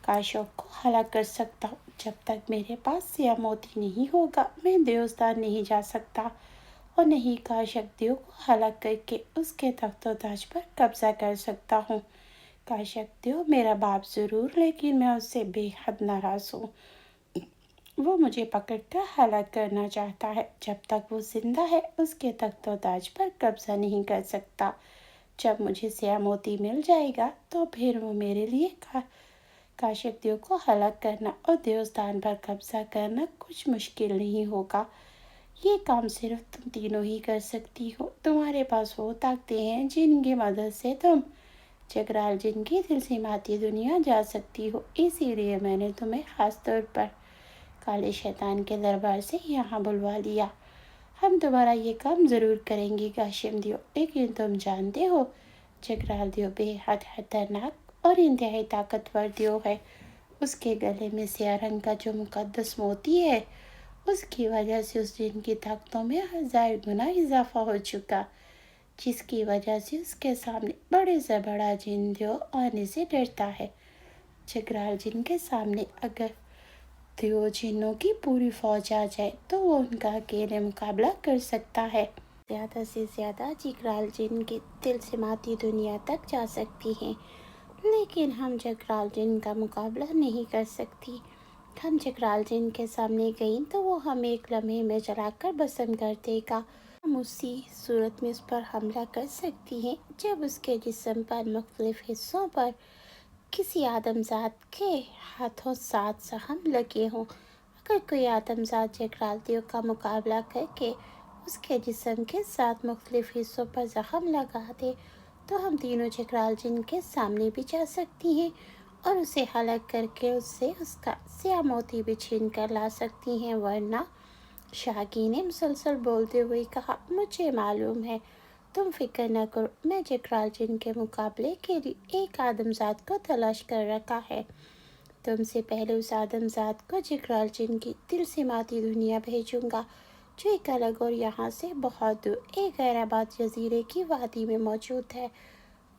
Speaker 1: کاشیپ کو ہلاک کر سکتا ہوں۔ جب تک میرے پاس سیاہ موتی نہیں ہوگا میں دیوستان نہیں جا سکتا اور نہیں کاشیپ دیو کو ہلاک کر کے اس کے تخت و تاج پر قبضہ کر سکتا ہوں۔ کاشیپ دیو میرا باپ ضرور، لیکن میں اس سے بے حد ناراض ہوں۔ وہ مجھے پکڑ کر ہلاک کرنا چاہتا ہے۔ جب تک وہ زندہ ہے اس کے تخت و تاج پر قبضہ نہیں کر سکتا۔ جب مجھے سیاہ موتی مل جائے گا تو پھر وہ میرے لیے کاشیپ دیو کو ہلاک کرنا اور دیوستان پر قبضہ کرنا کچھ مشکل نہیں ہوگا۔ یہ کام صرف تم تینوں ہی کر سکتی ہو۔ تمہارے پاس وہ طاقتیں ہیں جن کی مدد سے تم جگرال جن کی تلسماتی دنیا جا سکتی ہو۔ اسی لیے میں نے تمہیں خاص طور پر کالے شیطان کے دربار سے یہاں بلوا لیا۔ ہم تمہارا یہ کام ضرور کریں گے کاشیپ دیو، لیکن تم جانتے ہو جگرال دیو بے حد خطرناک اور انتہائی طاقتور دیو ہے۔ اس کے گلے میں سیاہ رنگ کا جو مقدس موتی ہے، اس کی وجہ سے اس جن کی طاقتوں میں 1000 گنا اضافہ ہو چکا، جس کی وجہ سے اس کے سامنے بڑے سے بڑا جن دیو آنے سے ڈرتا ہے۔ جگرال جن کے سامنے اگر دیو جنوں کی پوری فوج آ جائے تو وہ ان کا اکیلے مقابلہ کر سکتا ہے۔ زیادہ سے زیادہ جگرال جن کی تلسماتی دنیا تک جا سکتی ہیں، لیکن ہم جگرال جن کا مقابلہ نہیں کر سکتی۔ ہم جگرال جن کے سامنے گئیں تو وہ ہمیں ایک لمحے میں جلا کر بھسم کر دے گا۔ ہم اسی صورت میں اس پر حملہ کر سکتی ہیں جب اس کے جسم پر مختلف حصوں پر کسی آدمزاد کے ہاتھوں 7 زخم لگے ہوں۔ اگر کوئی آدمزاد جگرال دیو کا مقابلہ کر کے اس کے جسم کے 7 مختلف حصوں پر زخم لگا دے تو ہم تینوں جگرال جن کے سامنے بھی جا سکتی ہیں اور اسے ہلاک کر کے اس سے اس کا سیاہ موتی بھی چھین کر لا سکتی ہیں۔ ورنہ شاکی نے مسلسل بولتے ہوئے کہا، مجھے معلوم ہے، تم فکر نہ کرو، میں جگرال جن کے مقابلے کے لیے ایک آدمزاد کو تلاش کر رکھا ہے۔ تم سے پہلے اس آدمزاد کو جگرال جن کی تلسماتی دنیا بھیجوں گا، جو ایک الگ اور یہاں سے بہت دور ایک غیر آباد جزیرے کی وادی میں موجود ہے۔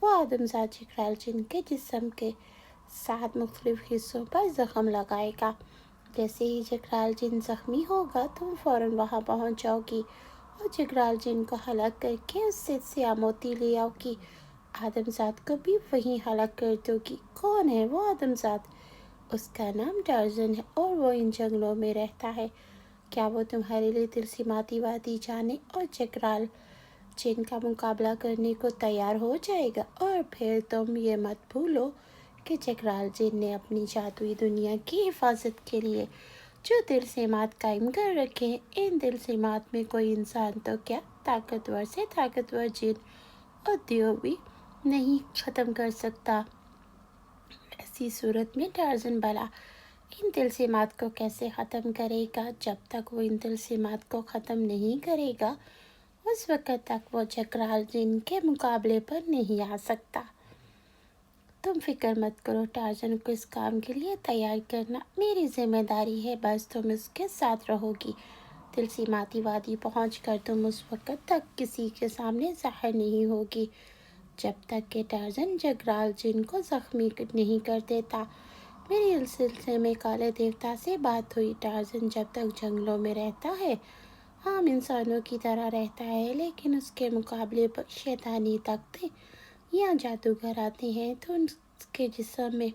Speaker 1: وہ آدمزاد جگرال جن کے جسم کے 7 مختلف حصوں پر زخم لگائے گا۔ جیسے ہی جگرال جن زخمی ہوگا تم فوراً وہاں پہنچ جاؤ گی اور جگرال جن کو ہلاک کر کے اس سے سیاہ موتی لے آؤ گی۔ آدمزاد کو بھی وہیں ہلاک کر دو گی۔ کون ہے وہ آدمزاد؟ اس کا نام ٹارزن ہے اور وہ ان جنگلوں میں رہتا ہے۔ کیا وہ تمہارے لیے تلسماتی وادی جانے اور جگرال جن کا مقابلہ کرنے کو تیار ہو جائے گا؟ اور پھر تم یہ مت بھولو کہ جگرال جن نے اپنی جادوئی دنیا کی حفاظت کے لیے جو تلسمات قائم کر رکھے ہیں، ان تلسمات میں کوئی انسان تو کیا، طاقتور سے طاقتور جن اور دیو بھی نہیں ختم کر سکتا۔ ایسی صورت میں ٹارزن بھلا ان تلسمات کو کیسے ختم کرے گا؟ جب تک وہ ان تلسمات کو ختم نہیں کرے گا اس وقت تک وہ جگرال جن کے مقابلے پر نہیں آ سکتا۔ تم فکر مت کرو، ٹارزن کو اس کام کے لیے تیار کرنا میری ذمہ داری ہے، بس تم اس کے ساتھ رہو گی۔ تلسماتی وادی پہنچ کر تم اس وقت تک کسی کے سامنے ظاہر نہیں ہوگی۔ جب تک کہ ٹارزن جگرال جن کو زخمی نہیں کر دیتا۔ میری اس سلسلے میں کالے دیوتا سے بات ہوئی۔ ٹارزن جب تک جنگلوں میں رہتا ہے عام انسانوں کی طرح رہتا ہے، لیکن اس کے مقابلے پر شیطانی طاقتیں یا جادوگر آتے ہیں تو اس کے جسم میں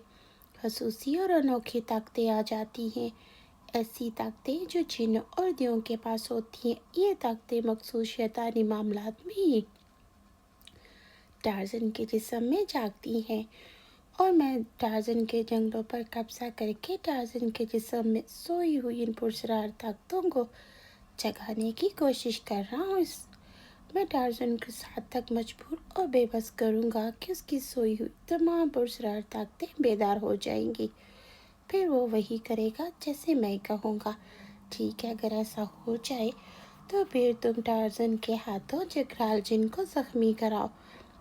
Speaker 1: خصوصی اور انوکھی طاقتیں آ جاتی ہیں، ایسی طاقتیں جو جنوں اور دیوں کے پاس ہوتی ہیں۔ یہ طاقتیں مخصوص شیطانی معاملات میں ہی ٹارزن کے جسم میں جاگتی ہیں، اور میں ٹارزن کے جنگلوں پر قبضہ کر کے ٹارزن کے جسم میں سوئی ہوئی ان پرسرار طاقتوں کو جگانے کی کوشش کر رہا ہوں۔ میں ٹارزن کو اس حد تک مجبور اور بے بس کروں گا کہ اس کی سوئی ہوئی تمام پرسرار طاقتیں بیدار ہو جائیں گی، پھر وہ وہی کرے گا جیسے میں کہوں گا۔ ٹھیک ہے، اگر ایسا ہو جائے تو پھر تم ٹارزن کے ہاتھوں جگرال جن کو زخمی کراؤ۔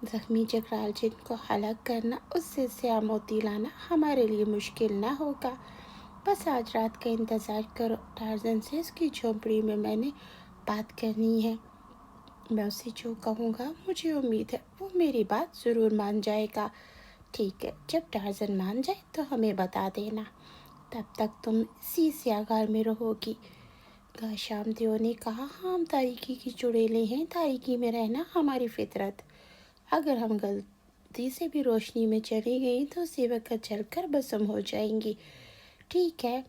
Speaker 1: زخمی جگرال جن کو ہلاک کرنا، اس سے سیاہ موتی لانا ہمارے لیے مشکل نہ ہوگا۔ بس آج رات کا انتظار کرو۔ ٹارزن سے اس کی جھونپڑی میں میں نے بات کرنی ہے۔ میں اسے جو کہوں گا مجھے امید ہے وہ میری بات ضرور مان جائے گا۔ ٹھیک ہے، جب ٹارزن مان جائے تو ہمیں بتا دینا، تب تک تم اسی سیاگار میں رہو گی۔ گاشام دیو نے کہا، ہم تاریکی کی چڑیلیں ہیں، تاریکی میں رہنا ہماری فطرت۔ اگر ہم غلطی سے بھی روشنی میں چلی گئیں تو اسی وقت جل کر بھسم ہو جائیں گی۔ ٹھیک ہے،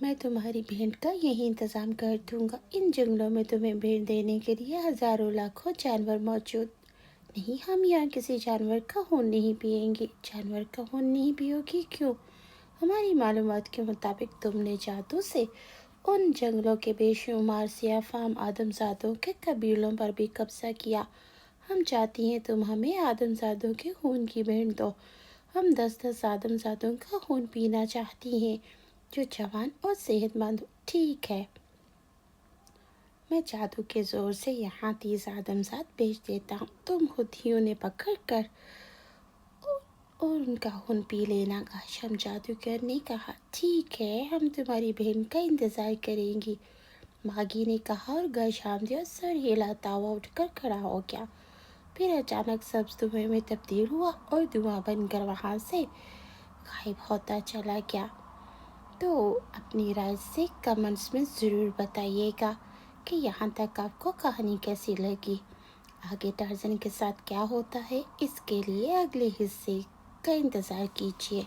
Speaker 1: میں تمہاری بھیٹ کا یہی انتظام کر دوں گا۔ ان جنگلوں میں تمہیں بھیٹ دینے کے لیے ہزاروں لاکھوں جانور موجود نہیں، ہم یہاں کسی جانور کا خون نہیں پیئیں گے۔ جانور کا خون نہیں پیو گی؟ کیوں؟ ہماری معلومات کے مطابق تم نے جادو سے ان جنگلوں کے بے شمار سیاہ فام آدمزادوں کے قبیلوں پر بھی قبضہ کیا۔ ہم چاہتی ہیں تم ہمیں آدمزادوں کے خون کی بھیٹ دو۔ ہم 10 آدمزادوں کا خون پینا چاہتی ہیں جو جوان اور صحت مند ہو۔ ٹھیک ہے، میں جادو کے زور سے یہاں 30 آدمزاد بھیج دیتا ہوں، تم خود ہی انہیں پکڑ کر اور ان کا خون پی لینا۔ گاشام جادوگر نے کہا، ٹھیک ہے، ہم تمہاری بہن کا انتظار کریں گی، ماگی نے کہا، اور گاشام دیو سر ہلاتا ہوا اٹھ کر کھڑا ہو گیا۔ پھر اچانک سبز دھوئیں میں تبدیل ہوا اور دھواں بن کر وہاں سے غائب ہوتا چلا گیا۔ تو اپنی رائے سے کمنٹس میں ضرور بتائیے گا کہ یہاں تک آپ کو کہانی کیسی لگی۔ آگے ٹارزن کے ساتھ کیا ہوتا ہے، اس کے لیے اگلے حصے کا انتظار کیجیے۔